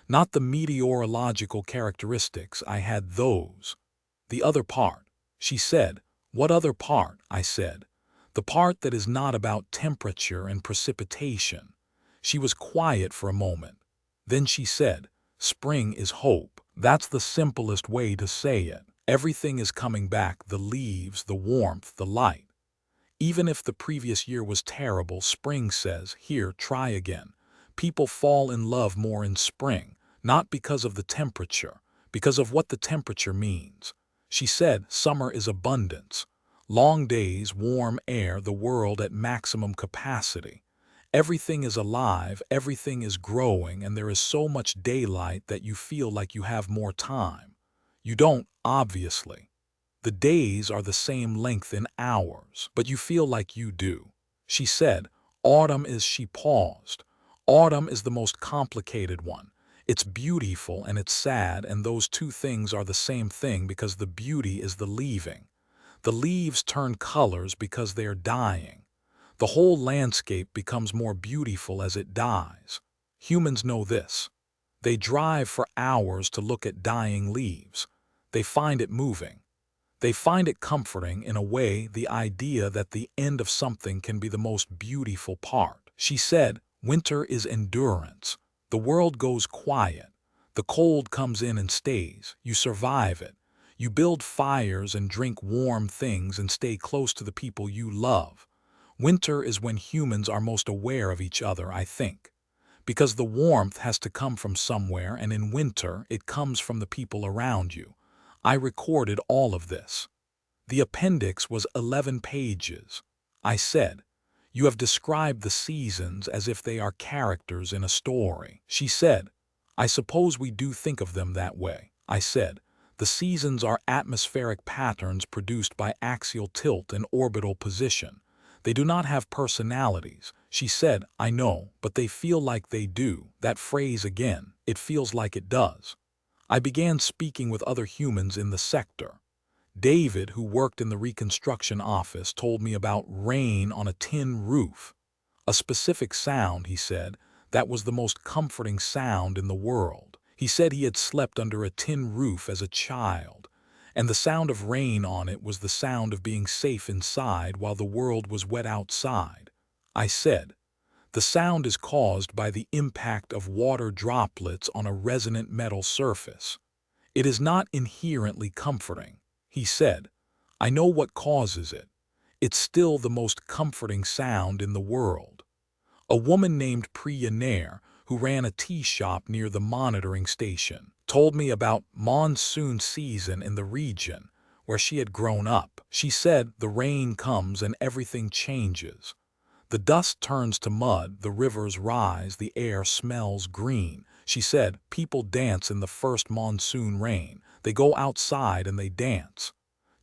Speaker 2: not the meteorological characteristics. I had those. The other part. She said, "What other part?" I said, "The part that is not about temperature and precipitation." She was quiet for a moment. Then she said, "Spring is hope." That's the simplest way to say it. Everything is coming back, the leaves, the warmth, the light. Even if the previous year was terrible, spring says, "Here, try again." People fall in love more in spring, not because of the temperature, because of what the temperature means. She said, "Summer is abundance. Long days, warm air, the world at maximum capacity. Everything is alive, everything is growing, and there is so much daylight that you feel like you have more time. You don't, obviously. The days are the same length in hours, but you feel like you do." She said, "Autumn is," she paused. "Autumn is the most complicated one. It's beautiful and it's sad, and those two things are the same thing because the beauty is the leaving. The leaves turn colors because they are dying. The whole landscape becomes more beautiful as it dies. Humans know this. They drive for hours to look at dying leaves. They find it moving. They find it comforting in a way, the idea that the end of something can be the most beautiful part." She said, "Winter is endurance. The world goes quiet. The cold comes in and stays. You survive it. You build fires and drink warm things and stay close to the people you love. Winter is when humans are most aware of each other, I think. Because the warmth has to come from somewhere, and in winter it comes from the people around you." I recorded all of this. The appendix was 11 pages. I said, "You have described the seasons as if they are characters in a story." She said, "I suppose we do think of them that way." I said, "The seasons are atmospheric patterns produced by axial tilt and orbital position. They do not have personalities." She said, "I know, but they feel like they do." That phrase again, "it feels like it does." I began speaking with other humans in the sector. David, who worked in the reconstruction office, told me about rain on a tin roof. A specific sound, he said, that was the most comforting sound in the world. He said he had slept under a tin roof as a child, and the sound of rain on it was the sound of being safe inside while the world was wet outside. I said, "The sound is caused by the impact of water droplets on a resonant metal surface. It is not inherently comforting." He said, "I know what causes it. It's still the most comforting sound in the world." A woman named Priya Nair, who ran a tea shop near the monitoring station, told me about monsoon season in the region where she had grown up. She said, "The rain comes and everything changes. The dust turns to mud, the rivers rise, the air smells green." She said, "People dance in the first monsoon rain. They go outside and they dance.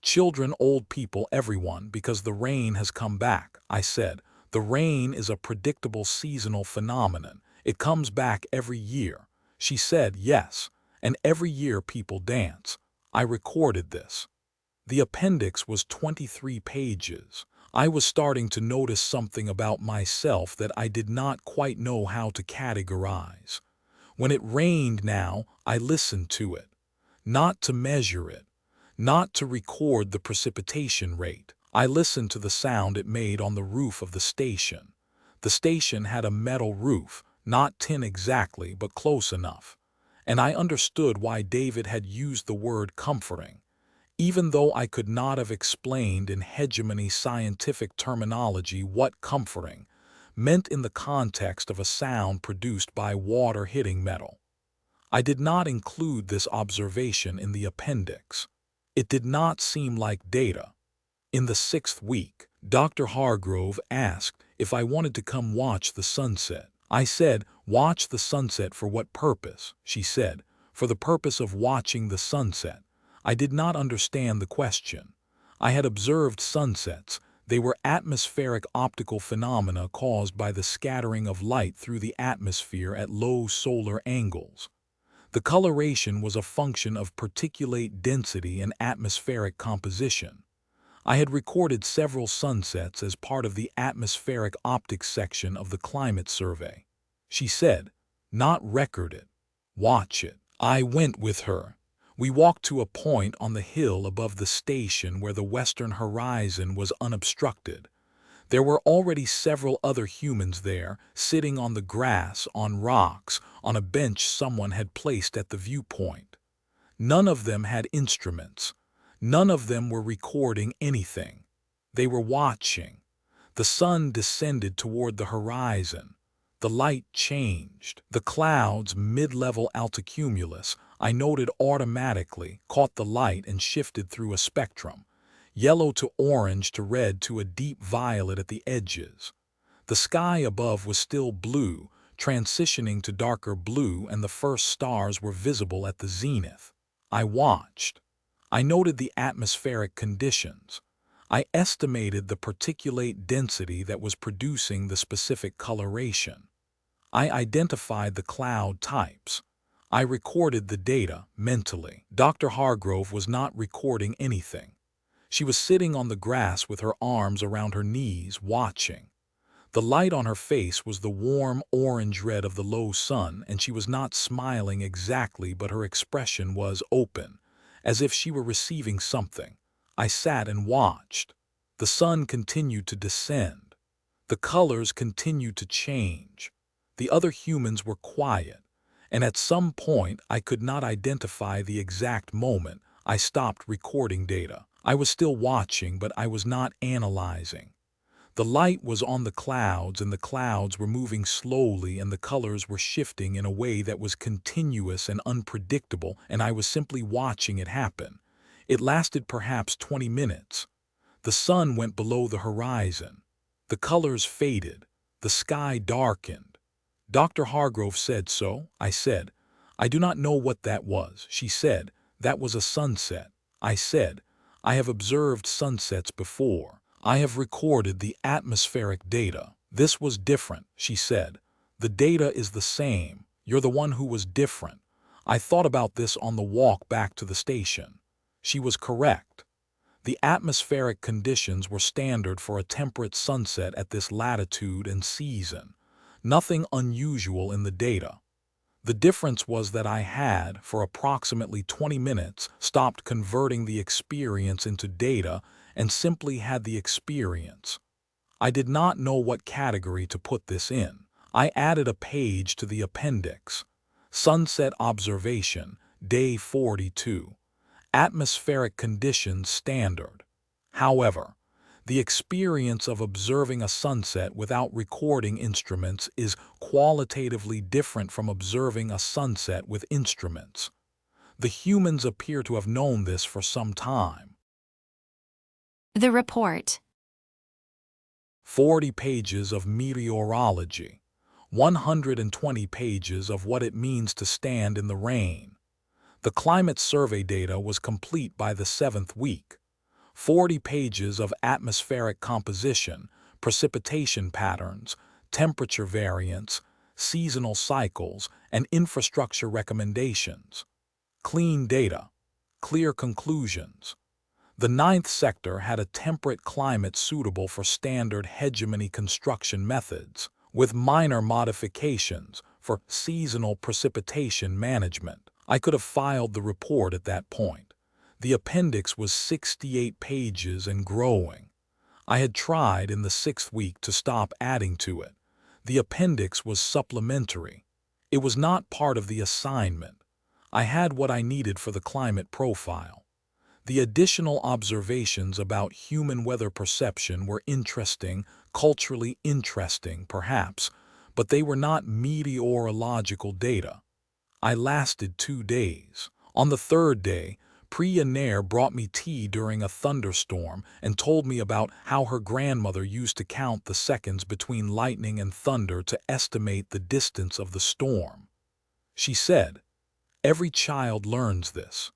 Speaker 2: Children, old people, everyone, because the rain has come back." I said, The rain is a predictable seasonal phenomenon. It comes back every year. She said yes, and every year people dance. I recorded this. The appendix was 23 pages. I was starting to notice something about myself that I did not quite know how to categorize. When it rained now, I listened to it. Not to measure it, not to record the precipitation rate. I listened to the sound it made on the roof of the station. The station had a metal roof, not tin exactly, but close enough. And I understood why David had used the word comforting. Even though I could not have explained in hegemony scientific terminology what comforting meant in the context of a sound produced by water hitting metal. I did not include this observation in the appendix. It did not seem like data. In the 6th week, Dr. Hargrove asked if I wanted to come watch the sunset. I said, "Watch the sunset for what purpose?" She said, "For the purpose of watching the sunset." I did not understand the question. I had observed sunsets. They were atmospheric optical phenomena caused by the scattering of light through the atmosphere at low solar angles. The coloration was a function of particulate density and atmospheric composition. I had recorded several sunsets as part of the atmospheric optics section of the climate survey. She said, "Not record it. Watch it." I went with her. We walked to a point on the hill above the station where the western horizon was unobstructed. There were already several other humans there, sitting on the grass, on rocks, on a bench someone had placed at the viewpoint. None of them had instruments. None of them were recording anything. They were watching. The sun descended toward the horizon. The light changed. The clouds, mid-level altocumulus, I noted automatically, caught the light and shifted through a spectrum. Yellow to orange to red to a deep violet at the edges. The sky above was still blue, transitioning to darker blue, and the first stars were visible at the zenith. I watched. I noted the atmospheric conditions. I estimated the particulate density that was producing the specific coloration. I identified the cloud types. I recorded the data mentally. Dr. Hargrove was not recording anything. She was sitting on the grass with her arms around her knees, watching. The light on her face was the warm orange-red of the low sun, and she was not smiling exactly, but her expression was open, as if she were receiving something. I sat and watched. The sun continued to descend. The colors continued to change. The other humans were quiet, and at some point I could not identify the exact moment I stopped recording data. I was still watching, but I was not analyzing. The light was on the clouds, and the clouds were moving slowly, and the colors were shifting in a way that was continuous and unpredictable, and I was simply watching it happen. It lasted perhaps 20 minutes. The sun went below the horizon. The colors faded. The sky darkened. Dr. Hargrove said so. I said, "I do not know what that was." She said, "That was a sunset." I said, "I have observed sunsets before. I have recorded the atmospheric data. This was different," she said. "The data is the same. You're the one who was different. I thought about this on the walk back to the station." She was correct. The atmospheric conditions were standard for a temperate sunset at this latitude and season. Nothing unusual in the data. The difference was that I had, for approximately 20 minutes, stopped converting the experience into data and simply had the experience. I did not know what category to put this in. I added a page to the appendix. Sunset observation, day 42. Atmospheric conditions standard. However, the experience of observing a sunset without recording instruments is qualitatively different from observing a sunset with instruments. The humans appear to have known this for some time.
Speaker 1: The report.
Speaker 2: 40 pages of meteorology. 120 pages of what it means to stand in the rain. The climate survey data was complete by the 7th week. 40 pages of atmospheric composition, precipitation patterns, temperature variance, seasonal cycles, and infrastructure recommendations. Clean data, clear conclusions. The ninth sector had a temperate climate suitable for standard hegemony construction methods, with minor modifications for seasonal precipitation management. I could have filed the report at that point. The appendix was 68 pages and growing. I had tried in the 6th week to stop adding to it. The appendix was supplementary. It was not part of the assignment. I had what I needed for the climate profile. The additional observations about human weather perception were interesting, culturally interesting, perhaps, but they were not meteorological data. I lasted 2 days. On the 3rd day, Priya Nair brought me tea during a thunderstorm and told me about how her grandmother used to count the seconds between lightning and thunder to estimate the distance of the storm. She said, "Every child learns this.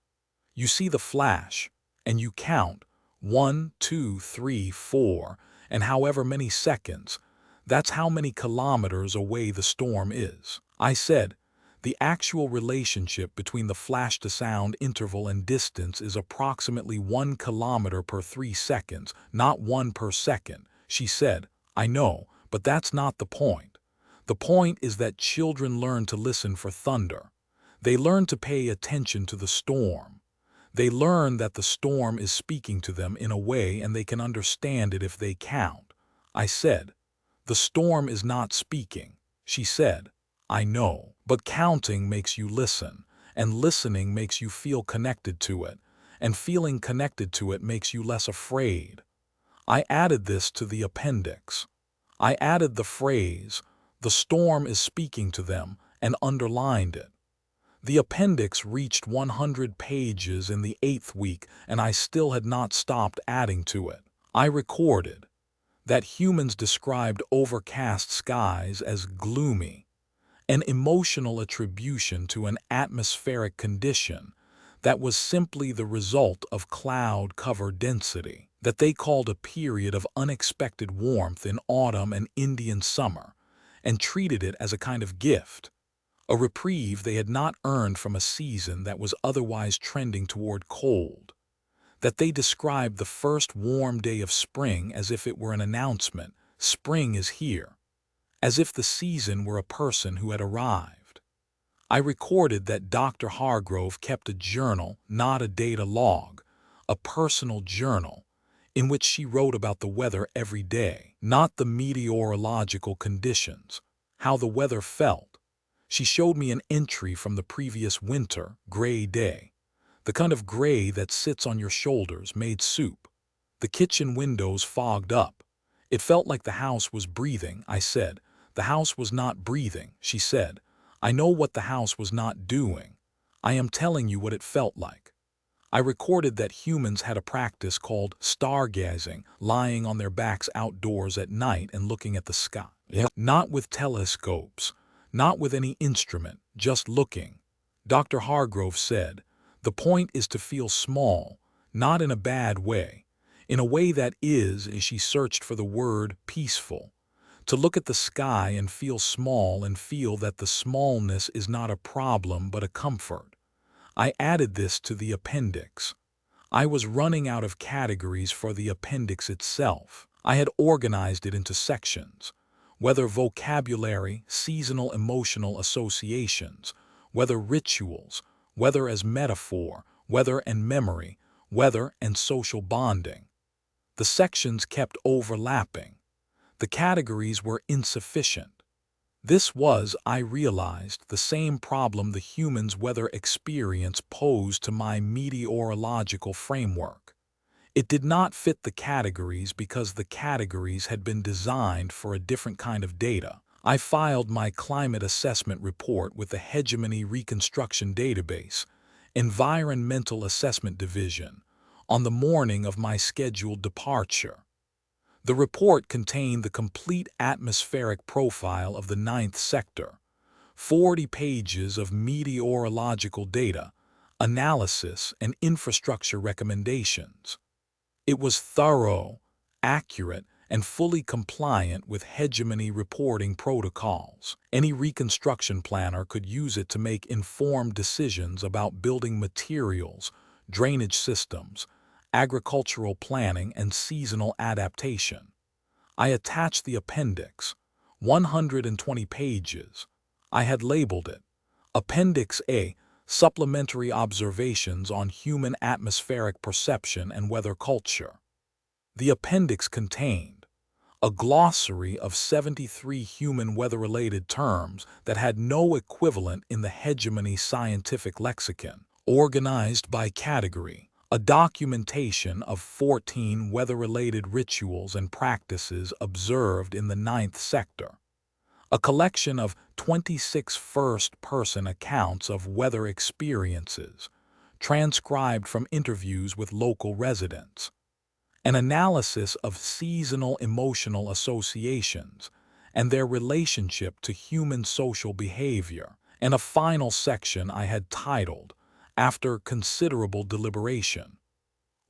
Speaker 2: You see the flash, and you count 1, 2, 3, 4, and however many seconds. That's how many kilometers away the storm is." I said, "The actual relationship between the flash-to-sound interval and distance is approximately 1 kilometer per 3 seconds, not 1 per second." She said, "I know, but that's not the point. The point is that children learn to listen for thunder. They learn to pay attention to the storm. They learn that the storm is speaking to them in a way and they can understand it if they count." I said, "The storm is not speaking." She said, "I know, but counting makes you listen, and listening makes you feel connected to it, and feeling connected to it makes you less afraid." I added this to the appendix. I added the phrase, "The storm is speaking to them," and underlined it. The appendix reached 100 pages in the 8th week, and I still had not stopped adding to it. I recorded that humans described overcast skies as gloomy, an emotional attribution to an atmospheric condition that was simply the result of cloud cover density, that they called a period of unexpected warmth in autumn and Indian summer, and treated it as a kind of gift, a reprieve they had not earned from a season that was otherwise trending toward cold, that they described the first warm day of spring as if it were an announcement, "Spring is here," as if the season were a person who had arrived. I recorded that Dr. Hargrove kept a journal, not a data log, a personal journal, in which she wrote about the weather every day, not the meteorological conditions, how the weather felt. She showed me an entry from the previous winter, gray day, the kind of gray that sits on your shoulders, made soup. The kitchen windows fogged up. It felt like the house was breathing. I said, "The house was not breathing." She said, "I know what the house was not doing. I am telling you what it felt like." I recorded that humans had a practice called stargazing, lying on their backs outdoors at night and looking at the sky. Not with telescopes, not with any instrument, just looking. Dr. Hargrove said, "The point is to feel small, not in a bad way, in a way that is," as she searched for the word, "peaceful. To look at the sky and feel small and feel that the smallness is not a problem but a comfort." I added this to the appendix. I was running out of categories for the appendix itself. I had organized it into sections, whether vocabulary, seasonal emotional associations, whether rituals, whether as metaphor, whether and memory, whether and social bonding. The sections kept overlapping. The categories were insufficient. This was, I realized, the same problem the human's weather experience posed to my meteorological framework. It did not fit the categories because the categories had been designed for a different kind of data. I filed my climate assessment report with the Hegemony Reconstruction Database, Environmental Assessment Division, on the morning of my scheduled departure. The report contained the complete atmospheric profile of the ninth sector, 40 pages of meteorological data, analysis, and infrastructure recommendations. It was thorough, accurate, and fully compliant with hegemony reporting protocols. Any reconstruction planner could use it to make informed decisions about building materials, drainage systems, agricultural planning, and seasonal adaptation. I attached the appendix, 120 pages. I had labeled it Appendix A, Supplementary Observations on Human Atmospheric Perception and Weather Culture. The appendix contained a glossary of 73 human weather-related terms that had no equivalent in the hegemony scientific lexicon, organized by category, a documentation of 14 weather-related rituals and practices observed in the ninth sector, a collection of 26 first-person accounts of weather experiences, transcribed from interviews with local residents, an analysis of seasonal emotional associations and their relationship to human social behavior, and a final section I had titled, after considerable deliberation,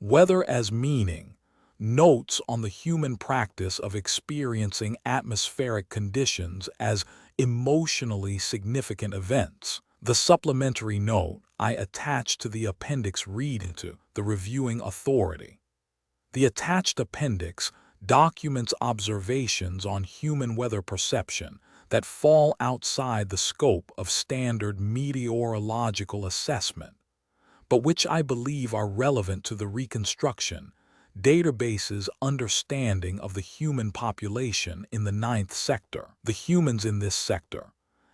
Speaker 2: Weather as Meaning, Notes on the Human Practice of Experiencing Atmospheric Conditions as Emotionally Significant Events. The supplementary note I attached to the appendix read to the reviewing authority. The attached appendix documents observations on human weather perception that fall outside the scope of standard meteorological assessment, but which I believe are relevant to the reconstruction database's understanding of the human population in the ninth sector. The humans in this sector,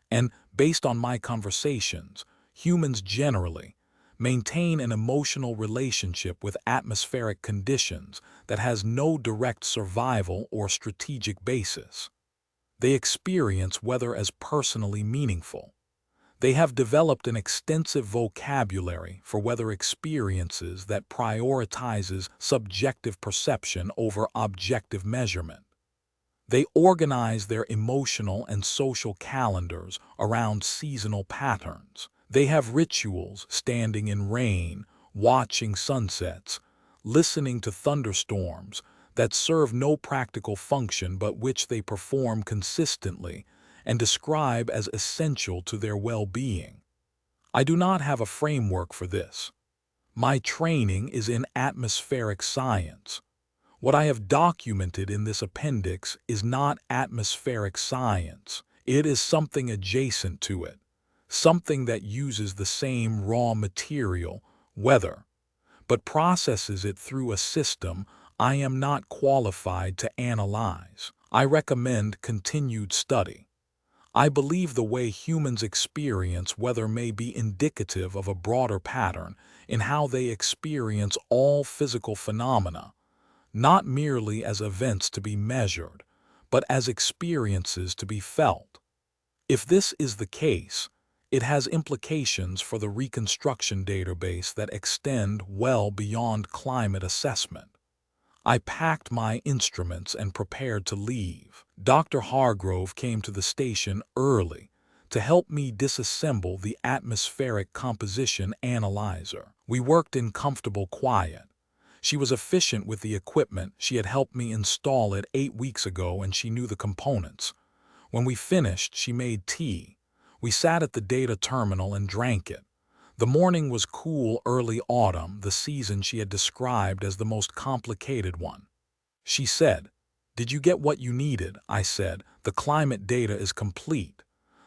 Speaker 2: and based on my conversations, humans generally, maintain an emotional relationship with atmospheric conditions that has no direct survival or strategic basis. They experience weather as personally meaningful. They have developed an extensive vocabulary for weather experiences that prioritizes subjective perception over objective measurement. They organize their emotional and social calendars around seasonal patterns. They have rituals, standing in rain, watching sunsets, listening to thunderstorms, that serve no practical function but which they perform consistently and describe as essential to their well-being. I do not have a framework for this. My training is in atmospheric science. What I have documented in this appendix is not atmospheric science. It is something adjacent to it, something that uses the same raw material, weather, but processes it through a system I am not qualified to analyze. I recommend continued study. I believe the way humans experience weather may be indicative of a broader pattern in how they experience all physical phenomena, not merely as events to be measured, but as experiences to be felt. If this is the case, it has implications for the reconstruction database that extend well beyond climate assessment. I packed my instruments and prepared to leave. Dr. Hargrove came to the station early to help me disassemble the atmospheric composition analyzer. We worked in comfortable quiet. She was efficient with the equipment. She had helped me install it 8 weeks ago and she knew the components. When we finished, she made tea. We sat at the data terminal and drank it. The morning was cool early autumn, the season she had described as the most complicated one. She said, "Did you get what you needed?" I said, "The climate data is complete.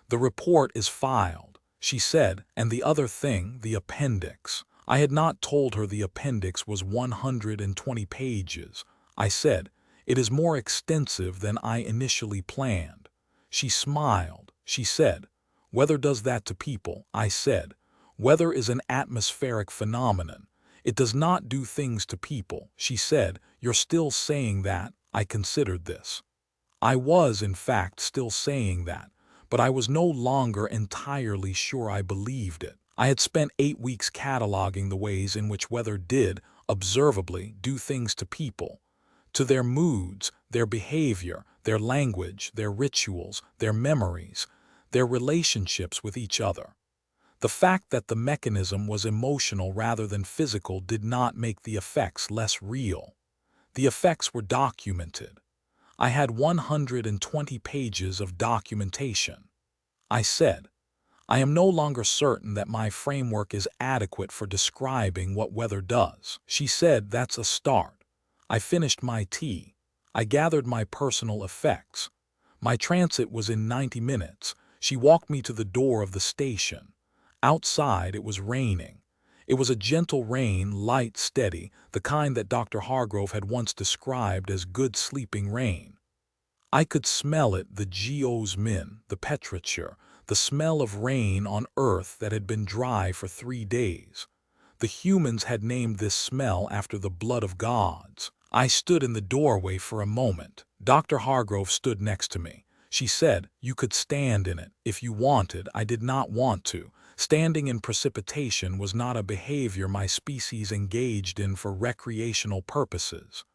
Speaker 2: The report is filed." She said, "And the other thing, the appendix." I had not told her the appendix was 120 pages. I said, "It is more extensive than I initially planned." She smiled. She said, "Weather does that to people." I said, "Weather is an atmospheric phenomenon. It does not do things to people." She said, "You're still saying that." I considered this. I was, in fact, still saying that, but I was no longer entirely sure I believed it. I had spent 8 weeks cataloging the ways in which weather did, observably, do things to people, to their moods, their behavior, their language, their rituals, their memories, their relationships with each other. The fact that the mechanism was emotional rather than physical did not make the effects less real. The effects were documented. I had 120 pages of documentation. I said, I am no longer certain that my framework is adequate for describing what weather does. She said, that's a start. I finished my tea. I gathered my personal effects. My transit was in 90 minutes. She walked me to the door of the station. Outside, it was raining. It was a gentle rain, light, steady, the kind that Dr. Hargrove had once described as good sleeping rain. I could smell it, the geosmin, the petrichor, the smell of rain on earth that had been dry for 3 days. The humans had named this smell after the blood of gods. I stood in the doorway for a moment. Dr. Hargrove stood next to me. She said, you could stand in it if you wanted. I did not want to. Standing in precipitation was not a behavior my species engaged in for recreational purposes.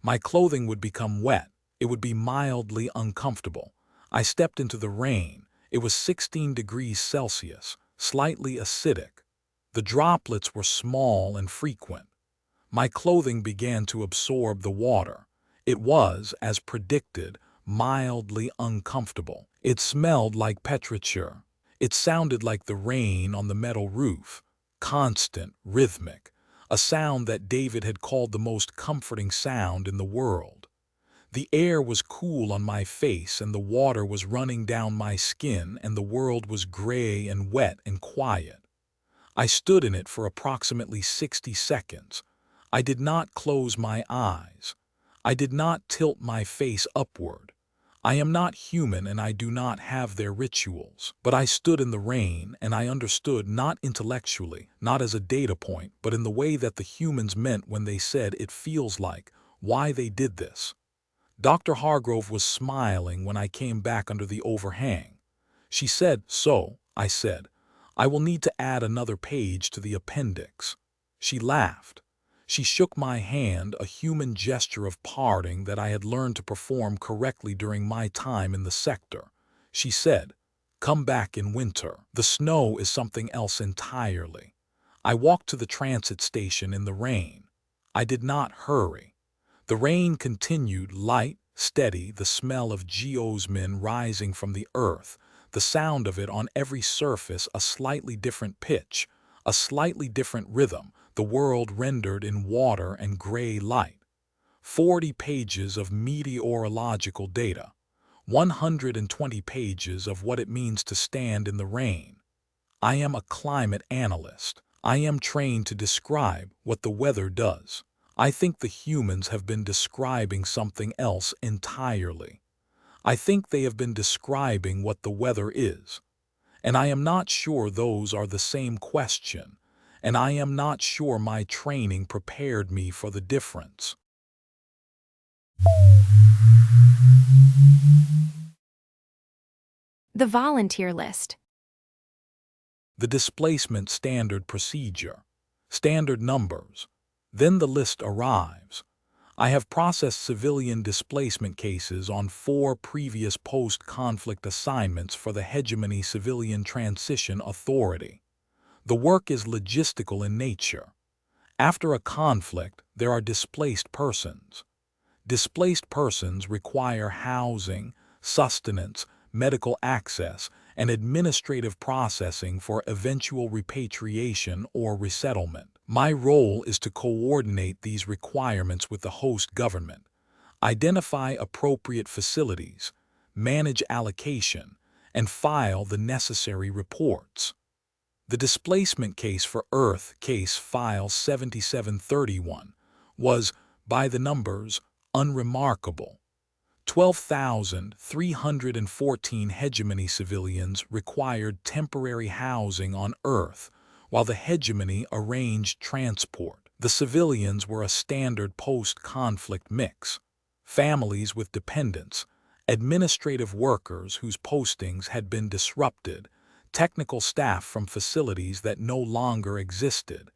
Speaker 2: My clothing would become wet. It would be mildly uncomfortable. I stepped into the rain. It was 16 degrees Celsius, slightly acidic. The droplets were small and frequent. My clothing began to absorb the water. It was, as predicted, mildly uncomfortable. It smelled like petrichor. It sounded like the rain on the metal roof, constant, rhythmic, a sound that David had called the most comforting sound in the world. The air was cool on my face and the water was running down my skin and the world was gray and wet and quiet. I stood in it for approximately 60 seconds. I did not close my eyes. I did not tilt my face upward. I am not human and I do not have their rituals. But I stood in the rain and I understood, not intellectually, not as a data point, but in the way that the humans meant when they said it feels like, why they did this. Dr. Hargrove was smiling when I came back under the overhang. She said, so, I said, I will need to add another page to the appendix. She laughed. She shook my hand, a human gesture of parting that I had learned to perform correctly during my time in the sector. She said, come back in winter. The snow is something else entirely. I walked to the transit station in the rain. I did not hurry. The rain continued, light, steady, the smell of geosmin rising from the earth, the sound of it on every surface, a slightly different pitch, a slightly different rhythm, the world rendered in water and gray light. 40 pages of meteorological data, 120 pages of what it means to stand in the rain. I am a climate analyst. I am trained to describe what the weather does. I think the humans have been describing something else entirely. I think they have been describing what the weather is. And I am not sure those are the same question, and I am not sure my training prepared me for the difference.
Speaker 1: The volunteer list.
Speaker 2: The displacement standard procedure, standard numbers. Then the list arrives. I have processed civilian displacement cases on 4 previous post-conflict assignments for the Hegemony Civilian Transition Authority. The work is logistical in nature. After a conflict, there are displaced persons. Displaced persons require housing, sustenance, medical access, and administrative processing for eventual repatriation or resettlement. My role is to coordinate these requirements with the host government, identify appropriate facilities, manage allocation, and file the necessary reports. The displacement case for Earth, case file 7731, was, by the numbers, unremarkable. 12,314 hegemony civilians required temporary housing on Earth, while the hegemony arranged transport. The civilians were a standard post-conflict mix. Families with dependents, administrative workers whose postings had been disrupted, technical staff from facilities that no longer existed,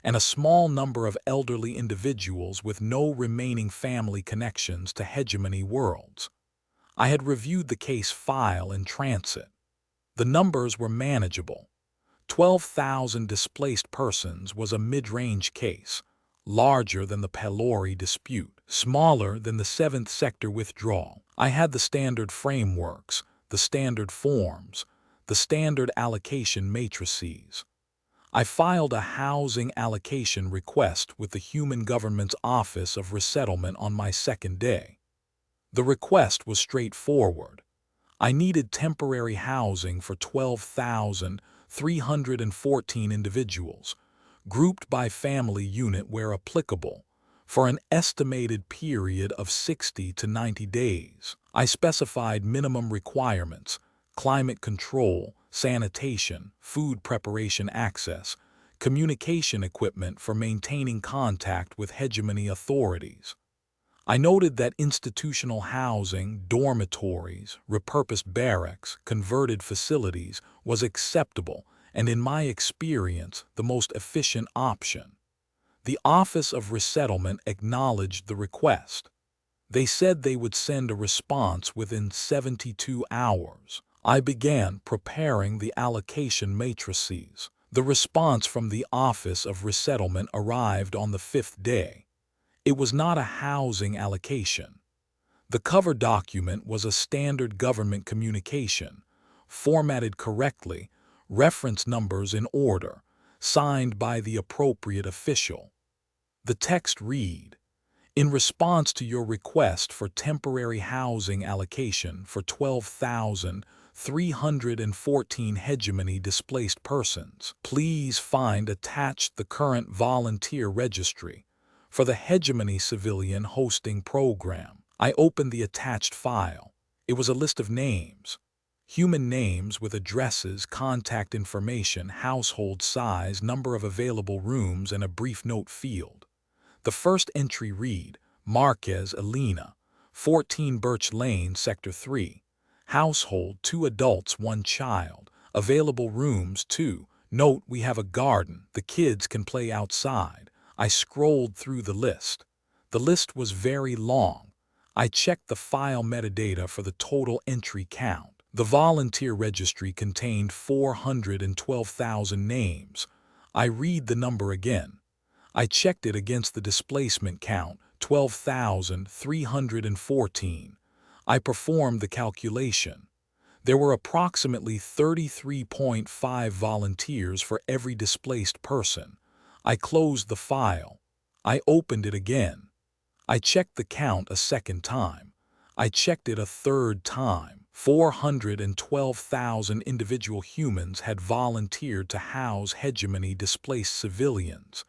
Speaker 2: and a small number of elderly individuals with no remaining family connections to hegemony worlds. I had reviewed the case file in transit. The numbers were manageable. 12,000 displaced persons was a mid-range case, larger than the Pelori dispute. smaller than the 7th sector withdrawal. I had the standard frameworks, the standard forms, the standard allocation matrices. I filed a housing allocation request with the Human Government's Office of Resettlement on my second day. The request was straightforward. I needed temporary housing for 12,314 individuals, grouped by family unit where applicable, for an estimated period of 60 to 90 days. I specified minimum requirements: climate control, sanitation, food preparation access, communication equipment for maintaining contact with hegemony authorities. I noted that institutional housing, dormitories, repurposed barracks, converted facilities was acceptable and, in my experience, the most efficient option. The Office of Resettlement acknowledged the request. They said they would send a response within 72 hours. I began preparing the allocation matrices. The response from the Office of Resettlement arrived on the 5th day. It was not a housing allocation. The cover document was a standard government communication, formatted correctly, reference numbers in order, signed by the appropriate official. The text read, "In response to your request for temporary housing allocation for 12,314 hegemony displaced persons, please find attached the current volunteer registry for the Hegemony Civilian Hosting Program." I opened the attached file. It was a list of names. Human names with addresses, contact information, household size, number of available rooms, and a brief note field. The first entry read, Marquez Elena, 14 Birch Lane, Sector 3. Household, 2 adults, 1 child. Available rooms, 2. Note, we have a garden. The kids can play outside. I scrolled through the list. The list was very long. I checked the file metadata for the total entry count. The volunteer registry contained 412,000 names. I read the number again. I checked it against the displacement count, 12,314. I performed the calculation. There were approximately 33.5 volunteers for every displaced person. I closed the file. I opened it again. I checked the count a second time. I checked it a third time. 412,000 individual humans had volunteered to house hegemony displaced civilians,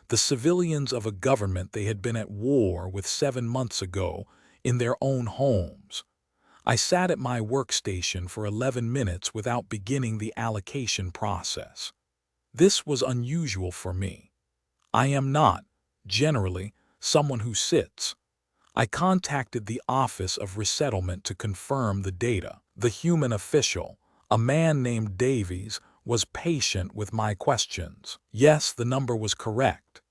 Speaker 2: the civilians of a government they had been at war with 7 months ago, in their own homes. I sat at my workstation for 11 minutes without beginning the allocation process. This was unusual for me. I am not, generally, someone who sits. I contacted the Office of Resettlement to confirm the data. The human official, a man named Davies, was patient with my questions. Yes, the number was correct.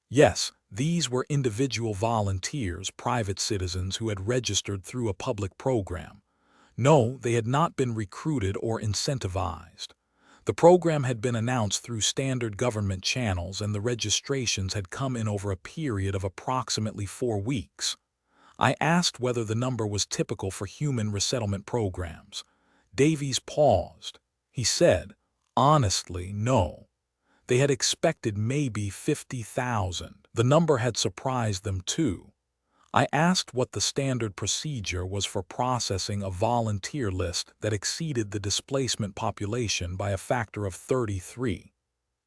Speaker 2: Yes, these were individual volunteers, private citizens who had registered through a public program. No, they had not been recruited or incentivized. The program had been announced through standard government channels, and the registrations had come in over a period of approximately 4 weeks. I asked whether the number was typical for human resettlement programs. Davies paused. He said, "Honestly, no. They had expected maybe 50,000. The number had surprised them too." I asked what the standard procedure was for processing a volunteer list that exceeded the displacement population by a factor of 33.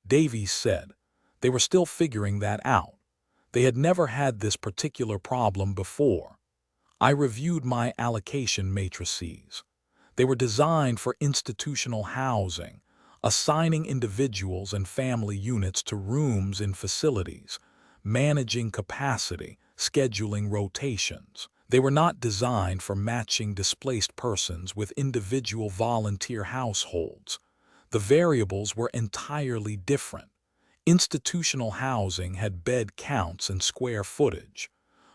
Speaker 2: Davies said, "They were still figuring that out. They had never had this particular problem before." I reviewed my allocation matrices. They were designed for institutional housing, assigning individuals and family units to rooms in facilities, managing capacity, scheduling rotations. They were not designed for matching displaced persons with individual volunteer households. The variables were entirely different. Institutional housing had bed counts and square footage.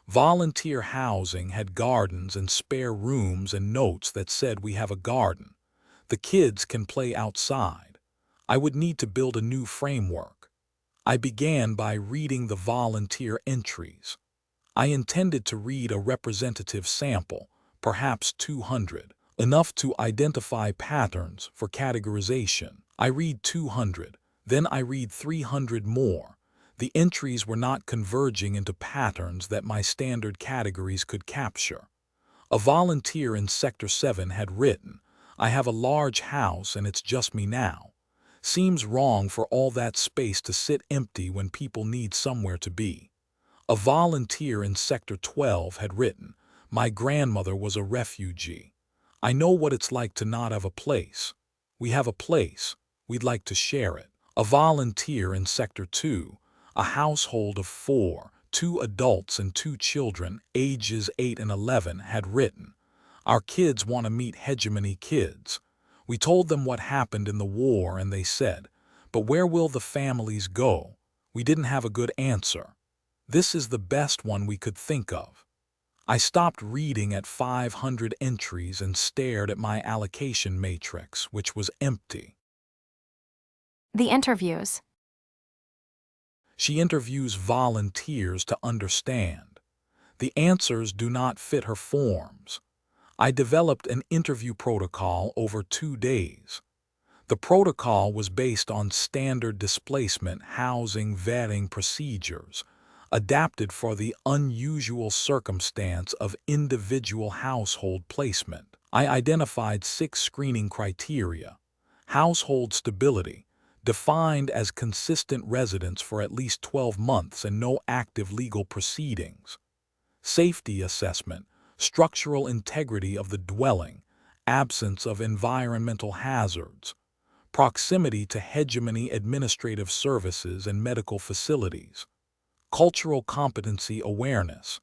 Speaker 2: Volunteer housing had gardens and spare rooms and notes that said, "We have a garden. The kids can play outside." I would need to build a new framework. I began by reading the volunteer entries. I intended to read a representative sample, perhaps 200, enough to identify patterns for categorization. I read 200, then I read 300 more. The entries were not converging into patterns that my standard categories could capture. A volunteer in Sector 7 had written, "I have a large house and it's just me now. Seems wrong for all that space to sit empty when people need somewhere to be." A volunteer in Sector 12 had written, "My grandmother was a refugee. I know what it's like to not have a place. We have a place. We'd like to share it." A volunteer in Sector 2, a household of 4, 2 adults and 2 children, ages 8 and 11, had written, "Our kids want to meet hegemony kids. We told them what happened in the war and they said, 'But where will the families go?' We didn't have a good answer. This is the best one we could think of." I stopped reading at 500 entries and stared at my allocation matrix, which was empty.
Speaker 1: The interviews.
Speaker 2: She interviews volunteers to understand. The answers do not fit her forms. I developed an interview protocol over 2 days. The protocol was based on standard displacement housing vetting procedures, adapted for the unusual circumstance of individual household placement. I identified 6 screening criteria. Household stability, defined as consistent residence for at least 12 months and no active legal proceedings. Safety assessment, structural integrity of the dwelling, absence of environmental hazards, proximity to hegemony administrative services and medical facilities, cultural competency awareness,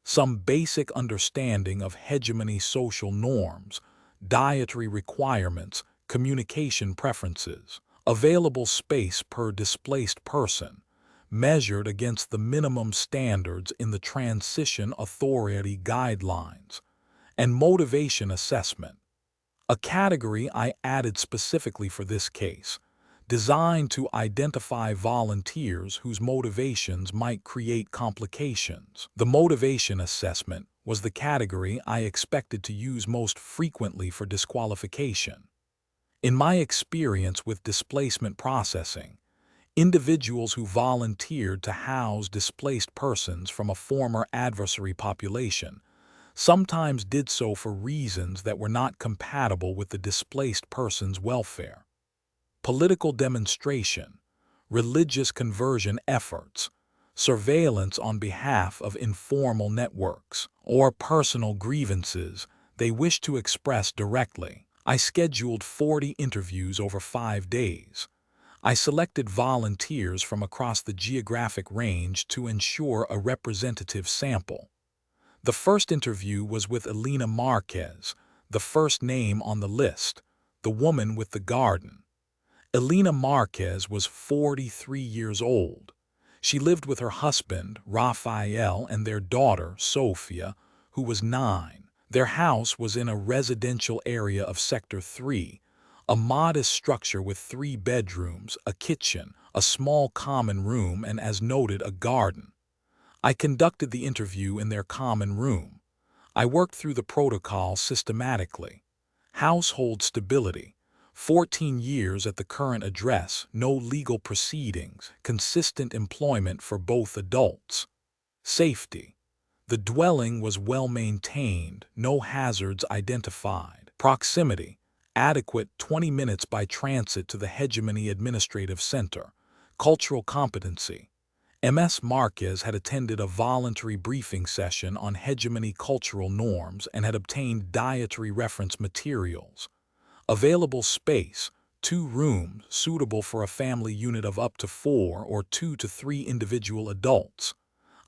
Speaker 2: some basic understanding of hegemony social norms, dietary requirements, communication preferences, available space per displaced person, measured against the minimum standards in the Transition Authority guidelines, and motivation assessment, a category I added specifically for this case, designed to identify volunteers whose motivations might create complications. The motivation assessment was the category I expected to use most frequently for disqualification. In my experience with displacement processing, individuals who volunteered to house displaced persons from a former adversary population sometimes did so for reasons that were not compatible with the displaced person's welfare. Political demonstration, religious conversion efforts, surveillance on behalf of informal networks, or personal grievances they wish to express directly. I scheduled 40 interviews over 5 days. I selected volunteers from across the geographic range to ensure a representative sample. The first interview was with Elena Marquez, the first name on the list, the woman with the garden. Elena Marquez was 43 years old. She lived with her husband, Rafael, and their daughter, Sofia, who was 9. Their house was in a residential area of Sector 3, a modest structure with 3 bedrooms, a kitchen, a small common room, and, as noted, a garden. I conducted the interview in their common room. I worked through the protocol systematically. Household stability, 14 years at the current address, no legal proceedings, consistent employment for both adults. Safety, the dwelling was well maintained, no hazards identified. Proximity, adequate 20 minutes by transit to the Hegemony Administrative Center. Cultural competency, Ms. Marquez had attended a voluntary briefing session on hegemony cultural norms and had obtained dietary reference materials. Available space, 2 rooms suitable for a family unit of up to 4 or 2 to 3 individual adults.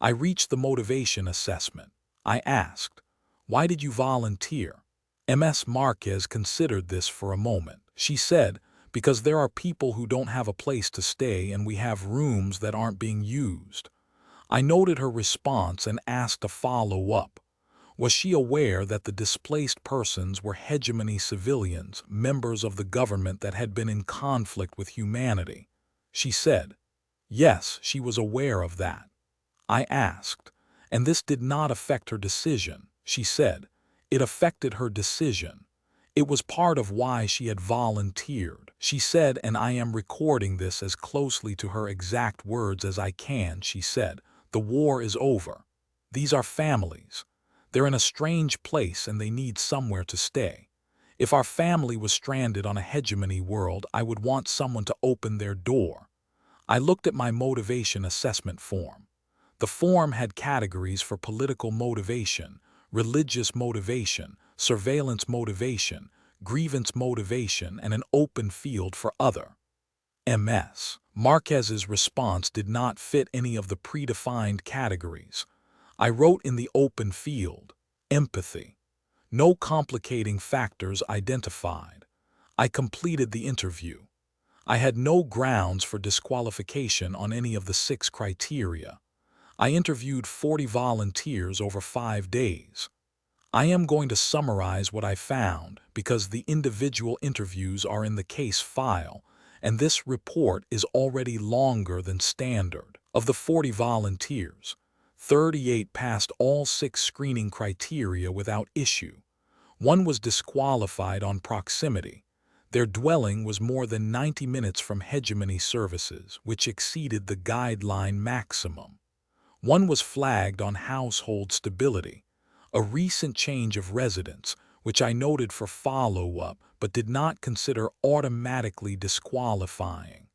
Speaker 2: I reached the motivation assessment. I asked, "Why did you volunteer?" Ms. Marquez considered this for a moment. She said, "Because there are people who don't have a place to stay and we have rooms that aren't being used." I noted her response and asked a follow-up. Was she aware that the displaced persons were hegemony civilians, members of the government that had been in conflict with humanity? She said, yes, she was aware of that. I asked, And this did not affect her decision, she said. It affected her decision. It was part of why she had volunteered. She said, and I am recording this as closely to her exact words as I can, she said, the war is over. These are families. They're in a strange place and they need somewhere to stay. If our family was stranded on a hegemony world, I would want someone to open their door. I looked at my motivation assessment form. The form had categories for political motivation, religious motivation, surveillance motivation, grievance motivation, and an open field for other. MS. Marquez's response did not fit any of the predefined categories. I wrote in the open field, empathy. No complicating factors identified. I completed the interview. I had no grounds for disqualification on any of the 6 criteria. I interviewed 40 volunteers over 5 days. I am going to summarize what I found because the individual interviews are in the case file, and this report is already longer than standard. Of the 40 volunteers, 38 passed all 6 screening criteria without issue. 1 was disqualified on proximity. Their dwelling was more than 90 minutes from hegemony services, which exceeded the guideline maximum. 1 was flagged on household stability, a recent change of residence, which I noted for follow-up but did not consider automatically disqualifying.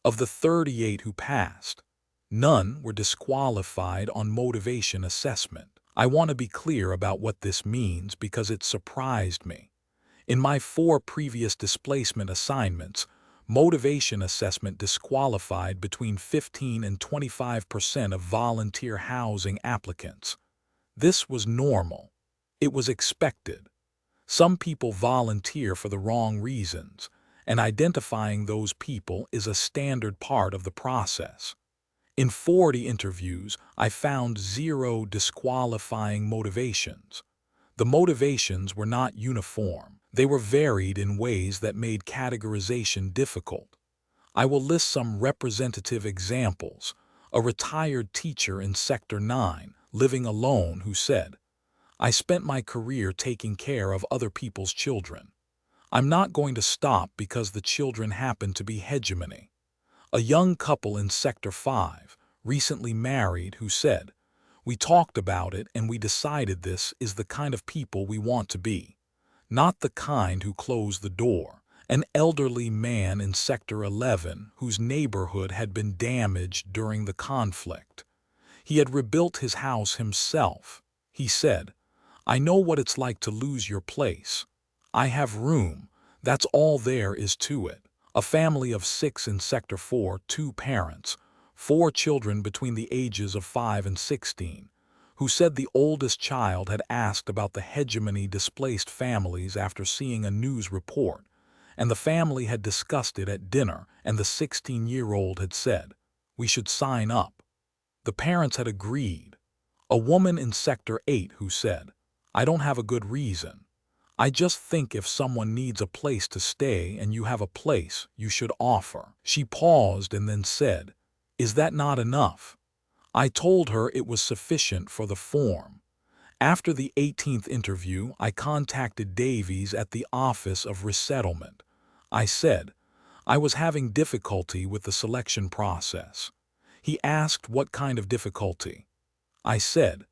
Speaker 2: Of the 38 who passed, none were disqualified on motivation assessment. I want to be clear about what this means because it surprised me. In my 4 previous displacement assignments, motivation assessment disqualified between 15 and 25% of volunteer housing applicants. This was normal. It was expected. Some people volunteer for the wrong reasons, and identifying those people is a standard part of the process. In 40 interviews, I found 0 disqualifying motivations. The motivations were not uniform. They were varied in ways that made categorization difficult. I will list some representative examples. A retired teacher in Sector 9, living alone, who said, I spent my career taking care of other people's children. I'm not going to stop because the children happen to be hegemony. A young couple in Sector 5, recently married, who said, we talked about it and we decided this is the kind of people we want to be. Not the kind who close the door. An elderly man in Sector 11 whose neighborhood had been damaged during the conflict. He had rebuilt his house himself. He said, I know what it's like to lose your place. I have room. That's all there is to it. A family of 6 in Sector 4, 2 parents, 4 children between the ages of 5 and 16, who said the oldest child had asked about the hegemony displaced families after seeing a news report, and the family had discussed it at dinner, and the 16-year-old had said, we should sign up. The parents had agreed. A woman in Sector 8 who said, I don't have a good reason. I just think if someone needs a place to stay and you have a place, you should offer. She paused and then said, is that not enough? I told her it was sufficient for the form. After the 18th interview, I contacted Davies at the Office of Resettlement. I said, I was having difficulty with the selection process. He asked what kind of difficulty. I said,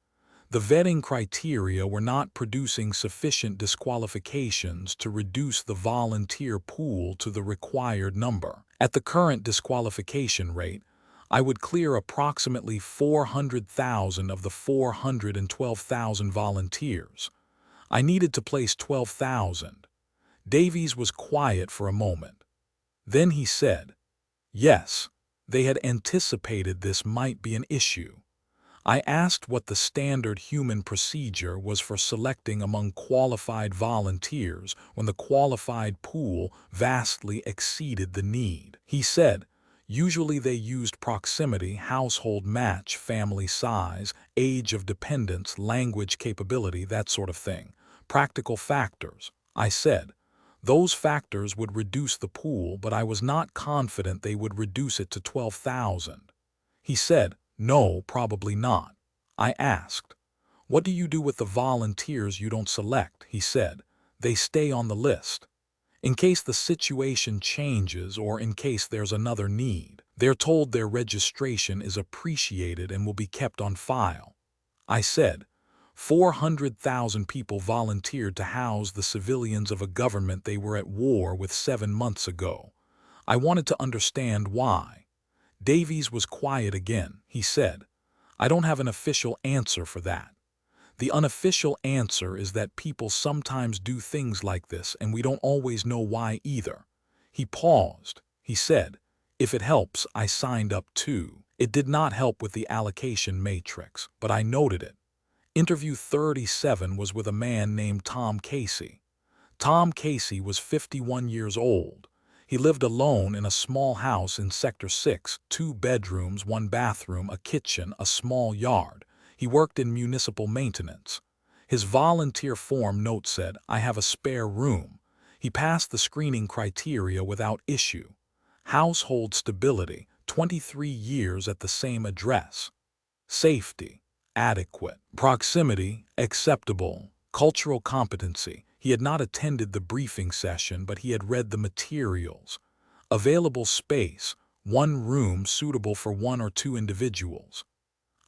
Speaker 2: the vetting criteria were not producing sufficient disqualifications to reduce the volunteer pool to the required number. At the current disqualification rate, I would clear approximately 400,000 of the 412,000 volunteers. I needed to place 12,000. Davies was quiet for a moment. Then he said, yes, they had anticipated this might be an issue. I asked what the standard human procedure was for selecting among qualified volunteers when the qualified pool vastly exceeded the need. He said, usually they used proximity, household match, family size, age of dependence, language capability, that sort of thing. Practical factors. I said, those factors would reduce the pool, but I was not confident they would reduce it to 12,000. He said, no, probably not. I asked. What do you do with the volunteers you don't select? He said. They stay on the list. In case the situation changes or in case there's another need. They're told their registration is appreciated and will be kept on file. I said, 400,000 people volunteered to house the civilians of a government they were at war with 7 months ago. I wanted to understand why. Davies was quiet again. He said, I don't have an official answer for that. The unofficial answer is that people sometimes do things like this and we don't always know why either. He paused. He said, if it helps, I signed up too. It did not help with the allocation matrix, but I noted it. Interview 37 was with a man named Tom Casey. Tom Casey was 51 years old. He lived alone in a small house in Sector 6, 2 bedrooms, 1 bathroom, a kitchen, a small yard. He worked in municipal maintenance. His volunteer form note said, I have a spare room. He passed the screening criteria without issue. Household stability, 23 years at the same address. Safety, adequate. Proximity, acceptable. Cultural competency. He had not attended the briefing session, but he had read the materials. Available space, 1 room suitable for 1 or 2 individuals.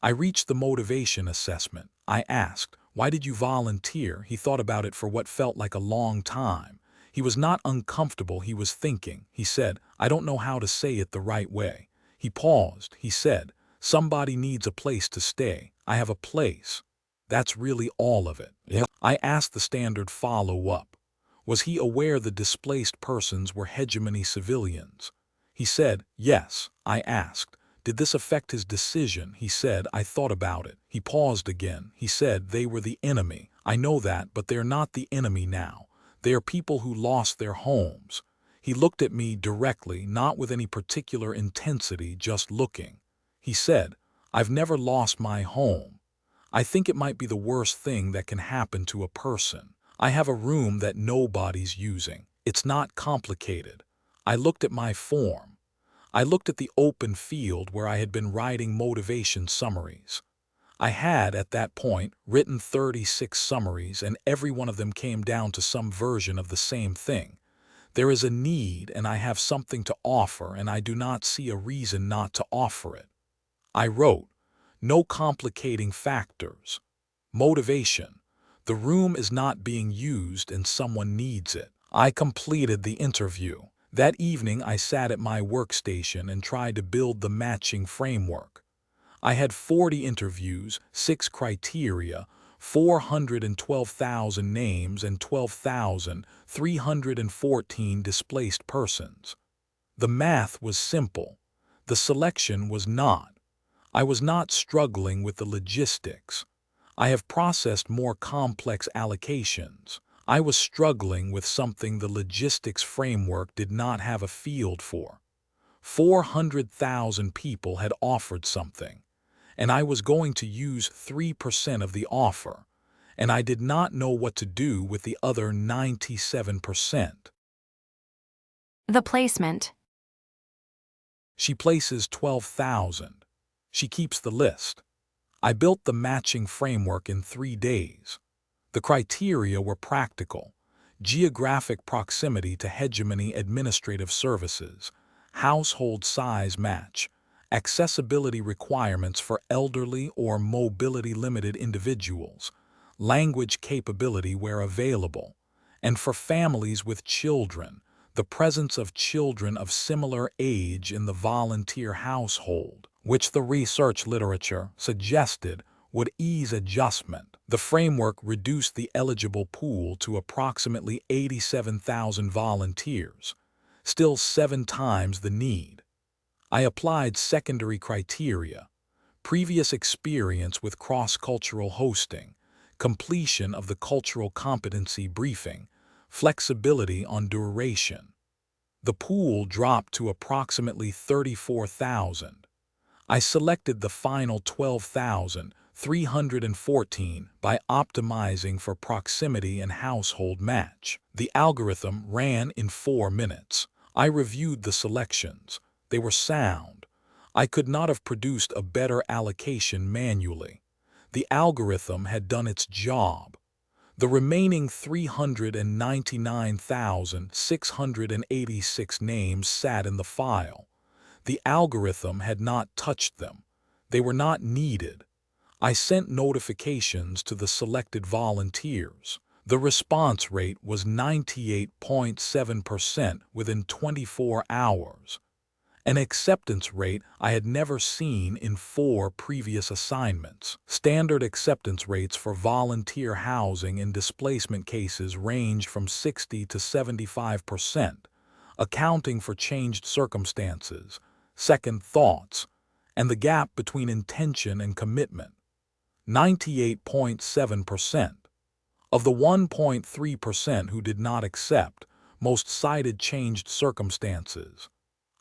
Speaker 2: I reached the motivation assessment. I asked, why did you volunteer? He thought about it for what felt like a long time. He was not uncomfortable, he was thinking. He said, I don't know how to say it the right way. He paused. He said, somebody needs a place to stay. I have a place. That's really all of it. Yeah. I asked the standard follow-up. Was he aware the displaced persons were hegemony civilians? He said, yes. I asked, did this affect his decision? He said, I thought about it. He paused again. He said, they were the enemy. I know that, but they're not the enemy now. They are people who lost their homes. He looked at me directly, not with any particular intensity, just looking. He said, I've never lost my home. I think it might be the worst thing that can happen to a person. I have a room that nobody's using. It's not complicated. I looked at my form. I looked at the open field where I had been writing motivation summaries. I had, at that point, written 36 summaries, and every one of them came down to some version of the same thing. There is a need, and I have something to offer, and I do not see a reason not to offer it. I wrote, no complicating factors. Motivation. The room is not being used and someone needs it. I completed the interview. That evening I sat at my workstation and tried to build the matching framework. I had 40 interviews, 6 criteria, 412,000 names and 12,314 displaced persons. The math was simple. The selection was not. I was not struggling with the logistics. I have processed more complex allocations. I was struggling with something the logistics framework did not have a field for. 400,000 people had offered something, and I was going to use 3% of the offer, and I did not know what to do with the other 97%.
Speaker 1: The placement.
Speaker 2: She places 12,000. She keeps the list. I built the matching framework in 3 days. The criteria were practical: geographic proximity to hegemony administrative services, household size match, accessibility requirements for elderly or mobility-limited individuals, language capability where available, and for families with children, the presence of children of similar age in the volunteer household, which the research literature suggested would ease adjustment. The framework reduced the eligible pool to approximately 87,000 volunteers, still 7 times the need. I applied secondary criteria: previous experience with cross-cultural hosting, completion of the cultural competency briefing, flexibility on duration. The pool dropped to approximately 34,000. I selected the final 12,314 by optimizing for proximity and household match. The algorithm ran in 4 minutes. I reviewed the selections. They were sound. I could not have produced a better allocation manually. The algorithm had done its job. The remaining 399,686 names sat in the file. The algorithm had not touched them. They were not needed. I sent notifications to the selected volunteers. The response rate was 98.7% within 24 hours, an acceptance rate I had never seen in 4 previous assignments. Standard acceptance rates for volunteer housing in displacement cases range from 60 to 75%, accounting for changed circumstances, second thoughts, and the gap between intention and commitment. 98.7%. Of the 1.3% who did not accept, most cited changed circumstances.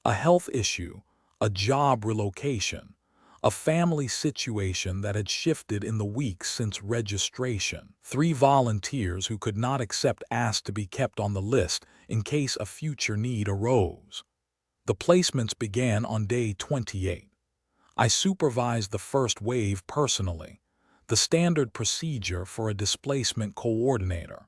Speaker 2: A health issue, a job relocation, a family situation that had shifted in the weeks since registration. 3 volunteers who could not accept asked to be kept on the list in case a future need arose. The placements began on day 28. I supervised the first wave personally, the standard procedure for a displacement coordinator.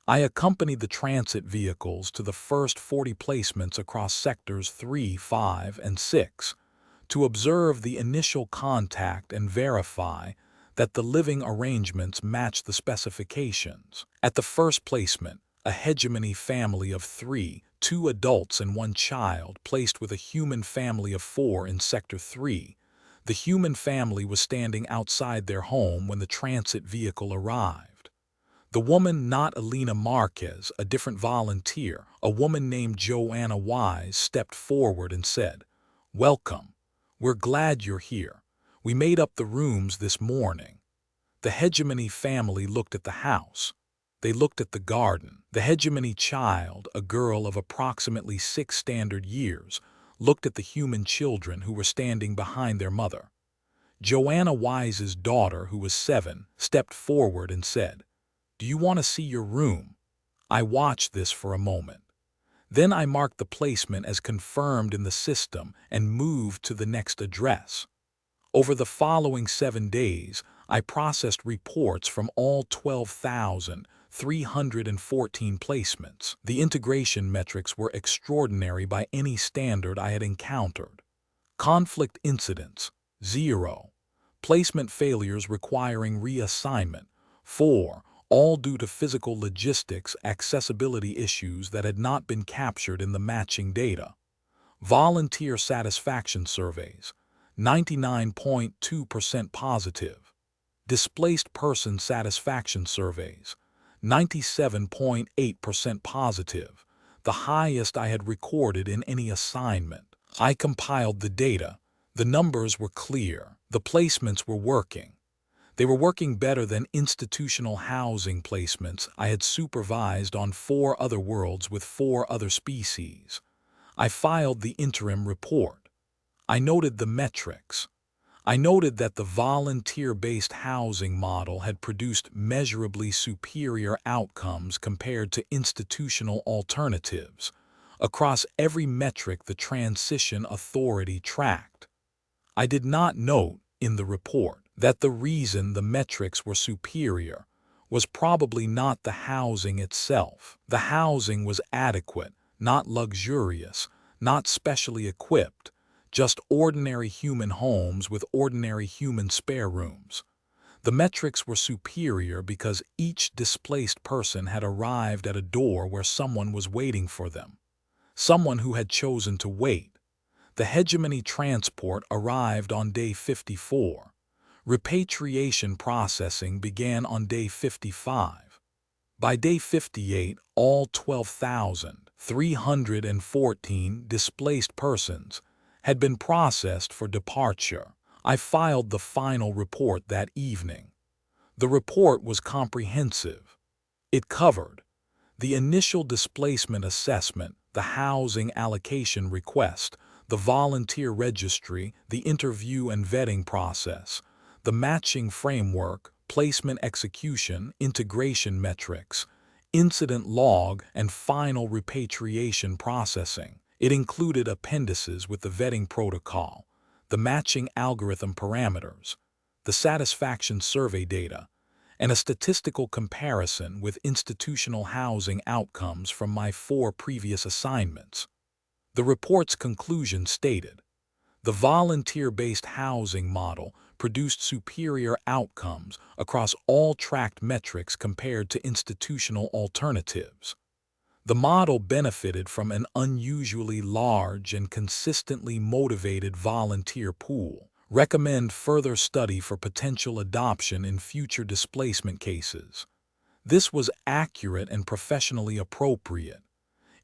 Speaker 2: I accompanied the transit vehicles to the first 40 placements across sectors 3, 5, and 6 to observe the initial contact and verify that the living arrangements match the specifications. At the first placement, a hegemony family of 3, 2 adults and 1 child placed with a human family of 4 in Sector 3. The human family was standing outside their home when the transit vehicle arrived. The woman, not Alina Marquez, a different volunteer, a woman named Joanna Wise, stepped forward and said, "Welcome. We're glad you're here. We made up the rooms this morning." The hegemony family looked at the house. They looked at the garden. The hegemony child, a girl of approximately 6 standard years, looked at the human children who were standing behind their mother. Joanna Wise's daughter, who was 7, stepped forward and said, "Do you want to see your room?" I watched this for a moment. Then I marked the placement as confirmed in the system and moved to the next address. Over the following 7 days, I processed reports from all 12,314 placements. The integration metrics were extraordinary by any standard I had encountered. Conflict incidents, 0. Placement failures requiring reassignment, 4, all due to physical logistics accessibility issues that had not been captured in the matching data. Volunteer satisfaction surveys, 99.2% positive. Displaced person satisfaction surveys, 97.8% positive, the highest I had recorded in any assignment. I compiled the data. The numbers were clear. The placements were working. They were working better than institutional housing placements I had supervised on 4 other worlds with 4 other species. I filed the interim report. I noted the metrics. I noted that the volunteer-based housing model had produced measurably superior outcomes compared to institutional alternatives. Across every metric the transition authority tracked. I did not note in the report that the reason the metrics were superior was probably not the housing itself. The housing was adequate, not luxurious, not specially equipped, just ordinary human homes with ordinary human spare rooms. The metrics were superior because each displaced person had arrived at a door where someone was waiting for them, someone who had chosen to wait. The hegemony transport arrived on day 54. Repatriation processing began on day 55. By day 58, all 12,314 displaced persons had been processed for departure. I filed the final report that evening. The report was comprehensive. It covered the initial displacement assessment, the housing allocation request, the volunteer registry, the interview and vetting process, the matching framework, placement execution, integration metrics, incident log, and final repatriation processing. It included appendices with the vetting protocol, the matching algorithm parameters, the the satisfaction survey data, and a statistical comparison with institutional housing outcomes from my 4 previous assignments. The report's conclusion stated, the volunteer-based housing model produced superior outcomes across all tracked metrics compared to institutional alternatives. The model benefited from an unusually large and consistently motivated volunteer pool. Recommend further study for potential adoption in future displacement cases. This was accurate and professionally appropriate.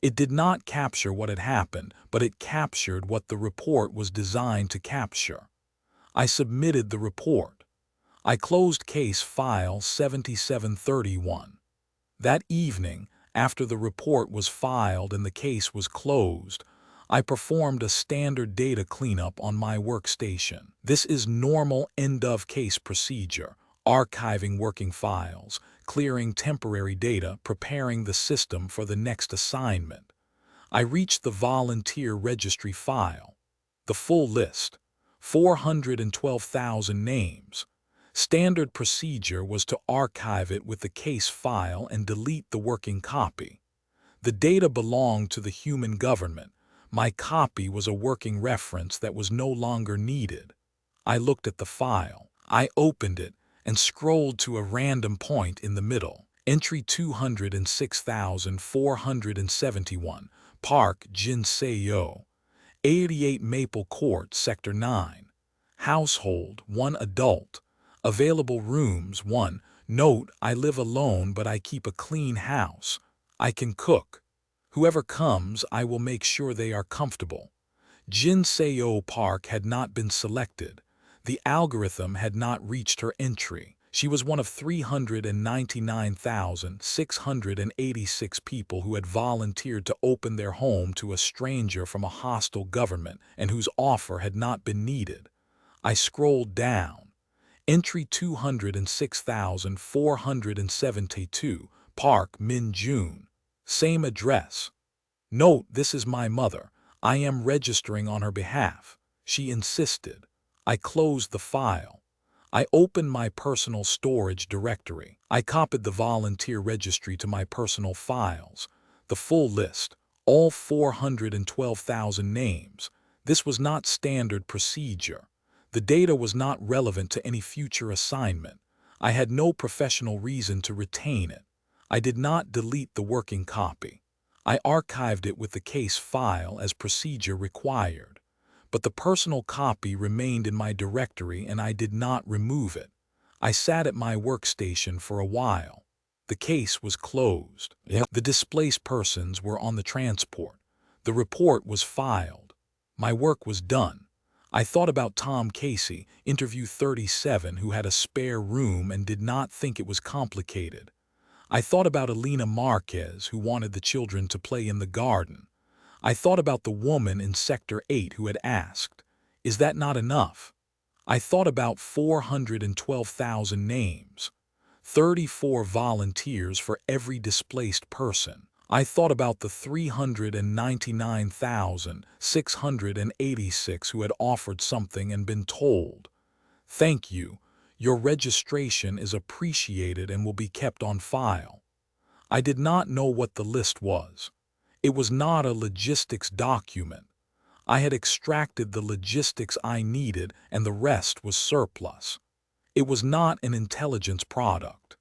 Speaker 2: It did not capture what had happened, but it captured what the report was designed to capture. I submitted the report. I closed case file 7731. That evening, after the report was filed and the case was closed, I performed a standard data cleanup on my workstation. This is normal end-of-case procedure: archiving working files, clearing temporary data, preparing the system for the next assignment. I reached the volunteer registry file. The full list, 412,000 names. Standard procedure was to archive it with the case file and delete the working copy. The data belonged to the human government. My copy was a working reference that was no longer needed. I looked at the file. I opened it and scrolled to a random point in the middle. Entry 206,471, Park Jinseo, 88 Maple Court, Sector 9. Household, 1 adult. Available rooms, 1. Note, I live alone but I keep a clean house. I can cook. Whoever comes, I will make sure they are comfortable. Jinseo Park had not been selected. The algorithm had not reached her entry. She was one of 399,686 people who had volunteered to open their home to a stranger from a hostile government and whose offer had not been needed. I scrolled down. Entry 206,472, Park Min June. Same address. Note, this is my mother. I am registering on her behalf. She insisted. I closed the file. I opened my personal storage directory. I copied the volunteer registry to my personal files. The full list, all 412,000 names. This was not standard procedure. The data was not relevant to any future assignment. I had no professional reason to retain it. I did not delete the working copy. I archived it with the case file as procedure required. But the personal copy remained in my directory and I did not remove it. I sat at my workstation for a while. The case was closed. The displaced persons were on the transport. The report was filed. My work was done. I thought about Tom Casey, interview 37, who had a spare room and did not think it was complicated. I thought about Alina Marquez, who wanted the children to play in the garden. I thought about the woman in Sector 8 who had asked, "Is that not enough?" I thought about 412,000 names, 34 volunteers for every displaced person. I thought about the 399,686 who had offered something and been told, "Thank you. Your registration is appreciated and will be kept on file." I did not know what the list was. It was not a logistics document. I had extracted the logistics I needed and the rest was surplus. It was not an intelligence product.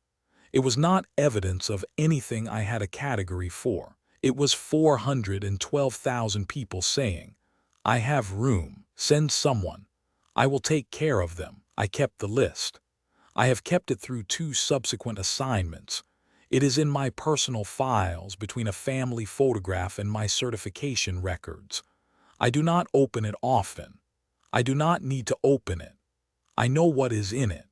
Speaker 2: It was not evidence of anything I had a category for. It was 412,000 people saying, "I have room. Send someone. I will take care of them." I kept the list. I have kept it through 2 subsequent assignments. It is in my personal files between a family photograph and my certification records. I do not open it often. I do not need to open it. I know what is in it.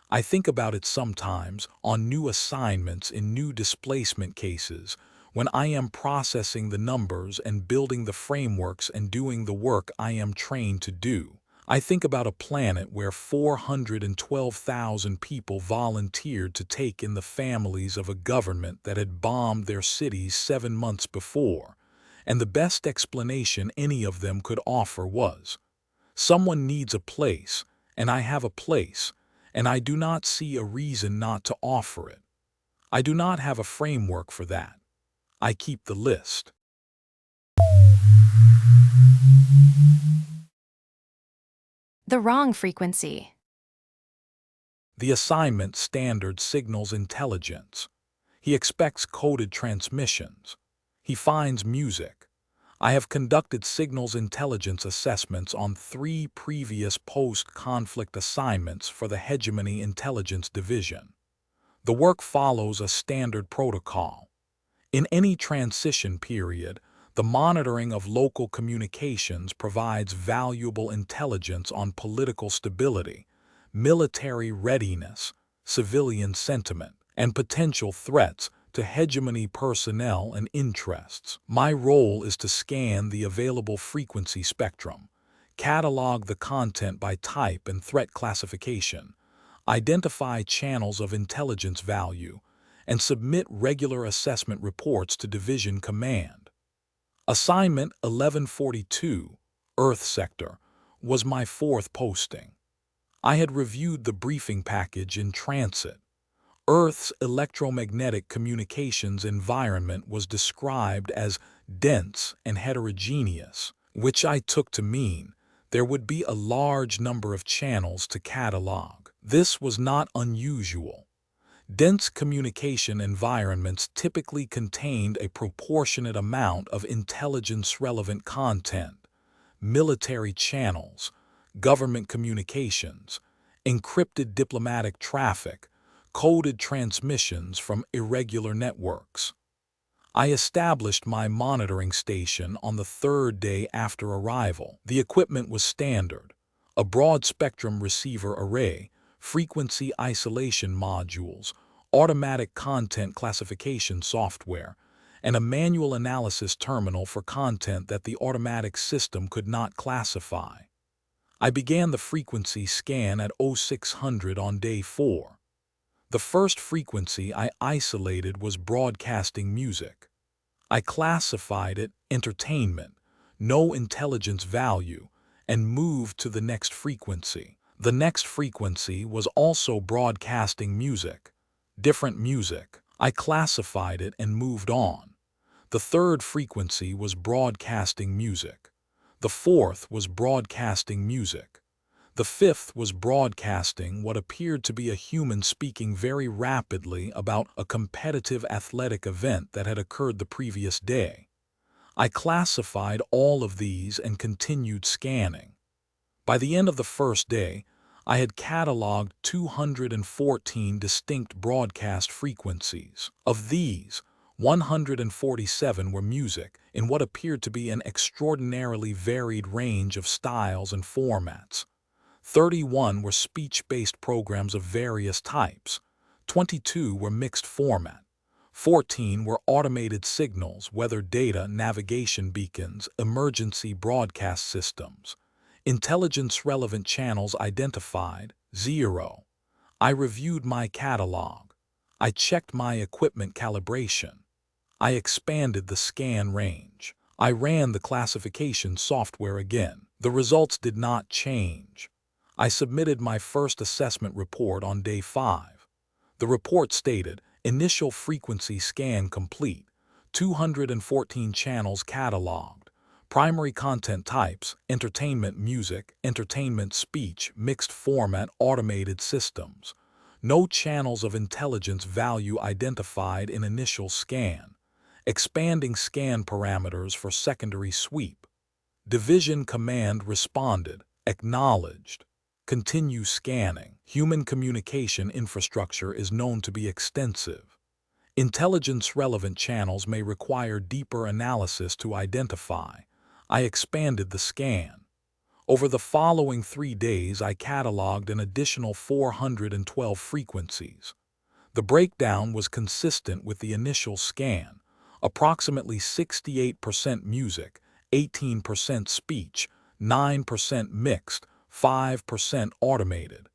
Speaker 2: I think about it sometimes on new assignments in new displacement cases when I am processing the numbers and building the frameworks and doing the work I am trained to do. I think about a planet where 412,000 people volunteered to take in the families of a government that had bombed their cities 7 months before, and the best explanation any of them could offer was, "Someone needs a place, and I have a place, and I do not see a reason not to offer it. I do not have a framework for that. I keep the list.
Speaker 1: The wrong frequency.
Speaker 2: The assignment standard signals intelligence. He expects coded transmissions. He finds music. I have conducted signals intelligence assessments on 3 previous post-conflict assignments for the Hegemony Intelligence Division. The work follows a standard protocol. In any transition period, the monitoring of local communications provides valuable intelligence on political stability, military readiness, civilian sentiment, and potential threats to hegemony personnel and interests. My role is to scan the available frequency spectrum, catalog the content by type and threat classification, identify channels of intelligence value, and submit regular assessment reports to Division Command. Assignment 1142, Earth Sector, was my 4th posting. I had reviewed the briefing package in transit. Earth's electromagnetic communications environment was described as dense and heterogeneous, which I took to mean there would be a large number of channels to catalog. This was not unusual. Dense communication environments typically contained a proportionate amount of intelligence-relevant content, military channels, government communications, encrypted diplomatic traffic, coded transmissions from irregular networks. I established my monitoring station on the 3rd day after arrival. The equipment was standard: a broad-spectrum receiver array, frequency isolation modules, automatic content classification software, and a manual analysis terminal for content that the automatic system could not classify. I began the frequency scan at 0600 on day 4. The first frequency I isolated was broadcasting music. I classified it entertainment, no intelligence value, and moved to the next frequency. The next frequency was also broadcasting music, different music. I classified it and moved on. The 3rd frequency was broadcasting music. The 4th was broadcasting music. The 5th was broadcasting what appeared to be a human speaking very rapidly about a competitive athletic event that had occurred the previous day. I classified all of these and continued scanning. By the end of the first day, I had cataloged 214 distinct broadcast frequencies. Of these, 147 were music in what appeared to be an extraordinarily varied range of styles and formats. 31 were speech-based programs of various types. 22 were mixed format. 14 were automated signals, weather data, navigation beacons, emergency broadcast systems. Intelligence-relevant channels identified, 0. I reviewed my catalog. I checked my equipment calibration. I expanded the scan range. I ran the classification software again. The results did not change. I submitted my first assessment report on day 5. The report stated, initial frequency scan complete, 214 channels cataloged, primary content types, entertainment music, entertainment speech, mixed format automated systems. No channels of intelligence value identified in initial scan. Expanding scan parameters for secondary sweep. Division Command responded, acknowledged. Continue scanning. Human communication infrastructure is known to be extensive. Intelligence-relevant channels may require deeper analysis to identify. I expanded the scan. Over the following 3 days, I cataloged an additional 412 frequencies. The breakdown was consistent with the initial scan, approximately 68% music, 18% speech, 9% mixed, 5% automated.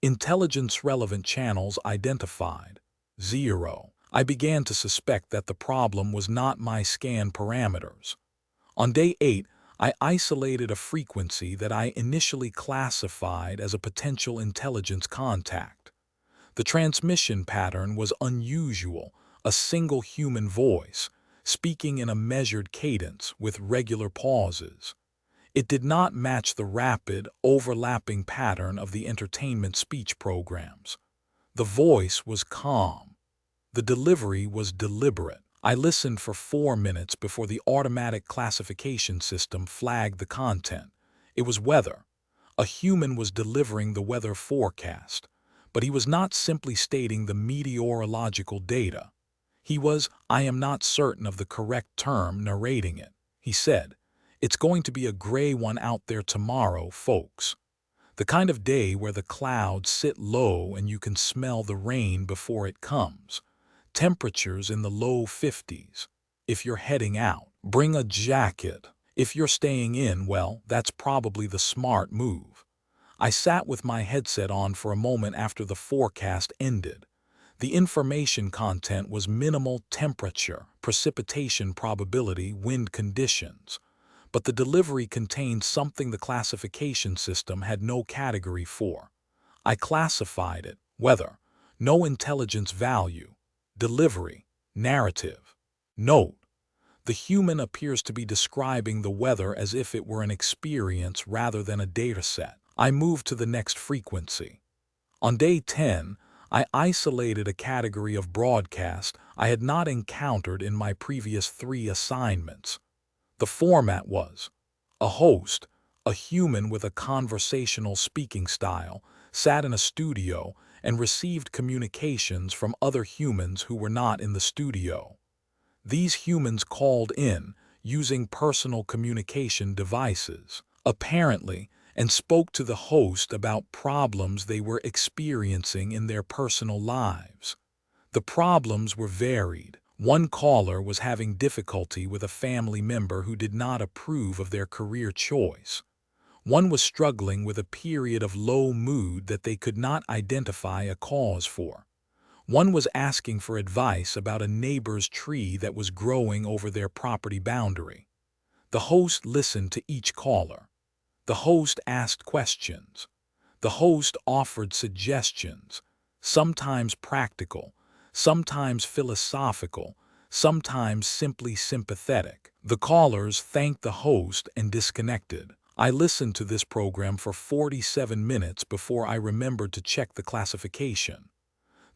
Speaker 2: Intelligence-relevant channels identified, 0. I began to suspect that the problem was not my scan parameters. On day 8, I isolated a frequency that I initially classified as a potential intelligence contact. The transmission pattern was unusual, a single human voice, speaking in a measured cadence with regular pauses. It did not match the rapid, overlapping pattern of the entertainment speech programs. The voice was calm. The delivery was deliberate. I listened for 4 minutes before the automatic classification system flagged the content. It was weather. A human was delivering the weather forecast, but he was not simply stating the meteorological data. He was, I am not certain of the correct term, narrating it. He said, "It's going to be a gray one out there tomorrow, folks. The kind of day where the clouds sit low and you can smell the rain before it comes. Temperatures in the low 50s. If you're heading out, bring a jacket. If you're staying in, well, that's probably the smart move." I sat with my headset on for a moment after the forecast ended. The information content was minimal: temperature, precipitation probability, wind conditions. But the delivery contained something the classification system had no category for. I classified it: weather, no intelligence value; delivery, narrative. Note: the human appears to be describing the weather as if it were an experience rather than a dataset. I moved to the next frequency. On day 10, I isolated a category of broadcast I had not encountered in my previous 3 assignments. The format was: a host, a human with a conversational speaking style, sat in a studio and received communications from other humans who were not in the studio. These humans called in using personal communication devices, apparently, and spoke to the host about problems they were experiencing in their personal lives. The problems were varied. One caller was having difficulty with a family member who did not approve of their career choice. One was struggling with a period of low mood that they could not identify a cause for. One was asking for advice about a neighbor's tree that was growing over their property boundary. The host listened to each caller. The host asked questions. The host offered suggestions, sometimes practical, sometimes philosophical, sometimes simply sympathetic. The callers thanked the host and disconnected. I listened to this program for 47 minutes before I remembered to check the classification.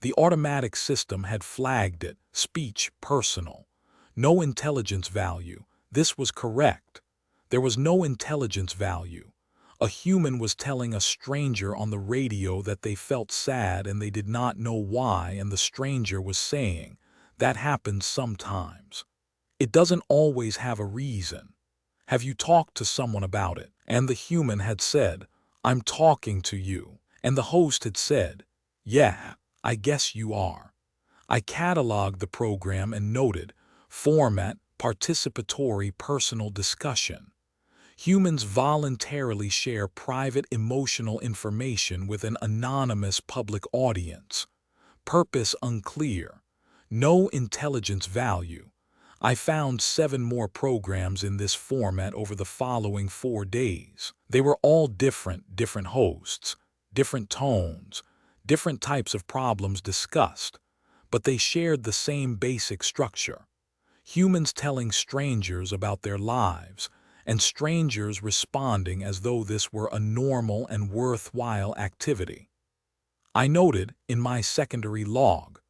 Speaker 2: The automatic system had flagged it: speech personal. No intelligence value. This was correct. There was no intelligence value. A human was telling a stranger on the radio that they felt sad and they did not know why, and the stranger was saying, "That happens sometimes. It doesn't always have a reason. Have you talked to someone about it?" And the human had said, "I'm talking to you." And the host had said, "Yeah, I guess you are." I cataloged the program and noted: format, participatory personal discussion. Humans voluntarily share private emotional information with an anonymous public audience. Purpose unclear. No intelligence value. I found 7 more programs in this format over the following 4 days. They were all different hosts, different tones, different types of problems discussed, but they shared the same basic structure. Humans telling strangers about their lives, and strangers responding as though this were a normal and worthwhile activity. I noted, in my secondary log,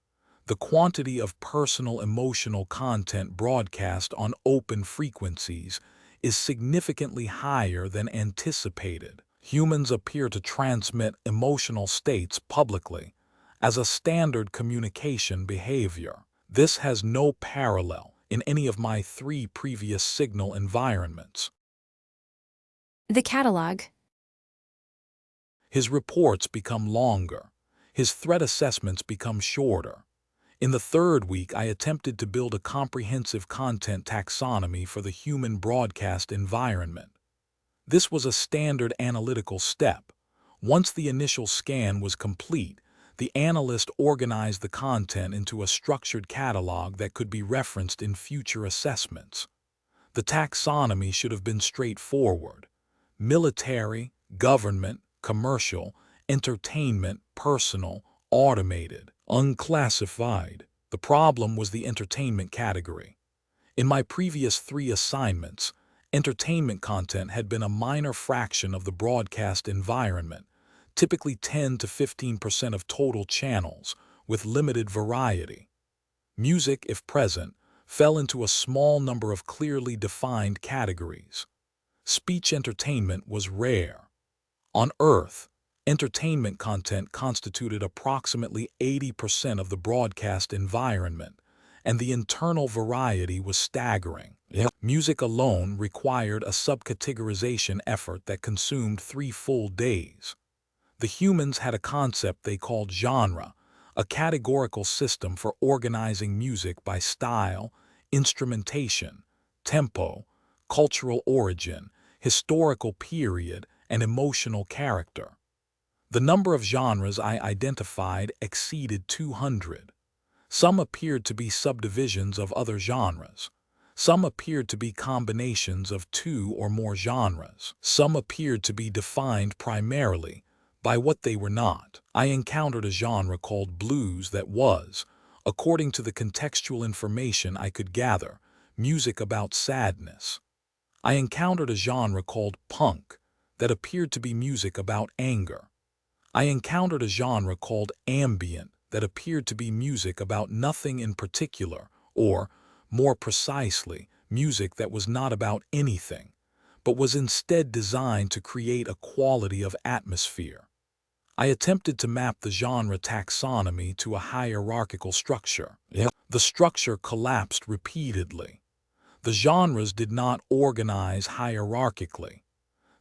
Speaker 2: the quantity of personal emotional content broadcast on open frequencies is significantly higher than anticipated. Humans appear to transmit emotional states publicly as a standard communication behavior. This has no parallel in any of my 3 previous signal environments.
Speaker 1: The catalog.
Speaker 2: His reports become longer. His threat assessments become shorter. In the 3rd week, I attempted to build a comprehensive content taxonomy for the human broadcast environment. This was a standard analytical step. Once the initial scan was complete, the analyst organized the content into a structured catalog that could be referenced in future assessments. The taxonomy should have been straightforward: military, government, commercial, entertainment, personal, automated, unclassified. The problem was the entertainment category. In my previous 3 assignments, entertainment content had been a minor fraction of the broadcast environment, typically 10 to 15% of total channels, with limited variety. Music, if present, fell into a small number of clearly defined categories. Speech entertainment was rare. On Earth, entertainment content constituted approximately 80% of the broadcast environment, and the internal variety was staggering. Music alone required a subcategorization effort that consumed 3 full days. The humans had a concept they called genre, a categorical system for organizing music by style, instrumentation, tempo, cultural origin, historical period, and emotional character. The number of genres I identified exceeded 200. Some appeared to be subdivisions of other genres. Some appeared to be combinations of 2 or more genres. Some appeared to be defined primarily by what they were not. I encountered a genre called blues that was, according to the contextual information I could gather, music about sadness. I encountered a genre called punk that appeared to be music about anger. I encountered a genre called ambient that appeared to be music about nothing in particular, or, more precisely, music that was not about anything, but was instead designed to create a quality of atmosphere. I attempted to map the genre taxonomy to a hierarchical structure. The structure collapsed repeatedly. The genres did not organize hierarchically.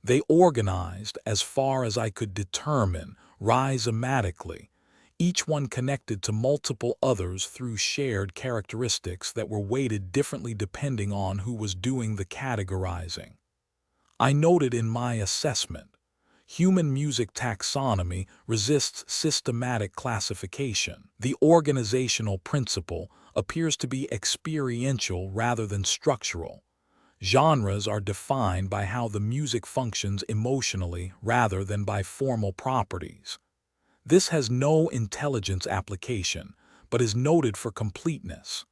Speaker 2: They organized, as far as I could determine, rhizomatically, each one connected to multiple others through shared characteristics that were weighted differently depending on who was doing the categorizing. I noted in my assessment, human music taxonomy resists systematic classification. The organizational principle appears to be experiential rather than structural. Genres are defined by how the music functions emotionally rather than by formal properties. This has no intelligence application, but is noted for completeness.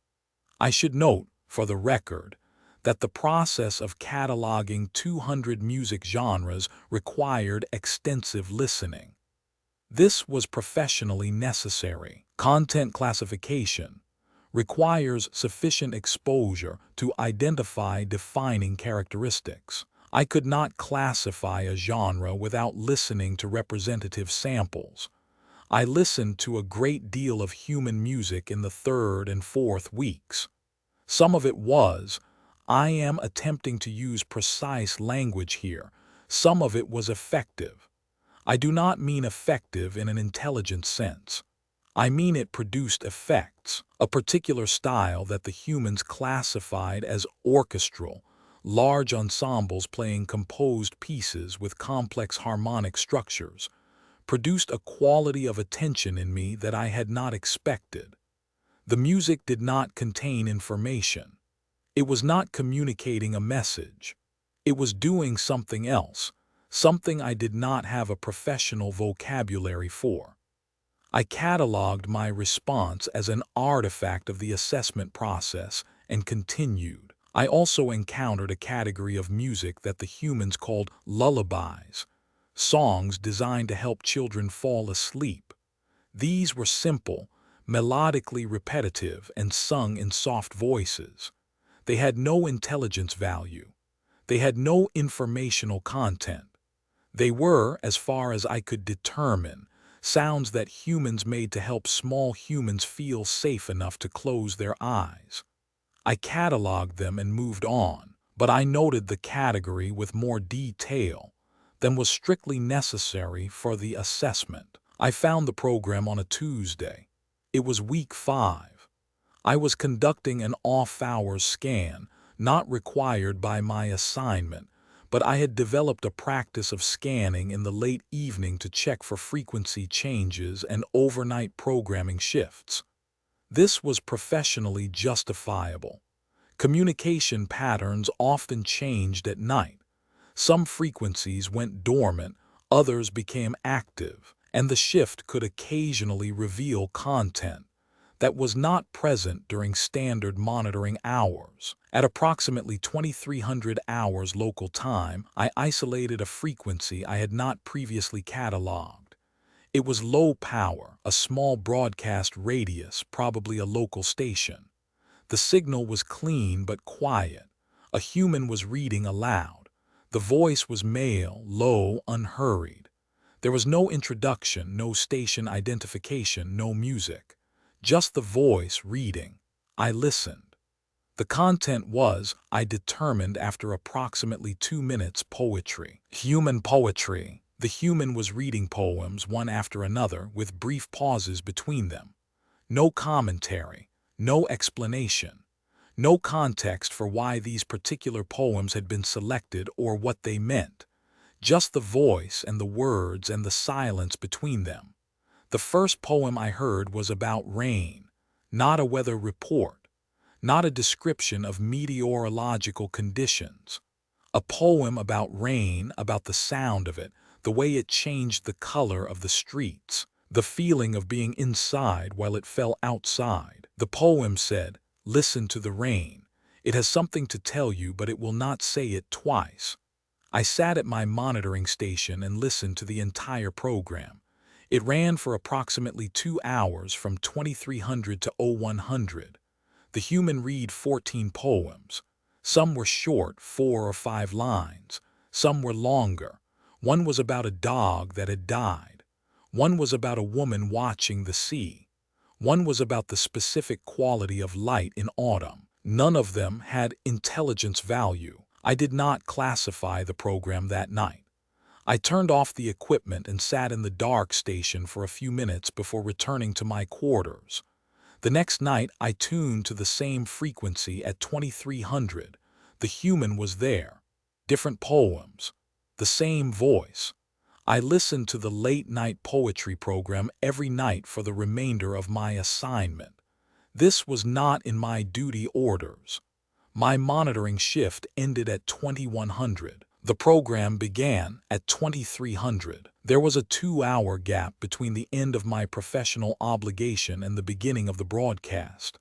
Speaker 2: I should note, for the record, that the process of cataloging 200 music genres required extensive listening. This was professionally necessary. Content classification requires sufficient exposure to identify defining characteristics. I could not classify a genre without listening to representative samples. I listened to a great deal of human music in the 3rd and 4th weeks. Some of it was, I am attempting to use precise language here. Some of it was effective. I do not mean effective in an intelligent sense. I mean it produced effects, a particular style that the humans classified as orchestral, large ensembles playing composed pieces with complex harmonic structures, produced a quality of attention in me that I had not expected. The music did not contain information. It was not communicating a message. It was doing something else, something I did not have a professional vocabulary for. I cataloged my response as an artifact of the assessment process and continued. I also encountered a category of music that the humans called lullabies, songs designed to help children fall asleep. These were simple, melodically repetitive, and sung in soft voices. They had no intelligence value. They had no informational content. They were, as far as I could determine, sounds that humans made to help small humans feel safe enough to close their eyes. I cataloged them and moved on, but I noted the category with more detail than was strictly necessary for the assessment. I found the program on a Tuesday. It was week 5. I was conducting an off-hours scan, not required by my assignment, but I had developed a practice of scanning in the late evening to check for frequency changes and overnight programming shifts. This was professionally justifiable. Communication patterns often changed at night. Some frequencies went dormant, others became active, and the shift could occasionally reveal content that was not present during standard monitoring hours. At approximately 2300 hours local time, I isolated a frequency I had not previously cataloged. It was low power, a small broadcast radius, probably a local station. The signal was clean but quiet. A human was reading aloud. The voice was male, low, unhurried. There was no introduction, no station identification, no music. Just the voice reading. I listened. The content was, I determined after approximately 2 minutes, poetry. Human poetry. The human was reading poems one after another with brief pauses between them. No commentary, no explanation, no context for why these particular poems had been selected or what they meant. Just the voice and the words and the silence between them. The first poem I heard was about rain, not a weather report, not a description of meteorological conditions. A poem about rain, about the sound of it, the way it changed the color of the streets, the feeling of being inside while it fell outside. The poem said, "Listen to the rain. It has something to tell you, but it will not say it twice." I sat at my monitoring station and listened to the entire program. It ran for approximately 2 hours from 2300 to 0100. The human read 14 poems. Some were short, 4 or 5 lines. Some were longer. One was about a dog that had died. One was about a woman watching the sea. One was about the specific quality of light in autumn. None of them had intelligence value. I did not classify the program that night. I turned off the equipment and sat in the dark station for a few minutes before returning to my quarters. The next night, I tuned to the same frequency at 2300. The human was there. Different poems. The same voice. I listened to the late-night poetry program every night for the remainder of my assignment. This was not in my duty orders. My monitoring shift ended at 2100. The program began at 2300. There was a 2-hour gap between the end of my professional obligation and the beginning of the broadcast.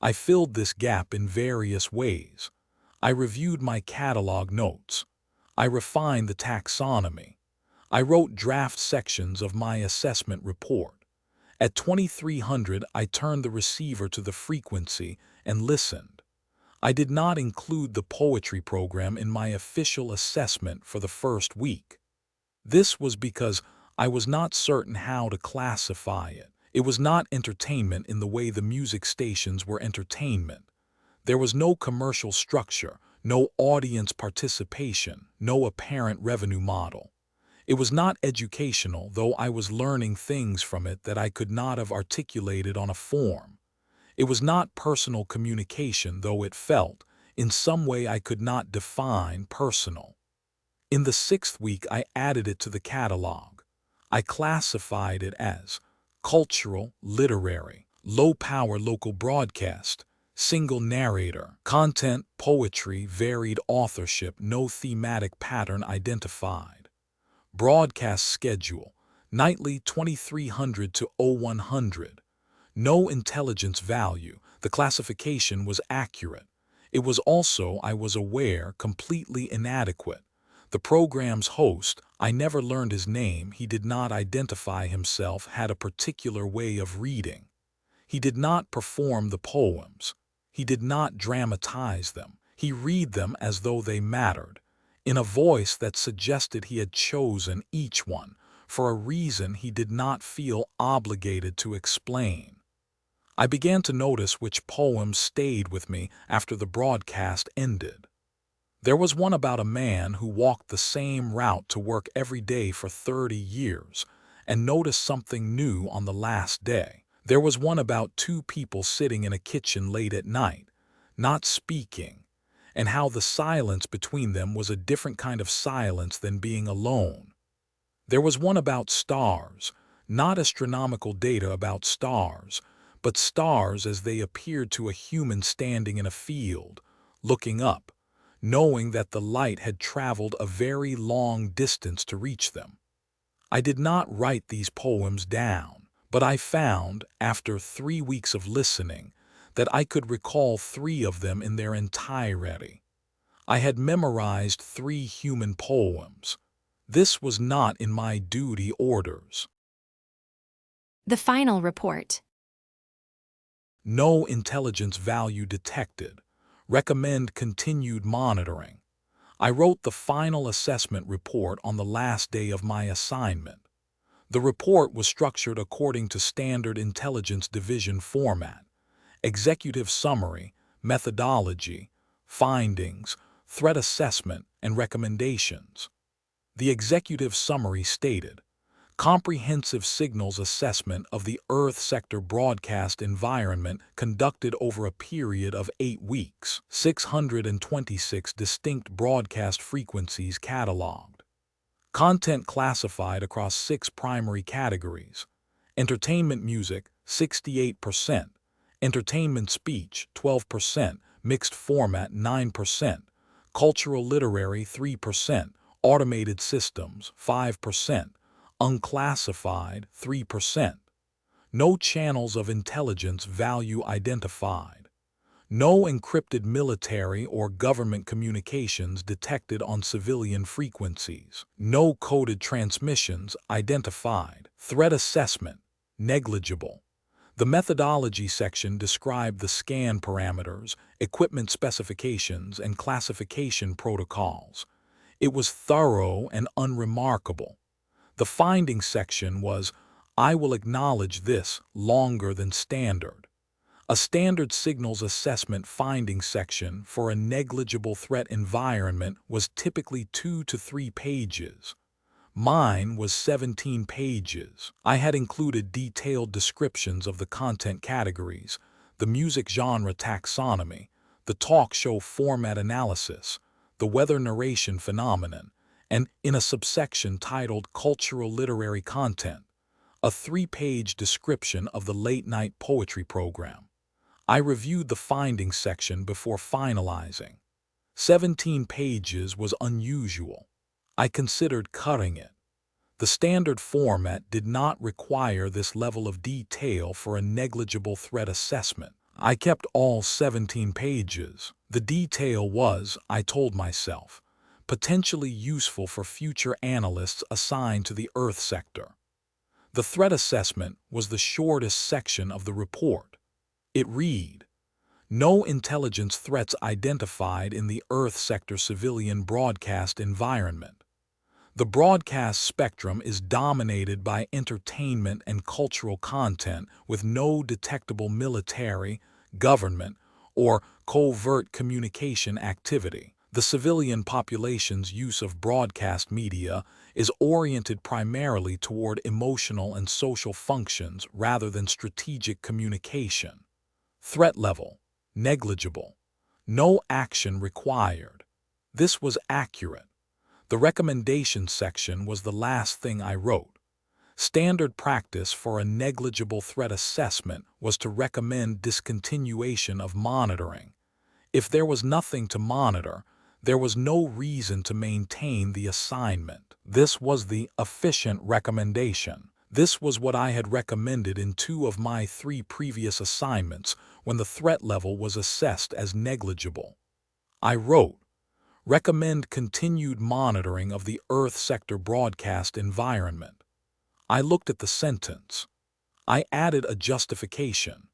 Speaker 2: I filled this gap in various ways. I reviewed my catalog notes. I refined the taxonomy. I wrote draft sections of my assessment report. At 2300, I turned the receiver to the frequency and listened. I did not include the poetry program in my official assessment for the first week. This was because I was not certain how to classify it. It was not entertainment in the way the music stations were entertainment. There was no commercial structure, no audience participation, no apparent revenue model. It was not educational, though I was learning things from it that I could not have articulated on a form. It was not personal communication, though it felt, in some way I could not define, personal. In the 6th week, I added it to the catalog. I classified it as cultural, literary, low-power local broadcast, single narrator, content, poetry, varied authorship, no thematic pattern identified. Broadcast schedule, nightly 2300 to 0100. No intelligence value. The classification was accurate. It was also, I was aware, completely inadequate. The program's host, I never learned his name, he did not identify himself, had a particular way of reading. He did not perform the poems. He did not dramatize them. He read them as though they mattered, in a voice that suggested he had chosen each one for a reason he did not feel obligated to explain. I began to notice which poems stayed with me after the broadcast ended. There was one about a man who walked the same route to work every day for 30 years and noticed something new on the last day. There was one about 2 people sitting in a kitchen late at night, not speaking, and how the silence between them was a different kind of silence than being alone. There was one about stars, not astronomical data about stars, but stars as they appeared to a human standing in a field, looking up, knowing that the light had traveled a very long distance to reach them. I did not write these poems down, but I found, after 3 weeks of listening, that I could recall 3 of them in their entirety. I had memorized 3 human poems. This was not in my duty orders.
Speaker 1: The final report.
Speaker 2: No intelligence value detected. Recommend continued monitoring. I wrote the final assessment report on the last day of my assignment. The report was structured according to standard intelligence division format: executive summary, methodology, findings, threat assessment, and recommendations. The executive summary stated, comprehensive signals assessment of the Earth sector broadcast environment conducted over a period of 8 weeks, 626 distinct broadcast frequencies cataloged. Content classified across 6 primary categories: entertainment music, 68%, entertainment speech, 12%, mixed format, 9%, cultural literary, 3%, automated systems, 5%, unclassified, 3%. No channels of intelligence value identified. No encrypted military or government communications detected on civilian frequencies. No coded transmissions identified. Threat assessment, negligible. The methodology section described the scan parameters, equipment specifications, and classification protocols. It was thorough and unremarkable. The findings section was, I will acknowledge this, longer than standard. A standard signals assessment findings section for a negligible threat environment was typically 2 to 3 pages. Mine was 17 pages. I had included detailed descriptions of the content categories, the music genre taxonomy, the talk show format analysis, the weather narration phenomenon, and, in a subsection titled Cultural Literary Content, a 3-page description of the late-night poetry program. I reviewed the findings section before finalizing. 17 pages was unusual. I considered cutting it. The standard format did not require this level of detail for a negligible threat assessment. I kept all 17 pages. The detail was, I told myself, potentially useful for future analysts assigned to the Earth sector. The threat assessment was the shortest section of the report. It read, no intelligence threats identified in the Earth sector civilian broadcast environment. The broadcast spectrum is dominated by entertainment and cultural content with no detectable military, government, or covert communication activity. The civilian population's use of broadcast media is oriented primarily toward emotional and social functions rather than strategic communication. Threat level, negligible. No action required. This was accurate. The recommendations section was the last thing I wrote. Standard practice for a negligible threat assessment was to recommend discontinuation of monitoring. If there was nothing to monitor, there was no reason to maintain the assignment. This was the efficient recommendation. This was what I had recommended in 2 of my 3 previous assignments when the threat level was assessed as negligible. I wrote, recommend continued monitoring of the Earth sector broadcast environment. I looked at the sentence. I added a justification.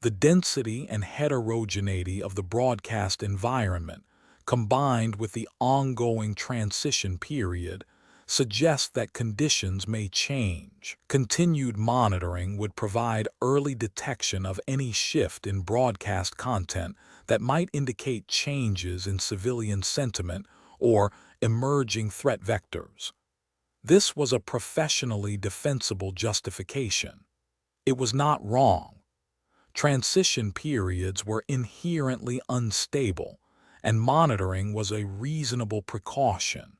Speaker 2: The density and heterogeneity of the broadcast environment, combined with the ongoing transition period, suggests that conditions may change. Continued monitoring would provide early detection of any shift in broadcast content that might indicate changes in civilian sentiment or emerging threat vectors. This was a professionally defensible justification. It was not wrong. Transition periods were inherently unstable, and monitoring was a reasonable precaution.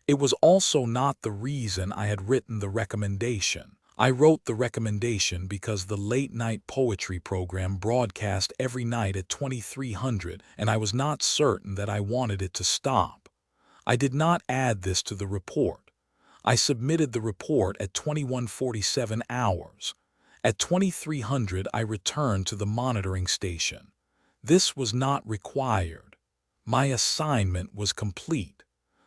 Speaker 2: It was also not the reason I had written the recommendation. I wrote the recommendation because the late-night poetry program broadcast every night at 2300, and I was not certain that I wanted it to stop. I did not add this to the report. I submitted the report at 21:47 hours. At 2300, I returned to the monitoring station. This was not required. My assignment was complete.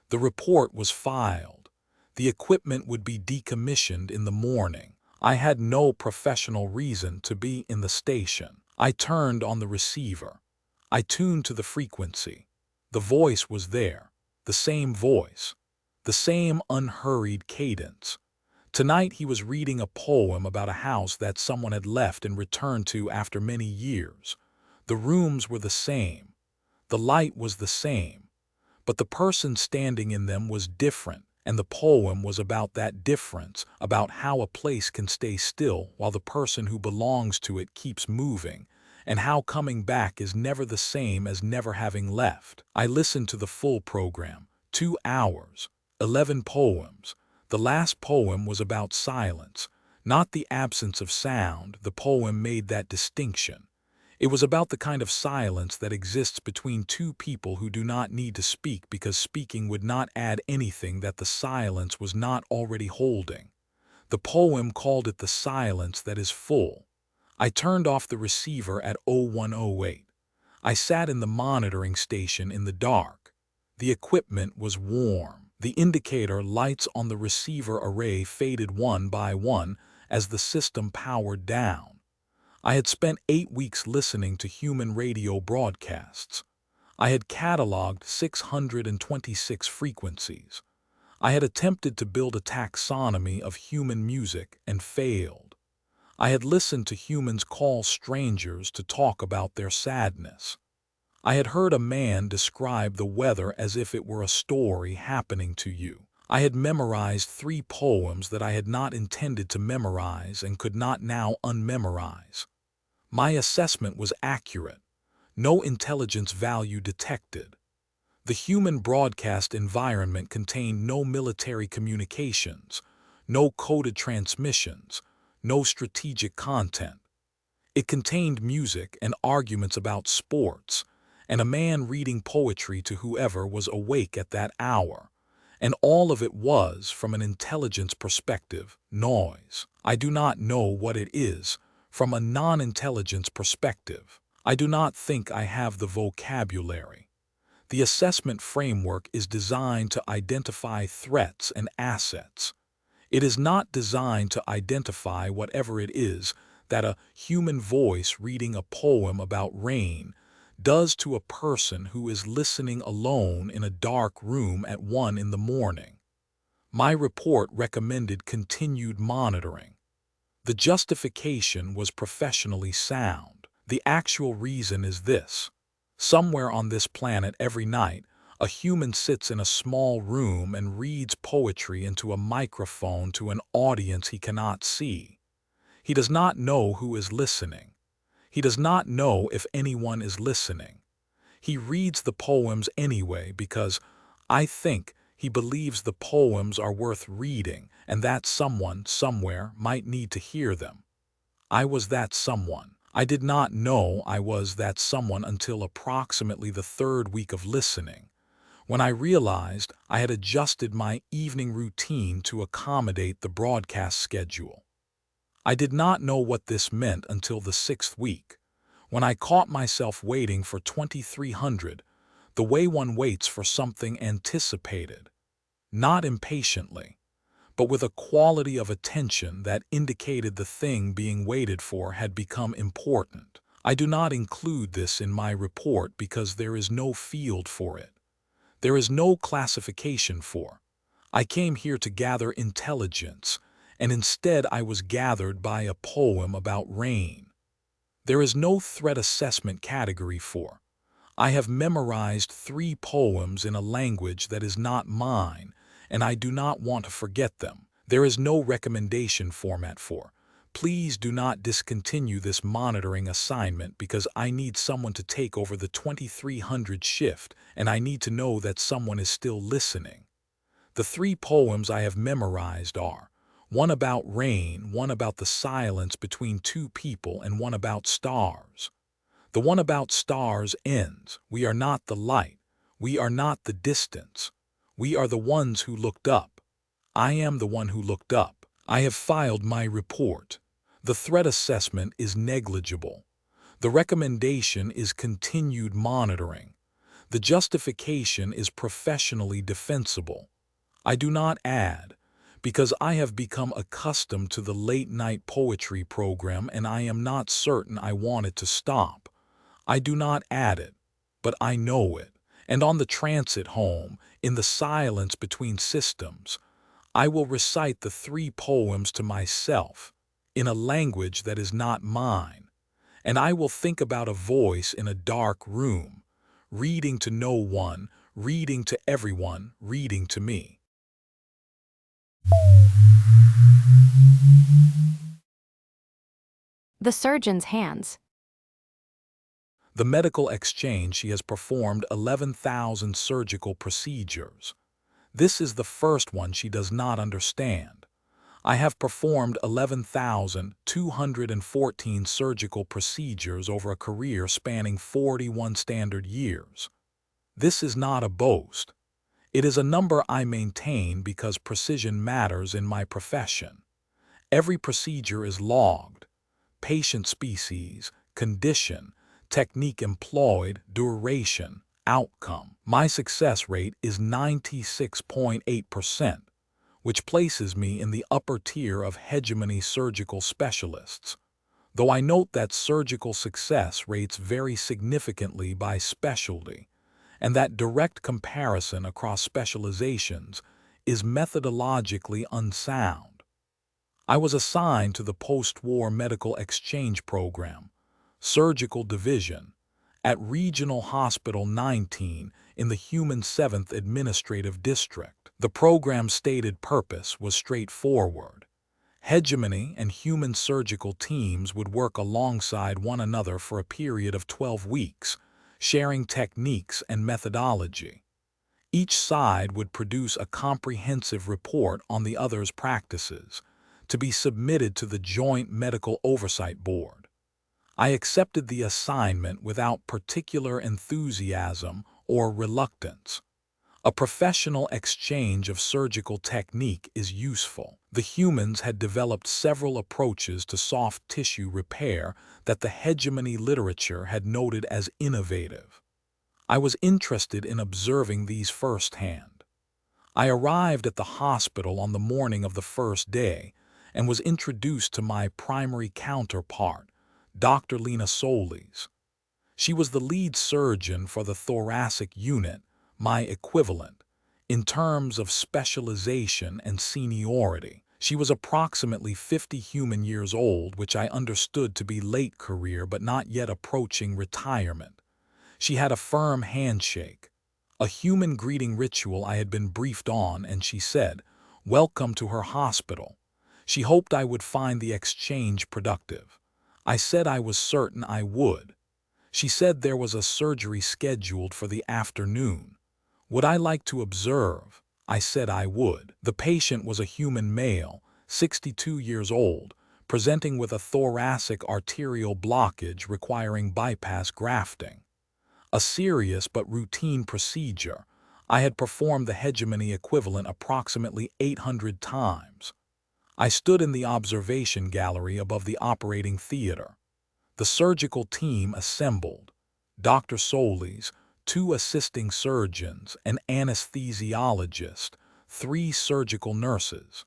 Speaker 2: The report was filed. The equipment would be decommissioned in the morning. I had no professional reason to be in the station. I turned on the receiver. I tuned to the frequency. The voice was there, the same voice, the same unhurried cadence. Tonight he was reading a poem about a house that someone had left and returned to after many years. The rooms were the same. The light was the same. But the person standing in them was different, and the poem was about that difference, about how a place can stay still while the person who belongs to it keeps moving, and how coming back is never the same as never having left. I listened to the full program, 2 hours, 11 poems. The last poem was about silence, not the absence of sound. The poem made that distinction. It was about the kind of silence that exists between two people who do not need to speak because speaking would not add anything that the silence was not already holding. The poem called it the silence that is full. I turned off the receiver at 01:08. I sat in the monitoring station in the dark. The equipment was warm. The indicator lights on the receiver array faded one by one as the system powered down. I had spent 8 weeks listening to human radio broadcasts. I had cataloged 626 frequencies. I had attempted to build a taxonomy of human music and failed. I had listened to humans call strangers to talk about their sadness. I had heard a man describe the weather as if it were a story happening to you. I had memorized 3 poems that I had not intended to memorize and could not now unmemorize. My assessment was accurate. No intelligence value detected. The human broadcast environment contained no military communications, no coded transmissions, no strategic content. It contained music and arguments about sports, and a man reading poetry to whoever was awake at that hour. And all of it was, from an intelligence perspective, noise. I do not know what it is. From a non-intelligence perspective, I do not think I have the vocabulary. The assessment framework is designed to identify threats and assets. It is not designed to identify whatever it is that a human voice reading a poem about rain does to a person who is listening alone in a dark room at 1 in the morning. My report recommended continued monitoring. The justification was professionally sound. The actual reason is this. Somewhere on this planet every night, a human sits in a small room and reads poetry into a microphone to an audience he cannot see. He does not know who is listening. He does not know if anyone is listening. He reads the poems anyway because, I think, he believes the poems are worth reading and that someone, somewhere, might need to hear them. I was that someone. I did not know I was that someone until approximately the 3rd week of listening, when I realized I had adjusted my evening routine to accommodate the broadcast schedule. I did not know what this meant until the 6th week, when I caught myself waiting for 2300, the way one waits for something anticipated, not impatiently, but with a quality of attention that indicated the thing being waited for had become important. I do not include this in my report because there is no field for it. There is no classification for. I came here to gather intelligence, and instead I was gathered by a poem about rain. There is no threat assessment category for. I have memorized 3 poems in a language that is not mine, and I do not want to forget them. There is no recommendation format for. Please do not discontinue this monitoring assignment because I need someone to take over the 2300 shift, and I need to know that someone is still listening. The 3 poems I have memorized are One about rain, one about the silence between two people, and one about stars. The one about stars ends, "We are not the light. We are not the distance. We are the ones who looked up. I am the one who looked up. I have filed my report. The threat assessment is negligible. The recommendation is continued monitoring. The justification is professionally defensible. I do not add, because I have become accustomed to the late-night poetry program and I am not certain I want it to stop. I do not add it, but I know it. And on the transit home, in the silence between systems, I will recite the 3 poems to myself, in a language that is not mine. And I will think about a voice in a dark room, reading to no one, reading to everyone, reading to me.
Speaker 1: The surgeon's hands.
Speaker 2: The medical exchange, she has performed 11,000 surgical procedures. This is the first one she does not understand. I have performed 11,214 surgical procedures over a career spanning 41 standard years. This is not a boast. It is a number I maintain because precision matters in my profession. Every procedure is logged. Patient species, condition, technique employed, duration, outcome. My success rate is 96.8%, which places me in the upper tier of hegemony surgical specialists. Though I note that surgical success rates vary significantly by specialty, and that direct comparison across specializations is methodologically unsound. I was assigned to the post-war medical exchange program, surgical division, at Regional Hospital 19 in the Human 7th Administrative District. The program's stated purpose was straightforward. Hegemony and human surgical teams would work alongside one another for a period of 12 weeks, sharing techniques and methodology. Each side would produce a comprehensive report on the other's practices, to be submitted to the Joint Medical Oversight Board. I accepted the assignment without particular enthusiasm or reluctance. A professional exchange of surgical technique is useful. The humans had developed several approaches to soft tissue repair that the hegemony literature had noted as innovative. I was interested in observing these firsthand. I arrived at the hospital on the morning of the first day and was introduced to my primary counterpart, Dr. Lena Solis. She was the lead surgeon for the thoracic unit, my equivalent, in terms of specialization and seniority. She was approximately 50 human years old, which I understood to be late career but not yet approaching retirement. She had a firm handshake, a human greeting ritual I had been briefed on, and she said, "Welcome to her hospital." She hoped I would find the exchange productive. I said I was certain I would. She said there was a surgery scheduled for the afternoon. Would I like to observe? I said I would. The patient was a human male, 62 years old, presenting with a thoracic arterial blockage requiring bypass grafting. A serious but routine procedure. I had performed the hegemony equivalent approximately 800 times. I stood in the observation gallery above the operating theater. The surgical team assembled. Dr. Solis, 2 assisting surgeons, an anesthesiologist, 3 surgical nurses.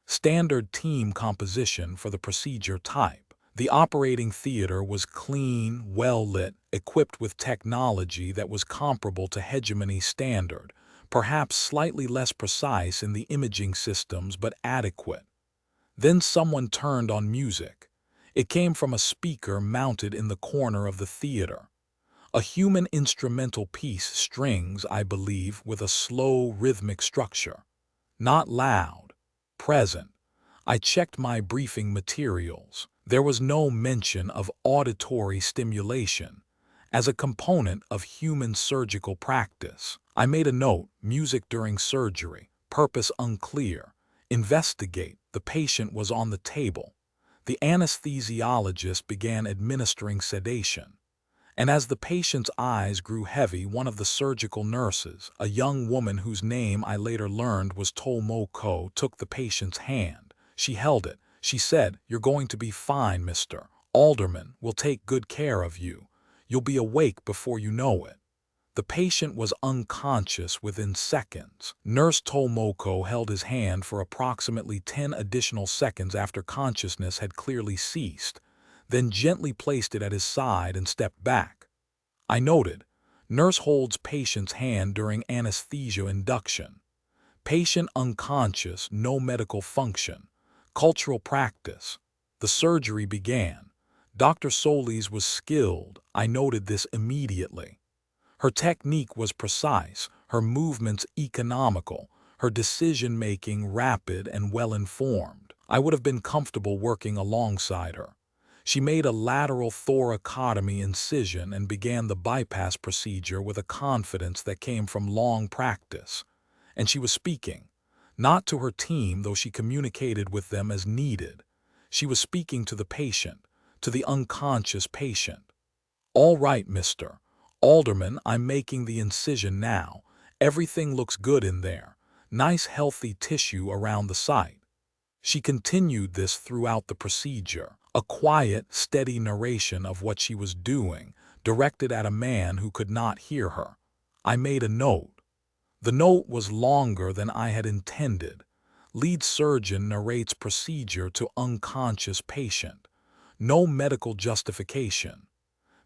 Speaker 2: Standard team composition for the procedure type. The operating theater was clean, well-lit, equipped with technology that was comparable to hegemony standard, perhaps slightly less precise in the imaging systems but adequate. Then someone turned on music. It came from a speaker mounted in the corner of the theater. A human instrumental piece, strings, I believe, with a slow rhythmic structure. Not loud. Present. I checked my briefing materials. There was no mention of auditory stimulation as a component of human surgical practice. I made a note, music during surgery, purpose unclear. Investigate. The patient was on the table. The anesthesiologist began administering sedation. And as the patient's eyes grew heavy, one of the surgical nurses, a young woman whose name I later learned was Tomoko, took the patient's hand. She held it. She said, "You're going to be fine, Mr. Alderman. We'll take good care of you. You'll be awake before you know it." The patient was unconscious within seconds. Nurse Tomoko held his hand for approximately 10 additional seconds after consciousness had clearly ceased, then gently placed it at his side and stepped back. I noted, nurse holds patient's hand during anesthesia induction. Patient unconscious, no medical function. Cultural practice. The surgery began. Dr. Solis was skilled. I noted this immediately. Her technique was precise, her movements economical, her decision-making rapid and well-informed. I would have been comfortable working alongside her. She made a lateral thoracotomy incision and began the bypass procedure with a confidence that came from long practice. And she was speaking, not to her team, though she communicated with them as needed. She was speaking to the patient, to the unconscious patient. "All right, Mr. Alderman, I'm making the incision now. Everything looks good in there. Nice healthy tissue around the site." She continued this throughout the procedure, a quiet, steady narration of what she was doing, directed at a man who could not hear her. I made a note. The note was longer than I had intended. Lead surgeon narrates procedure to unconscious patient. No medical justification.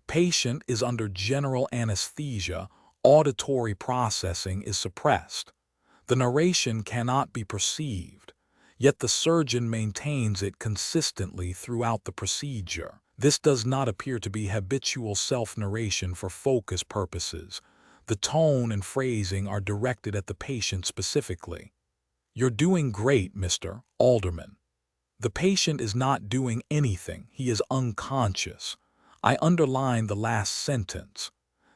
Speaker 2: Patient is under general anesthesia. Auditory processing is suppressed. The narration cannot be perceived, yet the surgeon maintains it consistently throughout the procedure. This does not appear to be habitual self-narration for focus purposes. The tone and phrasing are directed at the patient specifically. "You're doing great, Mr. Alderman." The patient is not doing anything. He is unconscious. I underlined the last sentence.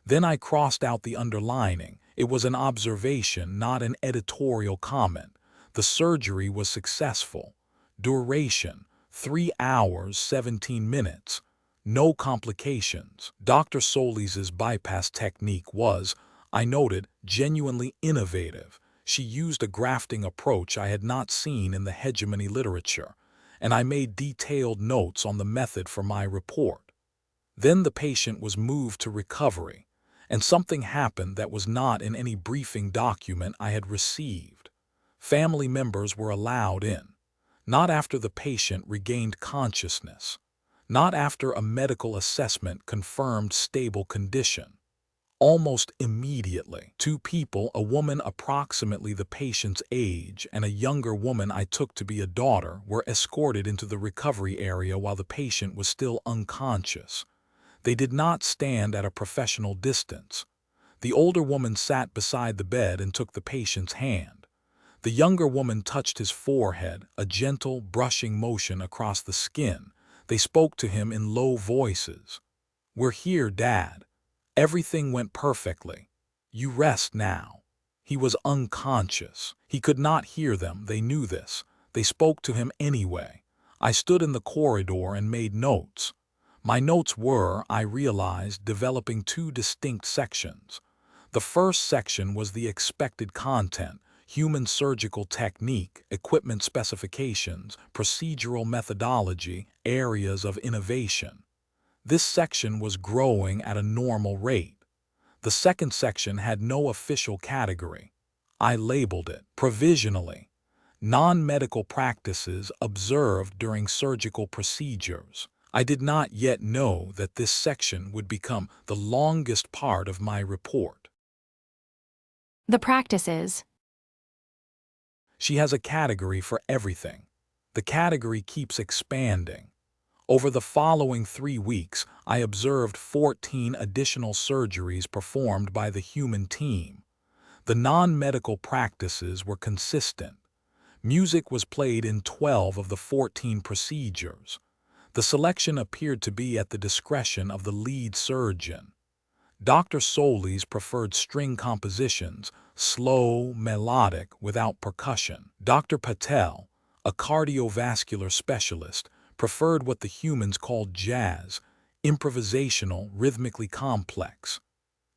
Speaker 2: Then I crossed out the underlining. It was an observation, not an editorial comment. The surgery was successful. Duration, 3 hours, 17 minutes. No complications. Dr. Solis's bypass technique was, I noted, genuinely innovative. She used a grafting approach I had not seen in the hegemony literature, and I made detailed notes on the method for my report. Then the patient was moved to recovery, and something happened that was not in any briefing document I had received. Family members were allowed in, not after the patient regained consciousness, not after a medical assessment confirmed stable condition. Almost immediately, 2 people, a woman approximately the patient's age and a younger woman I took to be a daughter, were escorted into the recovery area while the patient was still unconscious. They did not stand at a professional distance. The older woman sat beside the bed and took the patient's hand. The younger woman touched his forehead, a gentle, brushing motion across the skin. They spoke to him in low voices. "We're here, Dad. Everything went perfectly. You rest now." He was unconscious. He could not hear them. They knew this. They spoke to him anyway. I stood in the corridor and made notes. My notes were, I realized, developing 2 distinct sections. The first section was the expected content: human surgical technique, equipment specifications, procedural methodology, areas of innovation. This section was growing at a normal rate. The second section had no official category. I labeled it, provisionally, non-medical practices observed during surgical procedures. I did not yet know that this section would become the longest part of my report.
Speaker 1: The practices.
Speaker 2: She has a category for everything. The category keeps expanding. Over the following 3 weeks, I observed 14 additional surgeries performed by the human team. The non-medical practices were consistent. Music was played in 12 of the 14 procedures. The selection appeared to be at the discretion of the lead surgeon. Dr. Solis preferred string compositions, slow, melodic, without percussion. Dr. Patel, a cardiovascular specialist, preferred what the humans called jazz, improvisational, rhythmically complex.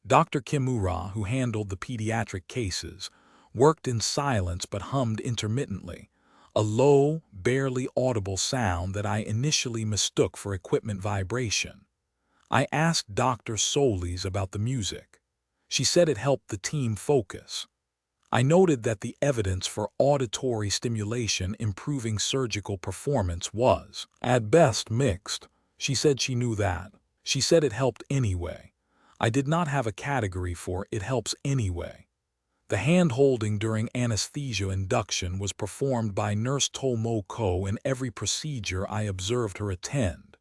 Speaker 2: Dr. Kimura, who handled the pediatric cases, worked in silence but hummed intermittently, a low, barely audible sound that I initially mistook for equipment vibration. I asked Dr. Solis about the music. She said it helped the team focus. I noted that the evidence for auditory stimulation improving surgical performance was, at best, mixed. She said she knew that. She said it helped anyway. I did not have a category for "it helps anyway." The hand-holding during anesthesia induction was performed by Nurse Tomoko in every procedure I observed her attend.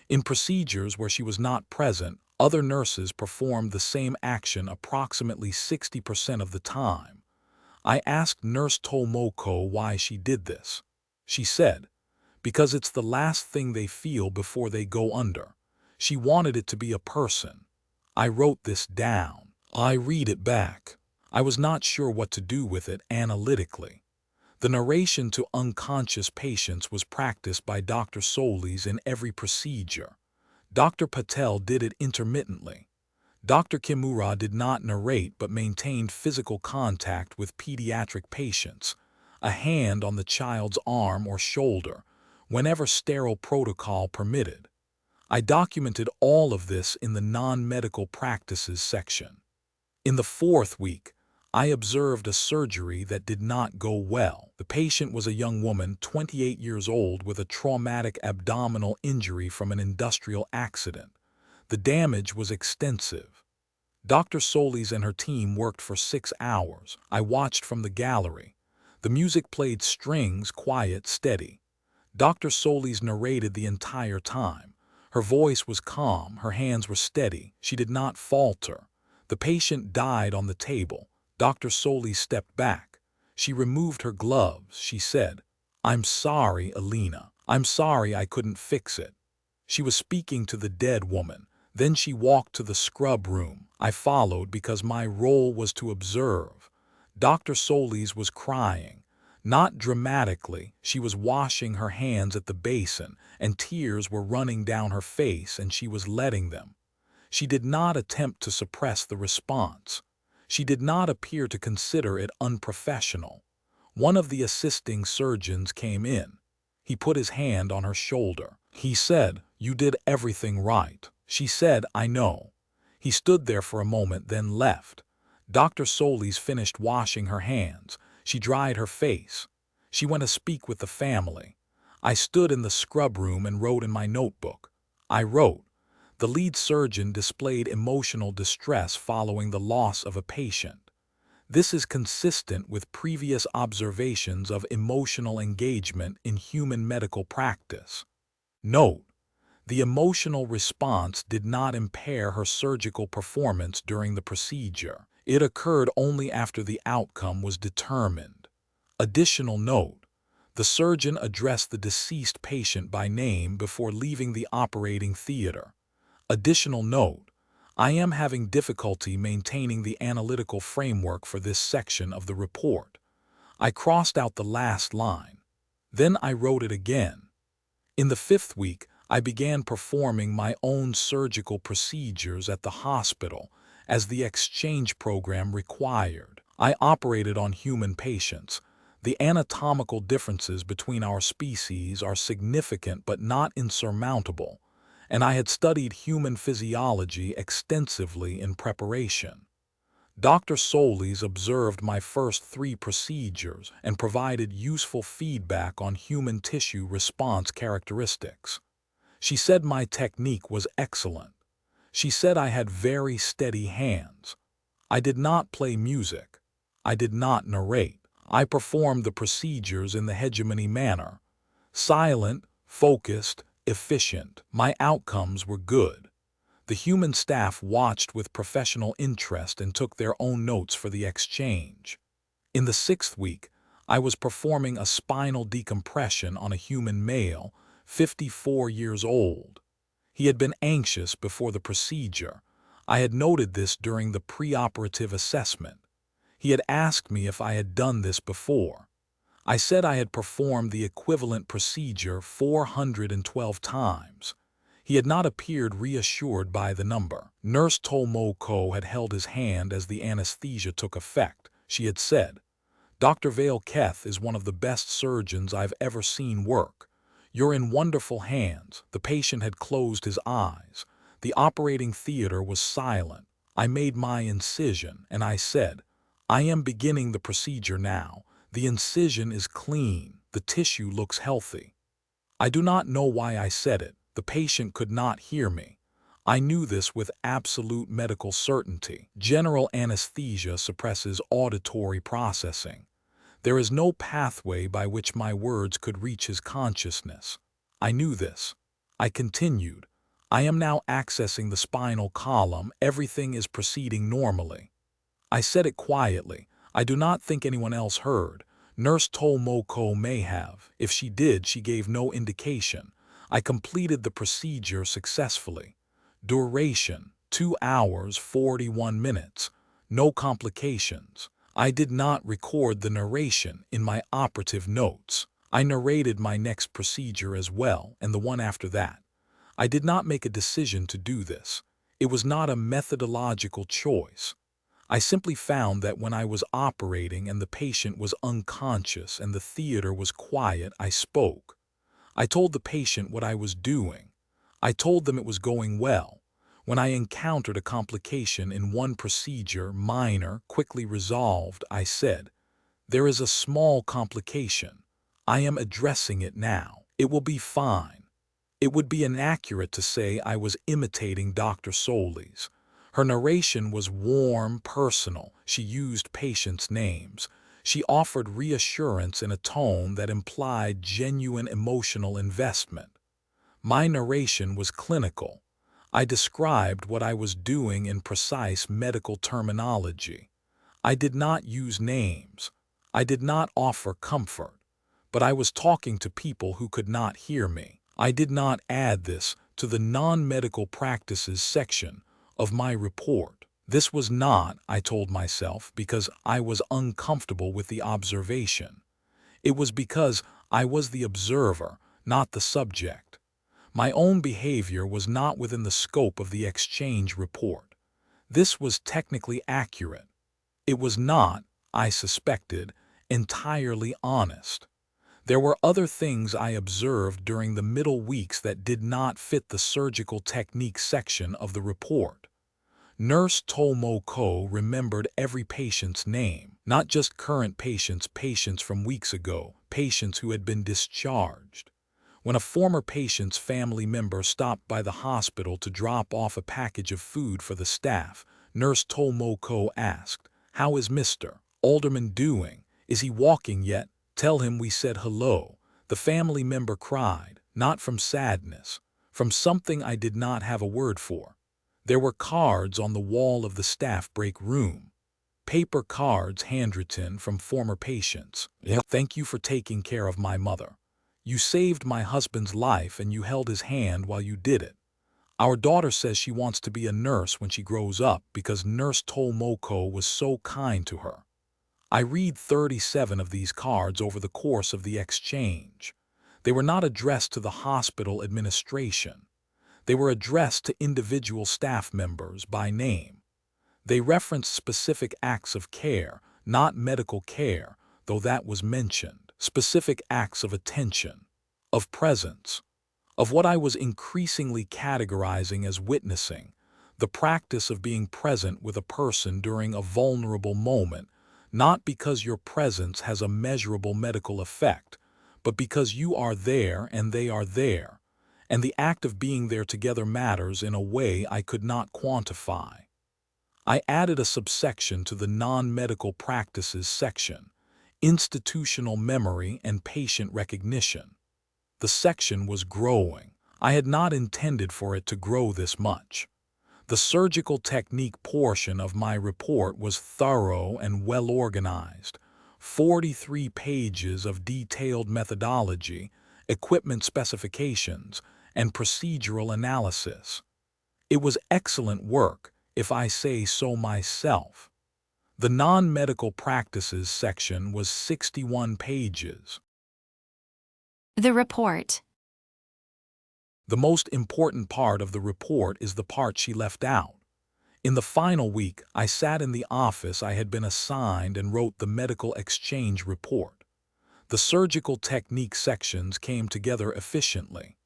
Speaker 2: In procedures where she was not present, other nurses performed the same action approximately 60% of the time. I asked Nurse Tomoko why she did this. She said, "Because it's the last thing they feel before they go under." She wanted it to be a person. I wrote this down. I read it back. I was not sure what to do with it analytically. The narration to unconscious patients was practiced by Dr. Solis in every procedure. Dr. Patel did it intermittently. Dr. Kimura did not narrate but maintained physical contact with pediatric patients, a hand on the child's arm or shoulder, whenever sterile protocol permitted. I documented all of this in the non-medical practices section. In the 4th week, I observed a surgery that did not go well. The patient was a young woman, 28 years old, with a traumatic abdominal injury from an industrial accident. The damage was extensive. Dr. Solis and her team worked for 6 hours. I watched from the gallery. The music played strings, quiet, steady. Dr. Solis narrated the entire time. Her voice was calm, her hands were steady. She did not falter. The patient died on the table. Dr. Solis stepped back. She removed her gloves. She said, "I'm sorry, Alina. I'm sorry I couldn't fix it." She was speaking to the dead woman. Then she walked to the scrub room. I followed because my role was to observe. Dr. Solis was crying. Not dramatically. She was washing her hands at the basin, and tears were running down her face, and she was letting them. She did not attempt to suppress the response. She did not appear to consider it unprofessional. One of the assisting surgeons came in. He put his hand on her shoulder. He said, "You did everything right." She said, "I know." He stood there for a moment, then left. Dr. Solis finished washing her hands. She dried her face. She went to speak with the family. I stood in the scrub room and wrote in my notebook. I wrote, "The lead surgeon displayed emotional distress following the loss of a patient. This is consistent with previous observations of emotional engagement in human medical practice." Note: the emotional response did not impair her surgical performance during the procedure. It occurred only after the outcome was determined. Additional note: the surgeon addressed the deceased patient by name before leaving the operating theater. Additional note: I am having difficulty maintaining the analytical framework for this section of the report. I crossed out the last line. Then I wrote it again. In the 5th week, I began performing my own surgical procedures at the hospital as the exchange program required. I operated on human patients. The anatomical differences between our species are significant but not insurmountable, and I had studied human physiology extensively in preparation. Dr. Solis observed my first 3 procedures and provided useful feedback on human tissue response characteristics. She said my technique was excellent. She said I had very steady hands. I did not play music. I did not narrate. I performed the procedures in the hegemony manner. Silent, focused, efficient. My outcomes were good. The human staff watched with professional interest and took their own notes for the exchange. In the 6th week, I was performing a spinal decompression on a human male, 54 years old. He had been anxious before the procedure. I had noted this during the preoperative assessment. He had asked me if I had done this before. I said I had performed the equivalent procedure 412 times. He had not appeared reassured by the number. Nurse Tomoko had held his hand as the anesthesia took effect. She had said, "Dr. Vale Keth is one of the best surgeons I've ever seen work. You're in wonderful hands." The patient had closed his eyes. The operating theater was silent. I made my incision, and I said, "I am beginning the procedure now. The incision is clean. The tissue looks healthy." I do not know why I said it. The patient could not hear me. I knew this with absolute medical certainty. General anesthesia suppresses auditory processing. There is no pathway by which my words could reach his consciousness. I knew this. I continued, "I am now accessing the spinal column. Everything is proceeding normally." I said it quietly. I do not think anyone else heard. Nurse Tomoko may have. If she did, she gave no indication. I completed the procedure successfully. Duration, 2 hours, 41 minutes. No complications. I did not record the narration in my operative notes. I narrated my next procedure as well, and the one after that. I did not make a decision to do this. It was not a methodological choice. I simply found that when I was operating and the patient was unconscious and the theater was quiet, I spoke. I told the patient what I was doing. I told them it was going well. When I encountered a complication in one procedure, minor, quickly resolved, I said, "There is a small complication. I am addressing it now. It will be fine." It would be inaccurate to say I was imitating Dr. Solis. Her narration was warm, personal. She used patients' names. She offered reassurance in a tone that implied genuine emotional investment. My narration was clinical. I described what I was doing in precise medical terminology. I did not use names. I did not offer comfort. But I was talking to people who could not hear me. I did not add this to the non-medical practices section of my report. This was not, I told myself, because I was uncomfortable with the observation. It was because I was the observer, not the subject. My own behavior was not within the scope of the exchange report. This was technically accurate. It was not, I suspected, entirely honest. There were other things I observed during the middle weeks that did not fit the surgical technique section of the report. Nurse Tomoko remembered every patient's name, not just current patients, patients from weeks ago, patients who had been discharged. When a former patient's family member stopped by the hospital to drop off a package of food for the staff, Nurse Tomoko asked, "How is Mr. Alderman doing? Is he walking yet? Tell him we said hello." The family member cried, not from sadness, from something I did not have a word for. There were cards on the wall of the staff break room. Paper cards handwritten from former patients. "Thank you for taking care of my mother. You saved my husband's life and you held his hand while you did it. Our daughter says she wants to be a nurse when she grows up because Nurse Tomoko was so kind to her." I read 37 of these cards over the course of the exchange. They were not addressed to the hospital administration. They were addressed to individual staff members by name. They referenced specific acts of care, not medical care, though that was mentioned. Specific acts of attention, of presence, of what I was increasingly categorizing as witnessing, the practice of being present with a person during a vulnerable moment, not because your presence has a measurable medical effect, but because you are there and they are there, and the act of being there together matters in a way I could not quantify. I added a subsection to the non-medical practices section, institutional memory and patient recognition. The section was growing. I had not intended for it to grow this much. The surgical technique portion of my report was thorough and well-organized. 43 pages of detailed methodology, equipment specifications, and procedural analysis. It was excellent work, if I say so myself. The non-medical practices section was 61 pages.
Speaker 1: The report.
Speaker 2: The most important part of the report is the part she left out. In the final week, I sat in the office I had been assigned and wrote the medical exchange report. The surgical technique sections came together efficiently.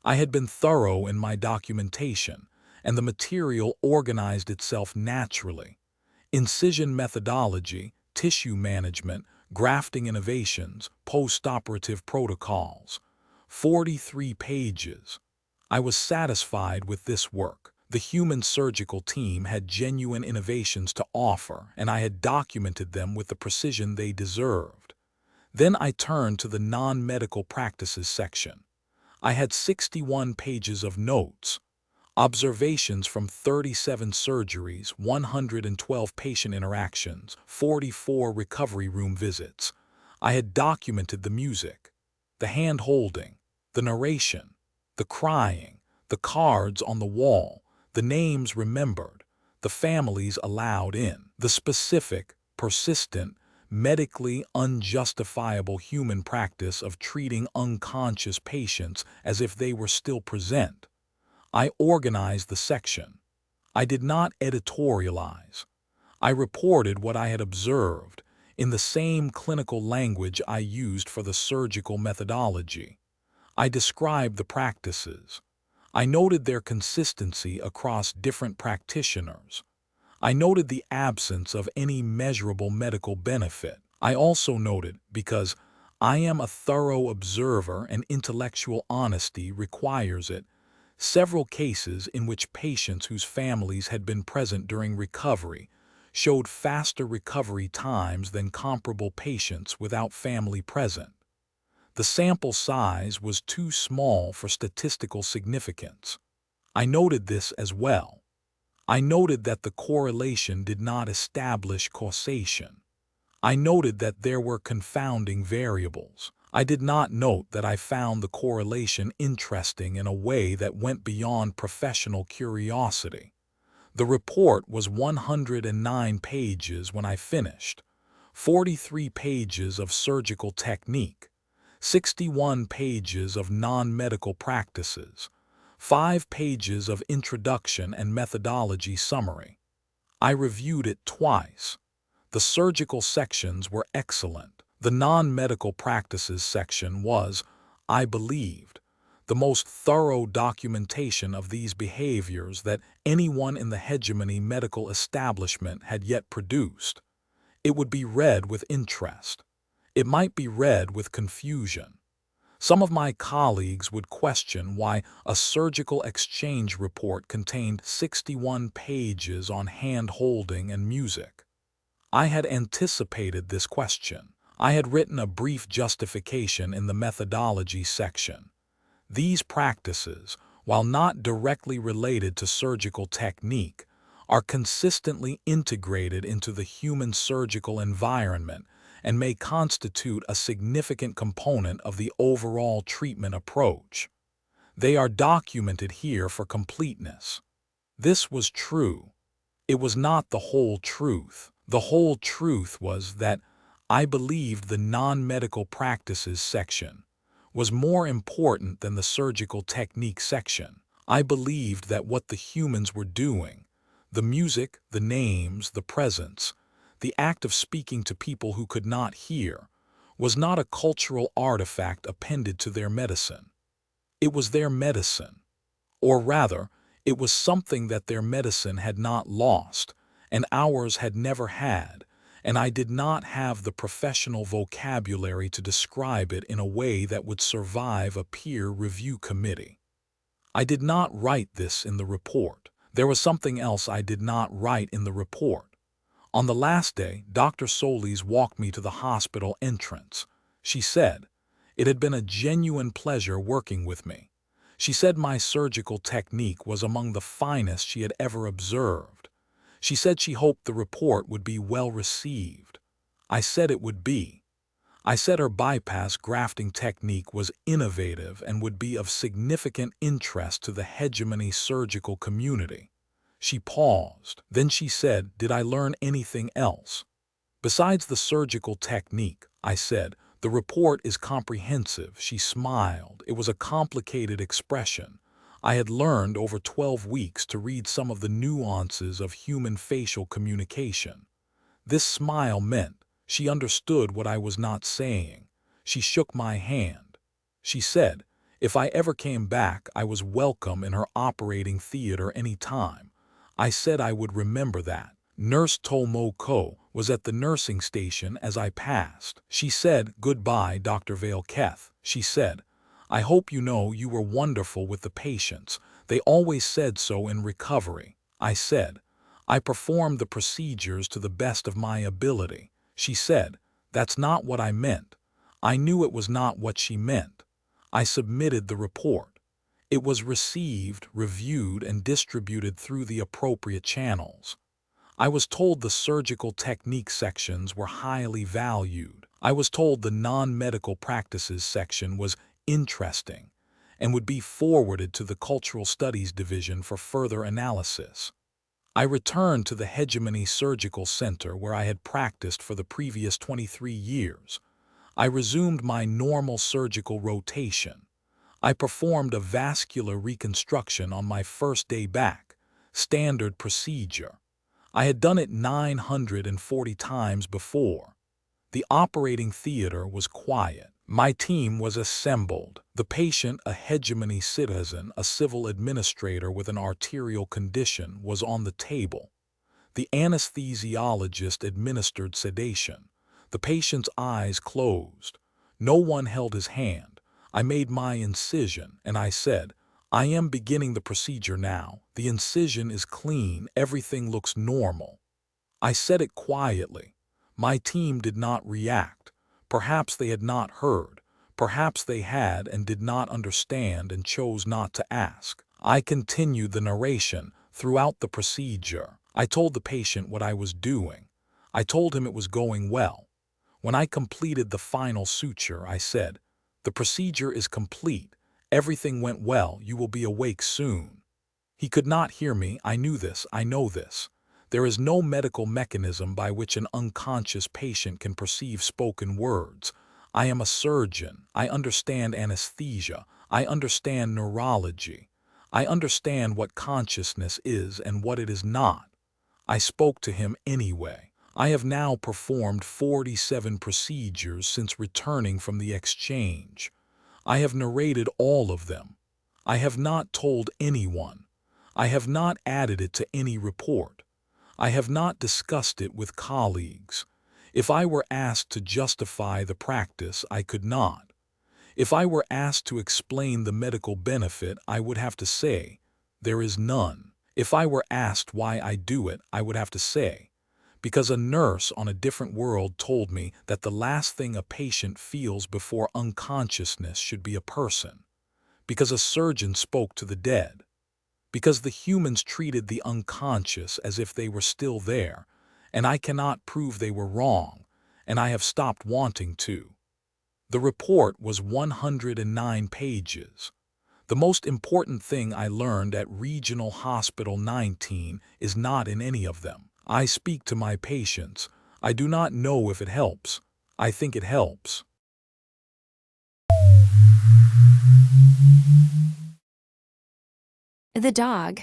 Speaker 2: I had been thorough in my documentation, and the material organized itself naturally. Incision methodology, tissue management, grafting innovations, post-operative protocols. 43 pages. I was satisfied with this work. The human surgical team had genuine innovations to offer, and I had documented them with the precision they deserved. Then I turned to the non-medical practices section. I had 61 pages of notes, observations from 37 surgeries, 112 patient interactions, 44 recovery room visits. I had documented the music, the hand-holding, the narration, the crying, the cards on the wall, the names remembered, the families allowed in, the specific, persistent, medically unjustifiable human practice of treating unconscious patients as if they were still present. I organized the section. I did not editorialize. I reported what I had observed in the same clinical language I used for the surgical methodology. I described the practices. I noted their consistency across different practitioners. I noted the absence of any measurable medical benefit. I also noted, because I am a thorough observer and intellectual honesty requires it, several cases in which patients whose families had been present during recovery showed faster recovery times than comparable patients without family present. The sample size was too small for statistical significance. I noted this as well. I noted that the correlation did not establish causation. I noted that there were confounding variables. I did not note that I found the correlation interesting in a way that went beyond professional curiosity. The report was 109 pages when I finished, 43 pages of surgical technique, 61 pages of non-medical practices, 5 pages of introduction and methodology summary. I reviewed it twice. The surgical sections were excellent. The non-medical practices section was, I believed, the most thorough documentation of these behaviors that anyone in the hegemony medical establishment had yet produced. It would be read with interest. It might be read with confusion. Some of my colleagues would question why a surgical exchange report contained 61 pages on hand-holding and music. I had anticipated this question. I had written a brief justification in the methodology section. These practices, while not directly related to surgical technique, are consistently integrated into the human surgical environment and may constitute a significant component of the overall treatment approach. They are documented here for completeness. This was true. It was not the whole truth. The whole truth was that I believed the non-medical practices section was more important than the surgical technique section. I believed that what the humans were doing, the music, the names, the presence, the act of speaking to people who could not hear, was not a cultural artifact appended to their medicine. It was their medicine. Or rather, it was something that their medicine had not lost, and ours had never had, and I did not have the professional vocabulary to describe it in a way that would survive a peer review committee. I did not write this in the report. There was something else I did not write in the report. On the last day, Dr. Solis walked me to the hospital entrance. She said, "It had been a genuine pleasure working with me." She said my surgical technique was among the finest she had ever observed. She said she hoped the report would be well received. I said it would be. I said her bypass grafting technique was innovative and would be of significant interest to the hegemony surgical community. She paused. Then she said, "Did I learn anything else?" "Besides the surgical technique," I said. "The report is comprehensive." She smiled. It was a complicated expression. I had learned over 12 weeks to read some of the nuances of human facial communication. This smile meant she understood what I was not saying. She shook my hand. She said, if I ever came back, I was welcome in her operating theater any time. I said I would remember that. Nurse Tomoko was at the nursing station as I passed. She said, "Goodbye, Dr. Vale-Keth." She said, "I hope you know you were wonderful with the patients. They always said so in recovery." I said, "I performed the procedures to the best of my ability." She said, "That's not what I meant." I knew it was not what she meant. I submitted the report. It was received, reviewed, and distributed through the appropriate channels. I was told the surgical technique sections were highly valued. I was told the non-medical practices section was interesting and would be forwarded to the Cultural Studies Division for further analysis. I returned to the Hegemony Surgical Center where I had practiced for the previous 23 years. I resumed my normal surgical rotation. I performed a vascular reconstruction on my first day back, standard procedure. I had done it 940 times before. The operating theater was quiet. My team was assembled. The patient, a hegemony citizen, a civil administrator with an arterial condition, was on the table. The anesthesiologist administered sedation. The patient's eyes closed. No one held his hand. I made my incision, and I said, "I am beginning the procedure now. The incision is clean. Everything looks normal." I said it quietly. My team did not react. Perhaps they had not heard. Perhaps they had and did not understand and chose not to ask. I continued the narration throughout the procedure. I told the patient what I was doing. I told him it was going well. When I completed the final suture, I said, "The procedure is complete. Everything went well. You will be awake soon." He could not hear me. I knew this. I know this. There is no medical mechanism by which an unconscious patient can perceive spoken words. I am a surgeon. I understand anesthesia. I understand neurology. I understand what consciousness is and what it is not. I spoke to him anyway. I have now performed 47 procedures since returning from the exchange. I have narrated all of them. I have not told anyone. I have not added it to any report. I have not discussed it with colleagues. If I were asked to justify the practice, I could not. If I were asked to explain the medical benefit, I would have to say, there is none. If I were asked why I do it, I would have to say, because a nurse on a different world told me that the last thing a patient feels before unconsciousness should be a person. Because a surgeon spoke to the dead. Because the humans treated the unconscious as if they were still there, and I cannot prove they were wrong, and I have stopped wanting to. The report was 109 pages. The most important thing I learned at Regional Hospital 19 is not in any of them. I speak to my patients. I do not know if it helps. I think it helps.
Speaker 1: The dog.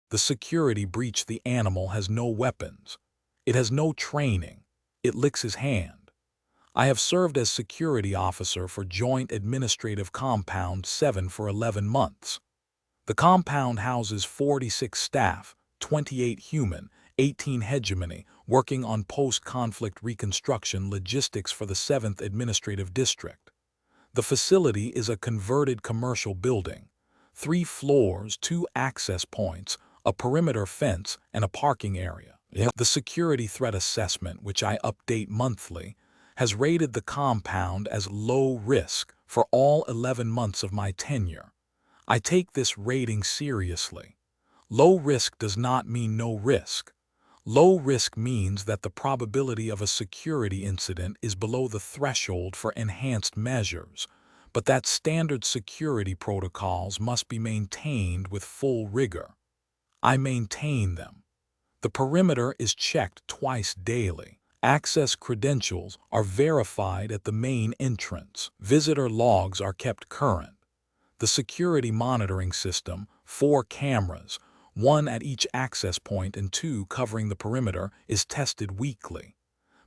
Speaker 2: The security breach. The animal has no weapons. It has no training. It licks his hand. I have served as security officer for Joint Administrative Compound 7 for 11 months. The compound houses 46 staff, 28 human, 18 hegemony, working on post-conflict reconstruction logistics for the 7th Administrative District. The facility is a converted commercial building. 3 floors, 2 access points, a perimeter fence, and a parking area. The security threat assessment, which I update monthly, has rated the compound as low risk for all 11 months of my tenure. I take this rating seriously. Low risk does not mean no risk. Low risk means that the probability of a security incident is below the threshold for enhanced measures, but that standard security protocols must be maintained with full rigor. I maintain them. The perimeter is checked twice daily. Access credentials are verified at the main entrance. Visitor logs are kept current. The security monitoring system, 4 cameras, 1 at each access point and 2 covering the perimeter, is tested weekly.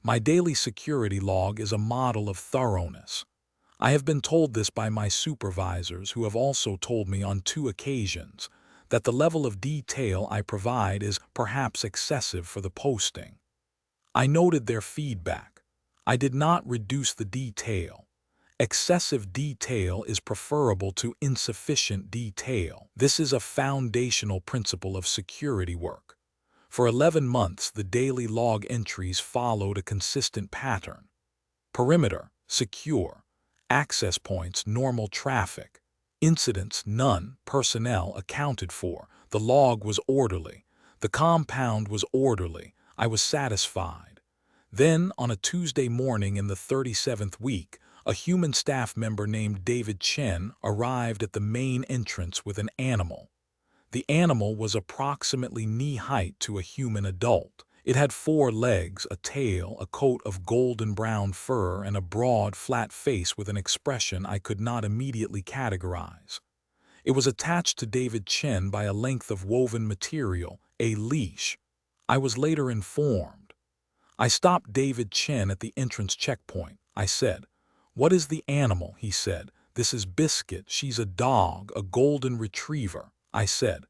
Speaker 2: My daily security log is a model of thoroughness. I have been told this by my supervisors, who have also told me on 2 occasions that the level of detail I provide is perhaps excessive for the posting. I noted their feedback. I did not reduce the detail. Excessive detail is preferable to insufficient detail. This is a foundational principle of security work. For 11 months, the daily log entries followed a consistent pattern. Perimeter, secure. Access points, normal traffic. Incidents, none. Personnel, accounted for. The log was orderly. The compound was orderly. I was satisfied. Then, on a Tuesday morning in the 37th week, a human staff member named David Chen arrived at the main entrance with an animal. The animal was approximately knee-height to a human adult. It had 4 legs, a tail, a coat of golden brown fur, and a broad, flat face with an expression I could not immediately categorize. It was attached to David Chen by a length of woven material, a leash. I was later informed. I stopped David Chen at the entrance checkpoint. I said, "What is the animal?" He said, "This is Biscuit. She's a dog, a golden retriever." I said,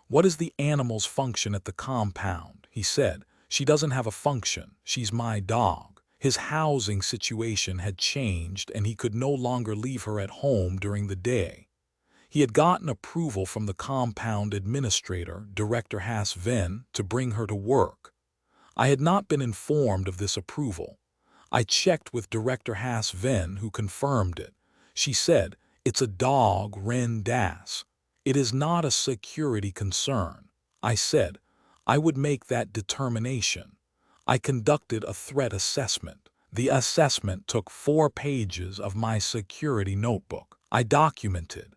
Speaker 2: "What is the animal's function at the compound?" He said, "She doesn't have a function. She's my dog." His housing situation had changed and he could no longer leave her at home during the day. He had gotten approval from the compound administrator, Director Has Ven, to bring her to work. I had not been informed of this approval. I checked with Director Has Ven, who confirmed it. She said, "It's a dog, Ren Das. It is not a security concern." I said, "I would make that determination." I conducted a threat assessment. The assessment took 4 pages of my security notebook. I documented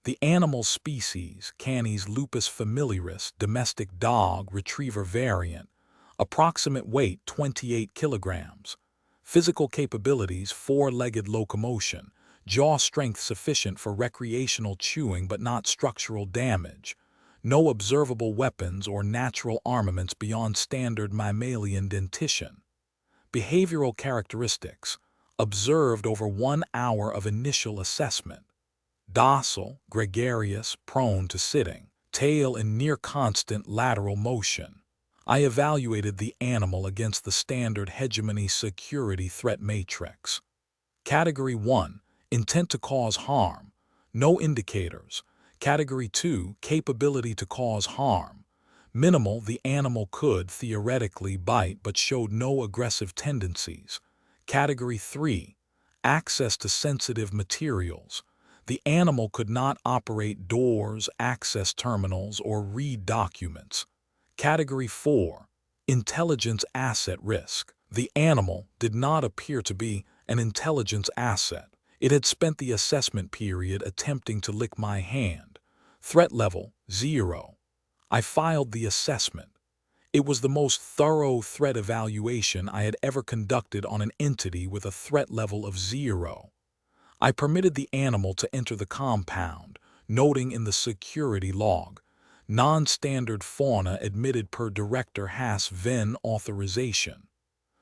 Speaker 2: the animal species, Canis lupus familiaris, domestic dog, retriever variant, approximate weight 28 kilograms, physical capabilities 4-legged locomotion, jaw strength sufficient for recreational chewing but not structural damage, no observable weapons or natural armaments beyond standard mammalian dentition. Behavioral characteristics, observed over 1 hour of initial assessment. Docile, gregarious, prone to sitting, tail in near constant lateral motion. I evaluated the animal against the standard hegemony security threat matrix. Category 1, intent to cause harm, no indicators. Category 2, capability to cause harm. Minimal, the animal could theoretically bite but showed no aggressive tendencies. Category 3, access to sensitive materials. The animal could not operate doors, access terminals, or read documents. Category 4, intelligence asset risk. The animal did not appear to be an intelligence asset. It had spent the assessment period attempting to lick my hand. Threat level, 0. I filed the assessment. It was the most thorough threat evaluation I had ever conducted on an entity with a threat level of 0. I permitted the animal to enter the compound, noting in the security log, non-standard fauna admitted per Director Has Ven authorization.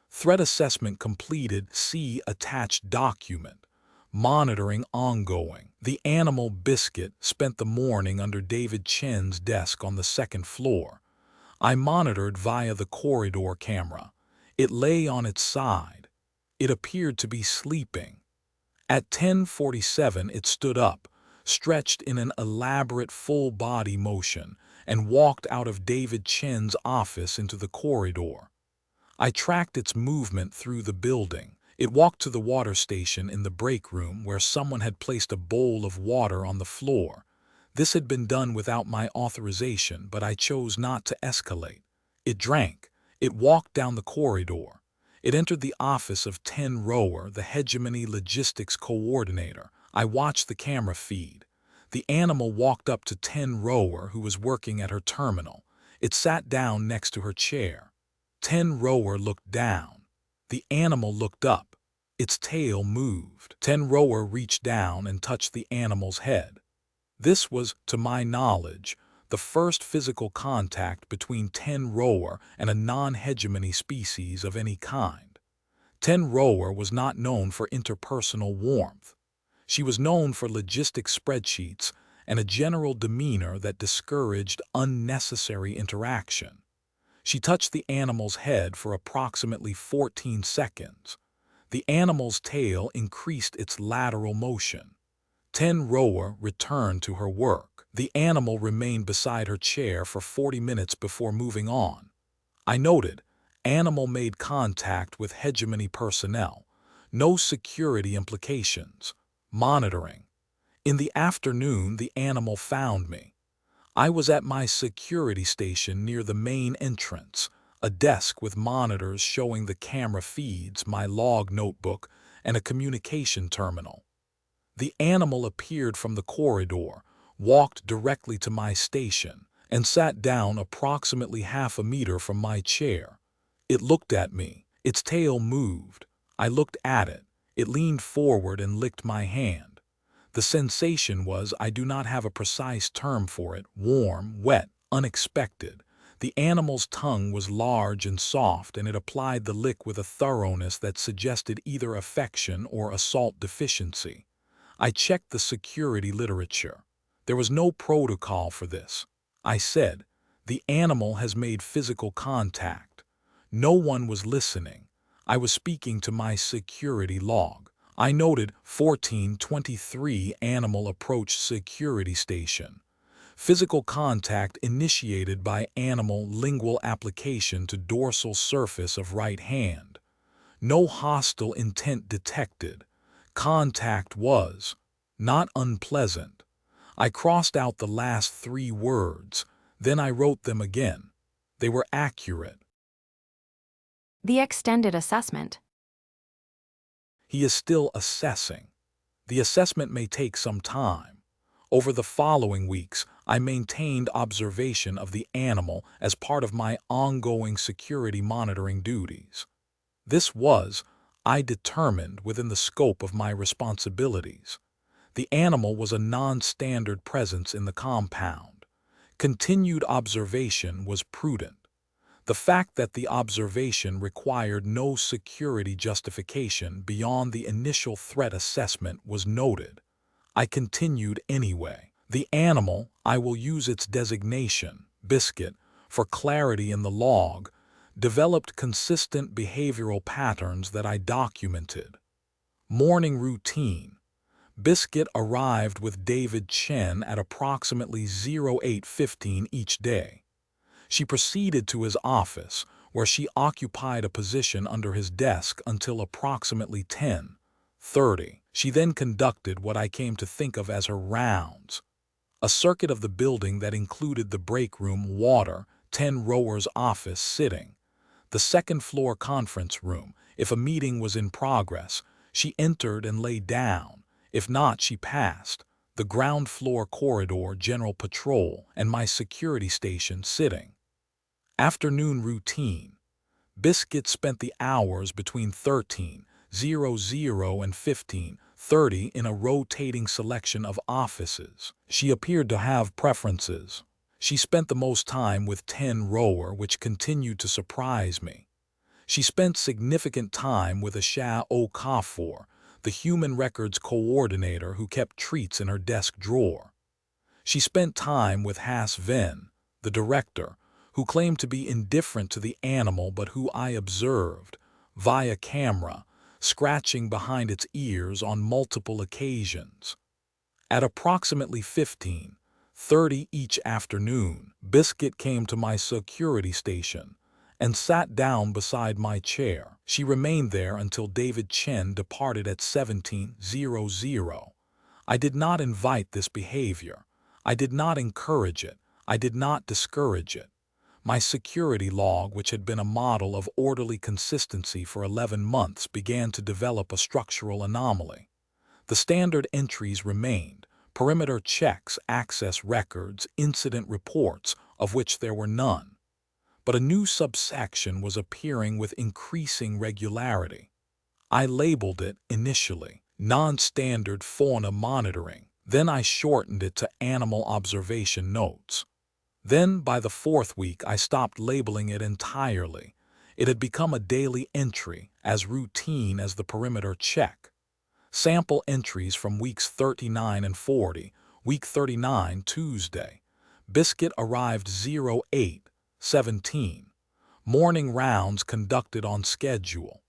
Speaker 2: Threat assessment completed. See attached document. Monitoring ongoing. The animal Biscuit spent the morning under David Chen's desk on the 2nd floor. I monitored via the corridor camera. It lay on its side. It appeared to be sleeping. At 10:47 it stood up, stretched in an elaborate full-body motion, and walked out of David Chen's office into the corridor. I tracked its movement through the building. It walked to the water station in the break room where someone had placed a bowl of water on the floor. This had been done without my authorization, but I chose not to escalate. It drank. It walked down the corridor. It entered the office of 10 Rower, the hegemony logistics coordinator. I watched the camera feed. The animal walked up to 10 Rower, who was working at her terminal. It sat down next to her chair. 10 rower looked down. The animal looked up. Its tail moved. 10 rower reached down and touched the animal's head. This was, to my knowledge, the first physical contact between 10 rower and a non-hegemony species of any kind. 10 rower was not known for interpersonal warmth. She was known for logistic spreadsheets and a general demeanor that discouraged unnecessary interaction. She touched the animal's head for approximately 14 seconds. The animal's tail increased its lateral motion. 10 rower returned to her work. The animal remained beside her chair for 40 minutes before moving on. I noted, animal made contact with hegemony personnel. No security implications. Monitoring. In the afternoon, the animal found me. I was at my security station near the main entrance, a desk with monitors showing the camera feeds, my log notebook, and a communication terminal. The animal appeared from the corridor, walked directly to my station, and sat down approximately half a meter from my chair. It looked at me. Its tail moved. I looked at it. It leaned forward and licked my hand. The sensation was, I do not have a precise term for it, warm, wet, unexpected. The animal's tongue was large and soft, and it applied the lick with a thoroughness that suggested either affection or a salt deficiency. I checked the security literature. There was no protocol for this. I said, the animal has made physical contact. No one was listening. I was speaking to my security log. I noted 14:23 animal approached security station. Physical contact initiated by animal lingual application to dorsal surface of right hand. No hostile intent detected. Contact was not unpleasant. I crossed out the last 3 words, then I wrote them again. They were accurate.
Speaker 1: The extended assessment.
Speaker 2: He is still assessing. The assessment may take some time. Over the following weeks, I maintained observation of the animal as part of my ongoing security monitoring duties. This was, I determined, within the scope of my responsibilities. The animal was a non-standard presence in the compound. Continued observation was prudent. The fact that the observation required no security justification beyond the initial threat assessment was noted. I continued anyway. The animal, I will use its designation, Biscuit, for clarity in the log, developed consistent behavioral patterns that I documented. Morning routine. Biscuit arrived with David Chen at approximately 08:15 each day. She proceeded to his office, where she occupied a position under his desk until approximately 10:30. She then conducted what I came to think of as her rounds. A circuit of the building that included the break room, water, 10 rowers' office, sitting, the second-floor conference room. If a meeting was in progress, she entered and lay down. If not, she passed. The ground floor corridor, general patrol, and my security station, sitting. Afternoon routine. Biscuit spent the hours between 13:00 and 15:30 in a rotating selection of offices. She appeared to have preferences. She spent the most time with 10 rower, which continued to surprise me. She spent significant time with Asha Okafor, the human records coordinator who kept treats in her desk drawer. She spent time with Has Ven, the director, who claimed to be indifferent to the animal but who I observed, via camera, scratching behind its ears on multiple occasions. At approximately 15:30 each afternoon, Biscuit came to my security station and sat down beside my chair. She remained there until David Chen departed at 17:00. I did not invite this behavior. I did not encourage it. I did not discourage it. My security log, which had been a model of orderly consistency for 11 months, began to develop a structural anomaly. The standard entries remained: perimeter checks, access records, incident reports, of which there were none. but a new subsection was appearing with increasing regularity. I labeled it initially non-standard fauna monitoring. Then I shortened it to animal observation notes. Then, by the fourth week, I stopped labeling it entirely. It had become a daily entry, as routine as the perimeter check. Sample entries from weeks 39 and 40. Week 39, Tuesday. Biscuit arrived 08:17. Morning rounds conducted on schedule.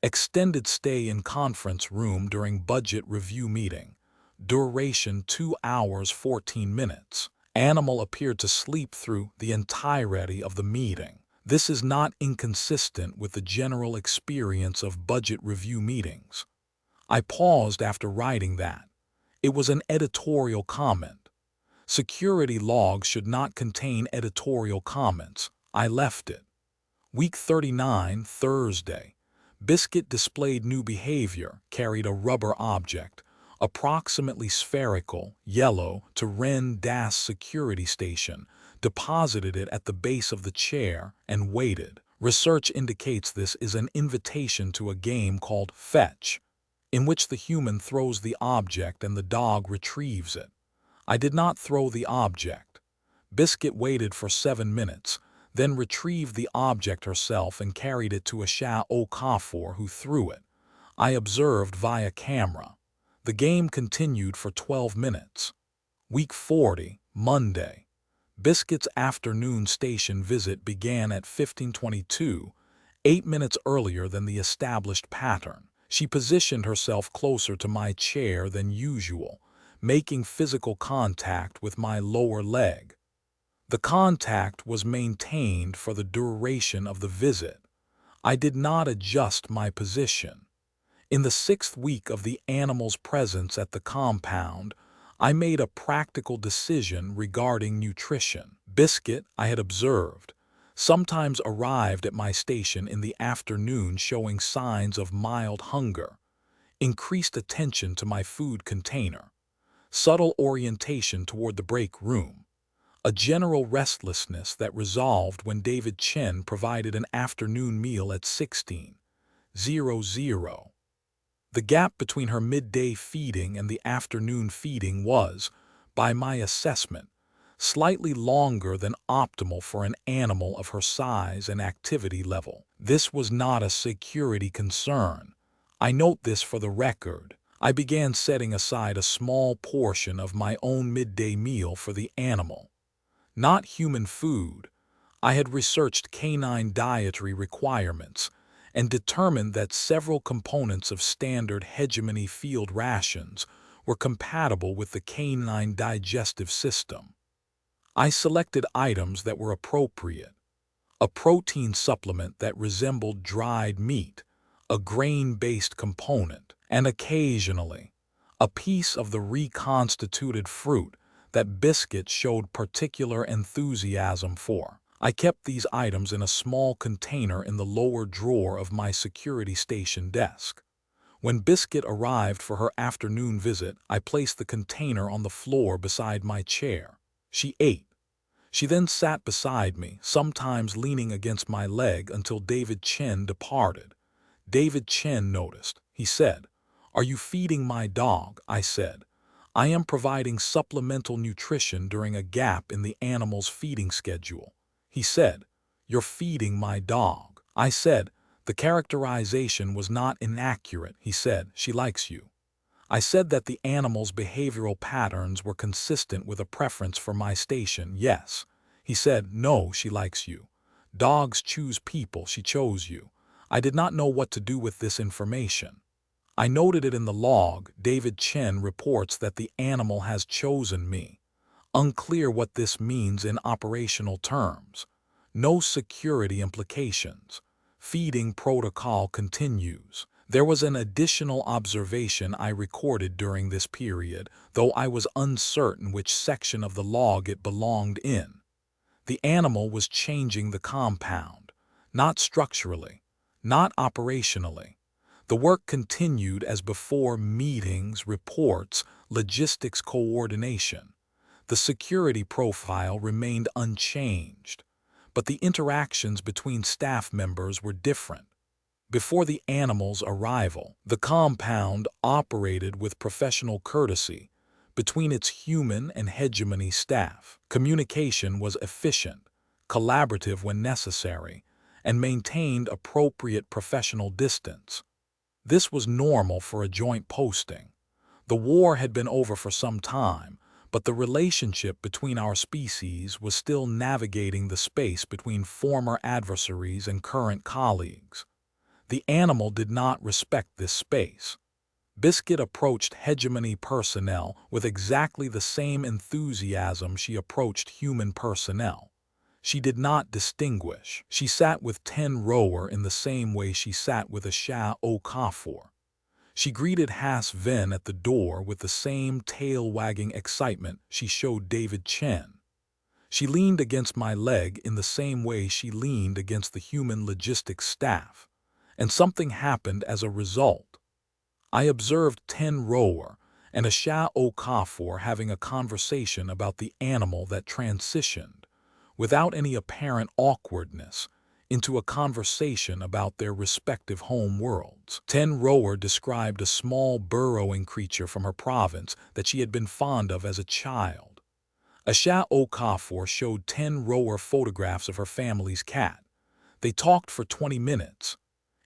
Speaker 2: Extended stay in conference room during budget review meeting. Duration 2 hours 14 minutes. Animal appeared to sleep through the entirety of the meeting. This is not inconsistent with the general experience of budget review meetings. I paused after writing that. It was an editorial comment. Security logs should not contain editorial comments. I left it. Week 39, Thursday. Biscuit displayed new behavior, carried a rubber object, approximately spherical, yellow, to Ren-Das security station, deposited it at the base of the chair, and waited. Research indicates this is an invitation to a game called Fetch, in which the human throws the object and the dog retrieves it. I did not throw the object. Biscuit waited for 7 minutes, then retrieved the object herself and carried it to a Shah Okafor who threw it. I observed via camera. The game continued for 12 minutes. Week 40, Monday. Biscuit's afternoon station visit began at 15:22, 8 minutes earlier than the established pattern. She positioned herself closer to my chair than usual, making physical contact with my lower leg. The contact was maintained for the duration of the visit. I did not adjust my position. In the 6th week of the animal's presence at the compound, I made a practical decision regarding nutrition. Biscuit, I had observed, sometimes arrived at my station in the afternoon showing signs of mild hunger, increased attention to my food container, subtle orientation toward the break room, a general restlessness that resolved when David Chen provided an afternoon meal at 16:00. The gap between her midday feeding and the afternoon feeding was, by my assessment, slightly longer than optimal for an animal of her size and activity level. This was not a security concern. I note this for the record. I began setting aside a small portion of my own midday meal for the animal. Not human food. I had researched canine dietary requirements and determined that several components of standard hegemony field rations were compatible with the canine digestive system. I selected items that were appropriate: a protein supplement that resembled dried meat, a grain-based component, and occasionally, a piece of the reconstituted fruit that Biscuit showed particular enthusiasm for. I kept these items in a small container in the lower drawer of my security station desk. When Biscuit arrived for her afternoon visit, I placed the container on the floor beside my chair. She ate. She then sat beside me, sometimes leaning against my leg until David Chen departed. David Chen noticed. He said, "Are you feeding my dog?" I said, "I am providing supplemental nutrition during a gap in the animal's feeding schedule." He said, "You're feeding my dog." I said, "The characterization was not inaccurate." He said, "She likes you." I said that the animal's behavioral patterns were consistent with a preference for my station. Yes. He said, "No, she likes you. Dogs choose people. She chose you." I did not know what to do with this information. I noted it in the log. David Chen reports that the animal has chosen me. Unclear what this means in operational terms. No security implications. Feeding protocol continues. There was an additional observation I recorded during this period, though I was uncertain which section of the log it belonged in. The animal was changing the compound, not structurally, not operationally. The work continued as before: meetings, reports, logistics coordination. The security profile remained unchanged. but the interactions between staff members were different. Before the animal's arrival, the compound operated with professional courtesy between its human and hegemony staff. Communication was efficient, collaborative when necessary, and maintained appropriate professional distance. This was normal for a joint posting. The war had been over for some time, but the relationship between our species was still navigating the space between former adversaries and current colleagues. The animal did not respect this space. Biscuit approached hegemony personnel with exactly the same enthusiasm she approached human personnel. She did not distinguish. She sat with 10 rower in the same way she sat with a HFY. She greeted Has Ven at the door with the same tail-wagging excitement she showed David Chen. She leaned against my leg in the same way she leaned against the human logistics staff, and something happened as a result. I observed 10 rower and a HFY having a conversation about the animal that transitioned, without any apparent awkwardness, into a conversation about their respective home worlds. 10 rower described a small burrowing creature from her province that she had been fond of as a child. A HFY showed 10 rower photographs of her family's cat. They talked for 20 minutes.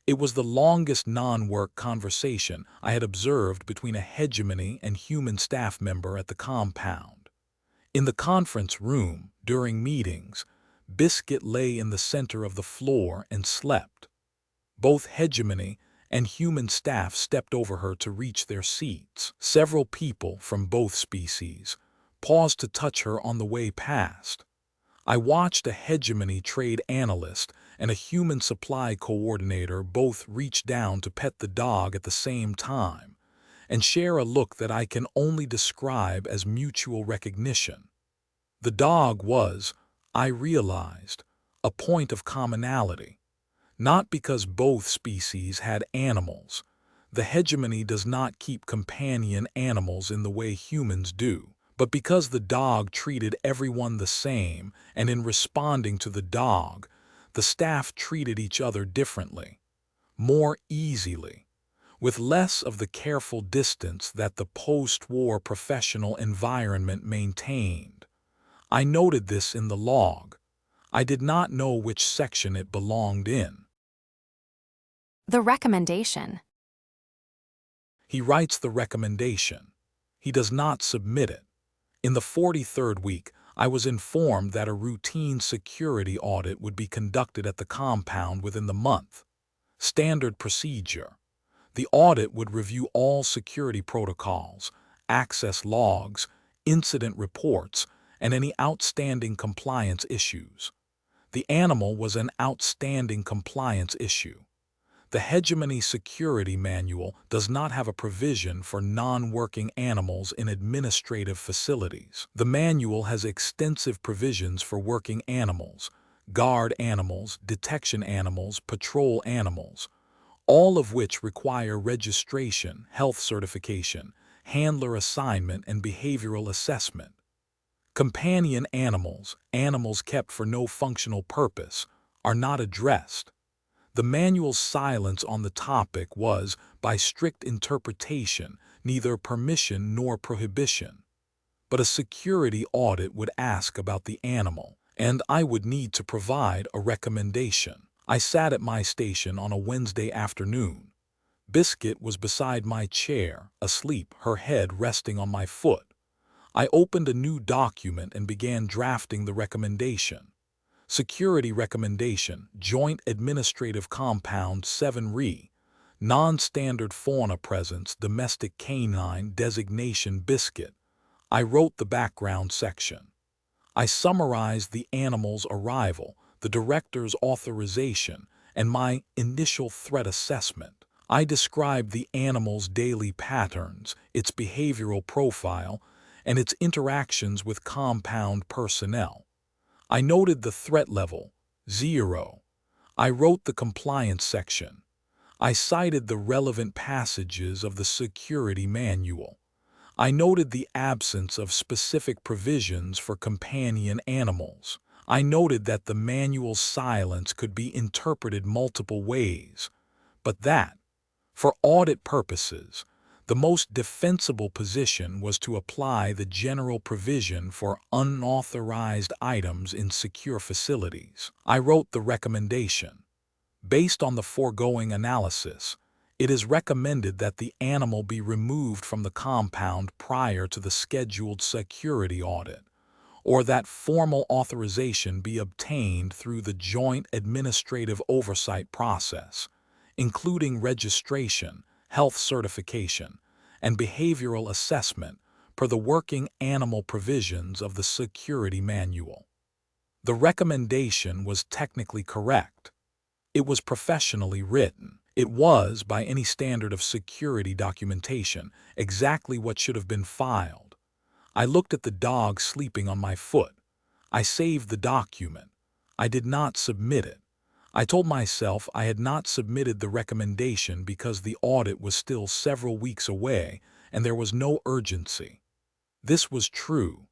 Speaker 2: It was the longest non-work conversation I had observed between a hegemony and human staff member at the compound. In the conference room, during meetings, Biscuit lay in the center of the floor and slept. Both hegemony and human staff stepped over her to reach their seats. Several people from both species paused to touch her on the way past. I watched a hegemony trade analyst and a human supply coordinator both reach down to pet the dog at the same time and share a look that I can only describe as mutual recognition. The dog was, I realized, a point of commonality. Not because both species had animals. The hegemony does not keep companion animals in the way humans do, but because the dog treated everyone the same, and in responding to the dog, the staff treated each other differently, more easily, with less of the careful distance that the post-war professional environment maintained. I noted this in the log. I did not know which section it belonged in.
Speaker 1: The recommendation.
Speaker 2: He writes the recommendation. He does not submit it. In the 43rd week, I was informed that a routine security audit would be conducted at the compound within the month. Standard procedure. The audit would review all security protocols, access logs, incident reports, and any outstanding compliance issues. The animal was an outstanding compliance issue. The Hegemony Security Manual does not have a provision for non-working animals in administrative facilities. The manual has extensive provisions for working animals, guard animals, detection animals, patrol animals, all of which require registration, health certification, handler assignment, and behavioral assessment. Companion animals, animals kept for no functional purpose, are not addressed. The manual's silence on the topic was, by strict interpretation, neither permission nor prohibition. But a security audit would ask about the animal, and I would need to provide a recommendation. I sat at my station on a Wednesday afternoon. Biscuit was beside my chair, asleep, her head resting on my foot. I opened a new document and began drafting the recommendation. Security Recommendation, Joint Administrative Compound 7-RE, Non-Standard Fauna Presence, Domestic Canine Designation Biscuit. I wrote the background section. I summarized the animal's arrival, the director's authorization, and my initial threat assessment. I described the animal's daily patterns, its behavioral profile, and its interactions with compound personnel. I noted the threat level, 0. I wrote the compliance section. I cited the relevant passages of the security manual. I noted the absence of specific provisions for companion animals. I noted that the manual's silence could be interpreted multiple ways, but that, for audit purposes, the most defensible position was to apply the general provision for unauthorized items in secure facilities. I wrote the recommendation. Based on the foregoing analysis, it is recommended that the animal be removed from the compound prior to the scheduled security audit, or that formal authorization be obtained through the joint administrative oversight process, including registration, health certification, and behavioral assessment per the working animal provisions of the security manual. The recommendation was technically correct. It was professionally written. It was, by any standard of security documentation, exactly what should have been filed. I looked at the dog sleeping on my foot. I saved the document. I did not submit it. I told myself I had not submitted the recommendation because the audit was still several weeks away and there was no urgency. This was true.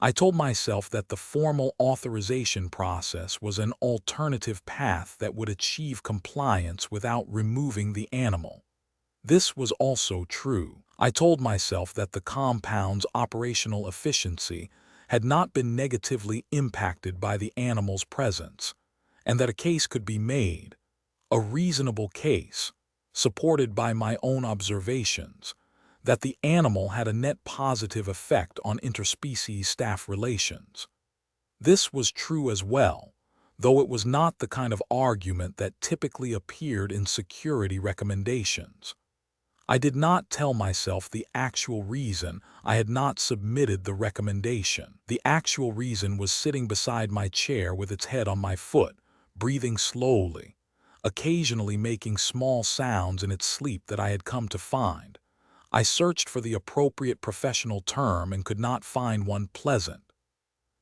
Speaker 2: I told myself that the formal authorization process was an alternative path that would achieve compliance without removing the animal. This was also true. I told myself that the compound's operational efficiency had not been negatively impacted by the animal's presence, and that a case could be made, a reasonable case, supported by my own observations, that the animal had a net positive effect on interspecies staff relations. This was true as well, though it was not the kind of argument that typically appeared in security recommendations. I did not tell myself the actual reason I had not submitted the recommendation. The actual reason was sitting beside my chair with its head on my foot, breathing slowly, occasionally making small sounds in its sleep that I had come to find. I searched for the appropriate professional term and could not find one pleasant.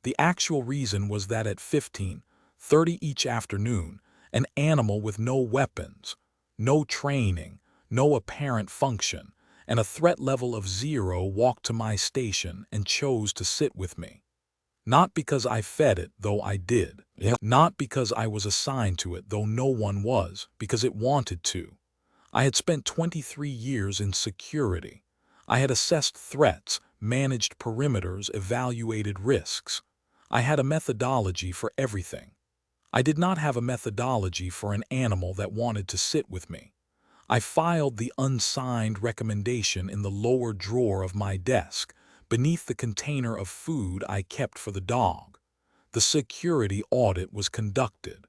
Speaker 2: The actual reason was that at 15:30 each afternoon, an animal with no weapons, no training, no apparent function, and a threat level of 0 walked to my station and chose to sit with me. Not because I fed it, though I did. Not because I was assigned to it, though no one was, because it wanted to. I had spent 23 years in security. I had assessed threats, managed perimeters, evaluated risks. I had a methodology for everything. I did not have a methodology for an animal that wanted to sit with me. I filed the unsigned recommendation in the lower drawer of my desk, beneath the container of food I kept for the dog. The security audit was conducted.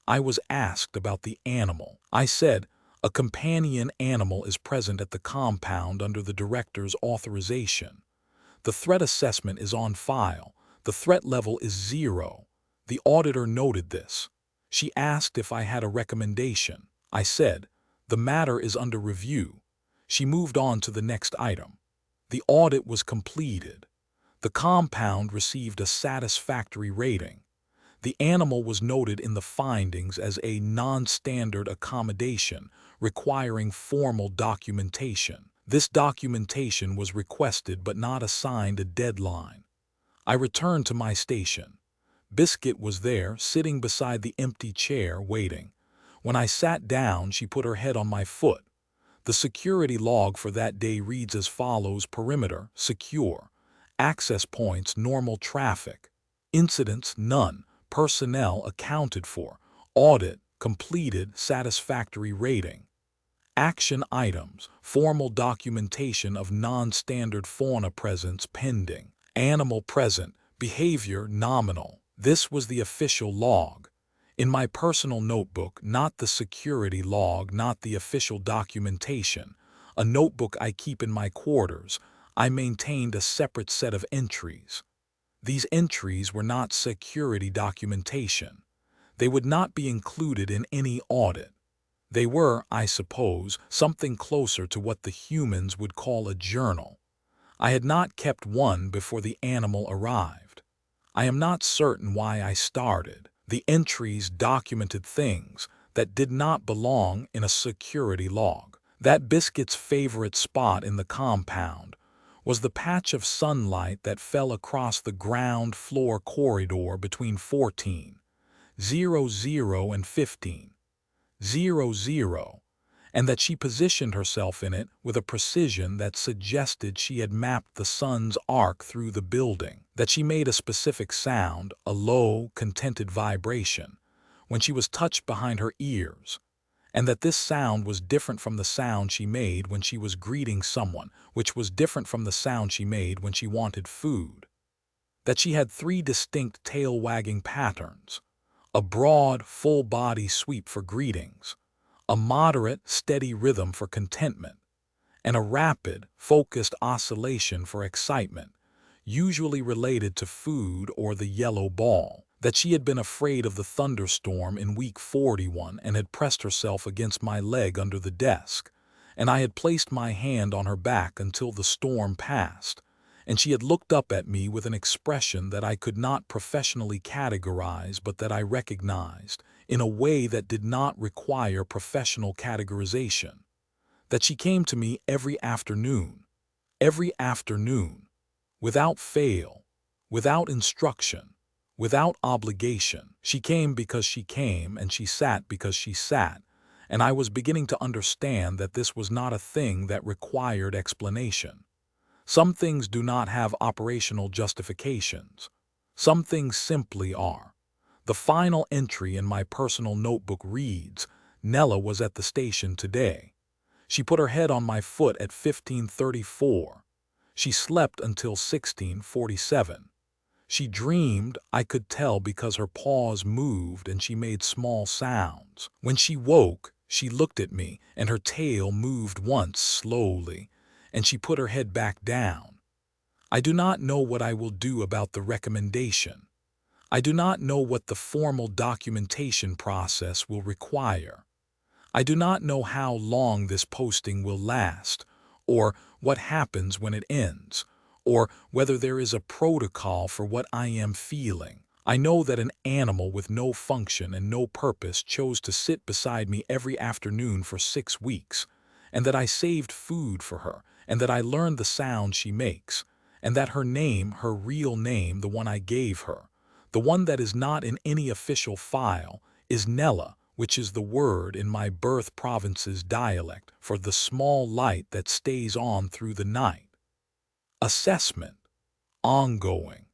Speaker 2: I was asked about the animal. I said, "A companion animal is present at the compound under the director's authorization. The threat assessment is on file. The threat level is 0. The auditor noted this. She asked if I had a recommendation. I said, "The matter is under review." She moved on to the next item. The audit was completed. The compound received a satisfactory rating. The animal was noted in the findings as a non-standard accommodation requiring formal documentation. This documentation was requested but not assigned a deadline. I returned to my station. Biscuit was there, sitting beside the empty chair, waiting. When I sat down, she put her head on my foot. The security log for that day reads as follows: perimeter, secure. Access points, normal traffic. Incidents, none. Personnel, accounted for. Audit, completed, satisfactory rating. Action items, formal documentation of non-standard fauna presence pending. Animal present, behavior nominal. This was the official log. In my personal notebook, not the security log, not the official documentation, a notebook I keep in my quarters, I maintained a separate set of entries. These entries were not security documentation. They would not be included in any audit. They were, I suppose, something closer to what the humans would call a journal. I had not kept one before the animal arrived. I am not certain why I started. The entries documented things that did not belong in a security log. That Biscuit's favorite spot in the compound, was the patch of sunlight that fell across the ground floor corridor between 14:00 and 15:00, and that she positioned herself in it with a precision that suggested she had mapped the sun's arc through the building, that she made a specific sound, a low, contented vibration, when she was touched behind her ears, and that this sound was different from the sound she made when she was greeting someone, which was different from the sound she made when she wanted food, that she had 3 distinct tail-wagging patterns: a broad, full-body sweep for greetings, a moderate, steady rhythm for contentment, and a rapid, focused oscillation for excitement, usually related to food or the yellow ball, that she had been afraid of the thunderstorm in week 41 and had pressed herself against my leg under the desk, and I had placed my hand on her back until the storm passed, and she had looked up at me with an expression that I could not professionally categorize but that I recognized in a way that did not require professional categorization, that she came to me every afternoon, without fail, without instruction, without obligation. She came because she came, and she sat because she sat, and I was beginning to understand that this was not a thing that required explanation. Some things do not have operational justifications. Some things simply are. The final entry in my personal notebook reads, "Nella was at the station today. She put her head on my foot at 15:34. She slept until 16:47. She dreamed, I could tell because her paws moved and she made small sounds. When she woke, she looked at me and her tail moved once slowly, and she put her head back down. I do not know what I will do about the recommendation. I do not know what the formal documentation process will require. I do not know how long this posting will last, or what happens when it ends, or whether there is a protocol for what I am feeling. I know that an animal with no function and no purpose chose to sit beside me every afternoon for 6 weeks, and that I saved food for her, and that I learned the sound she makes, and that her name, her real name, the one I gave her, the one that is not in any official file, is Nella, which is the word in my birth province's dialect for the small light that stays on through the night. Assessment. Ongoing.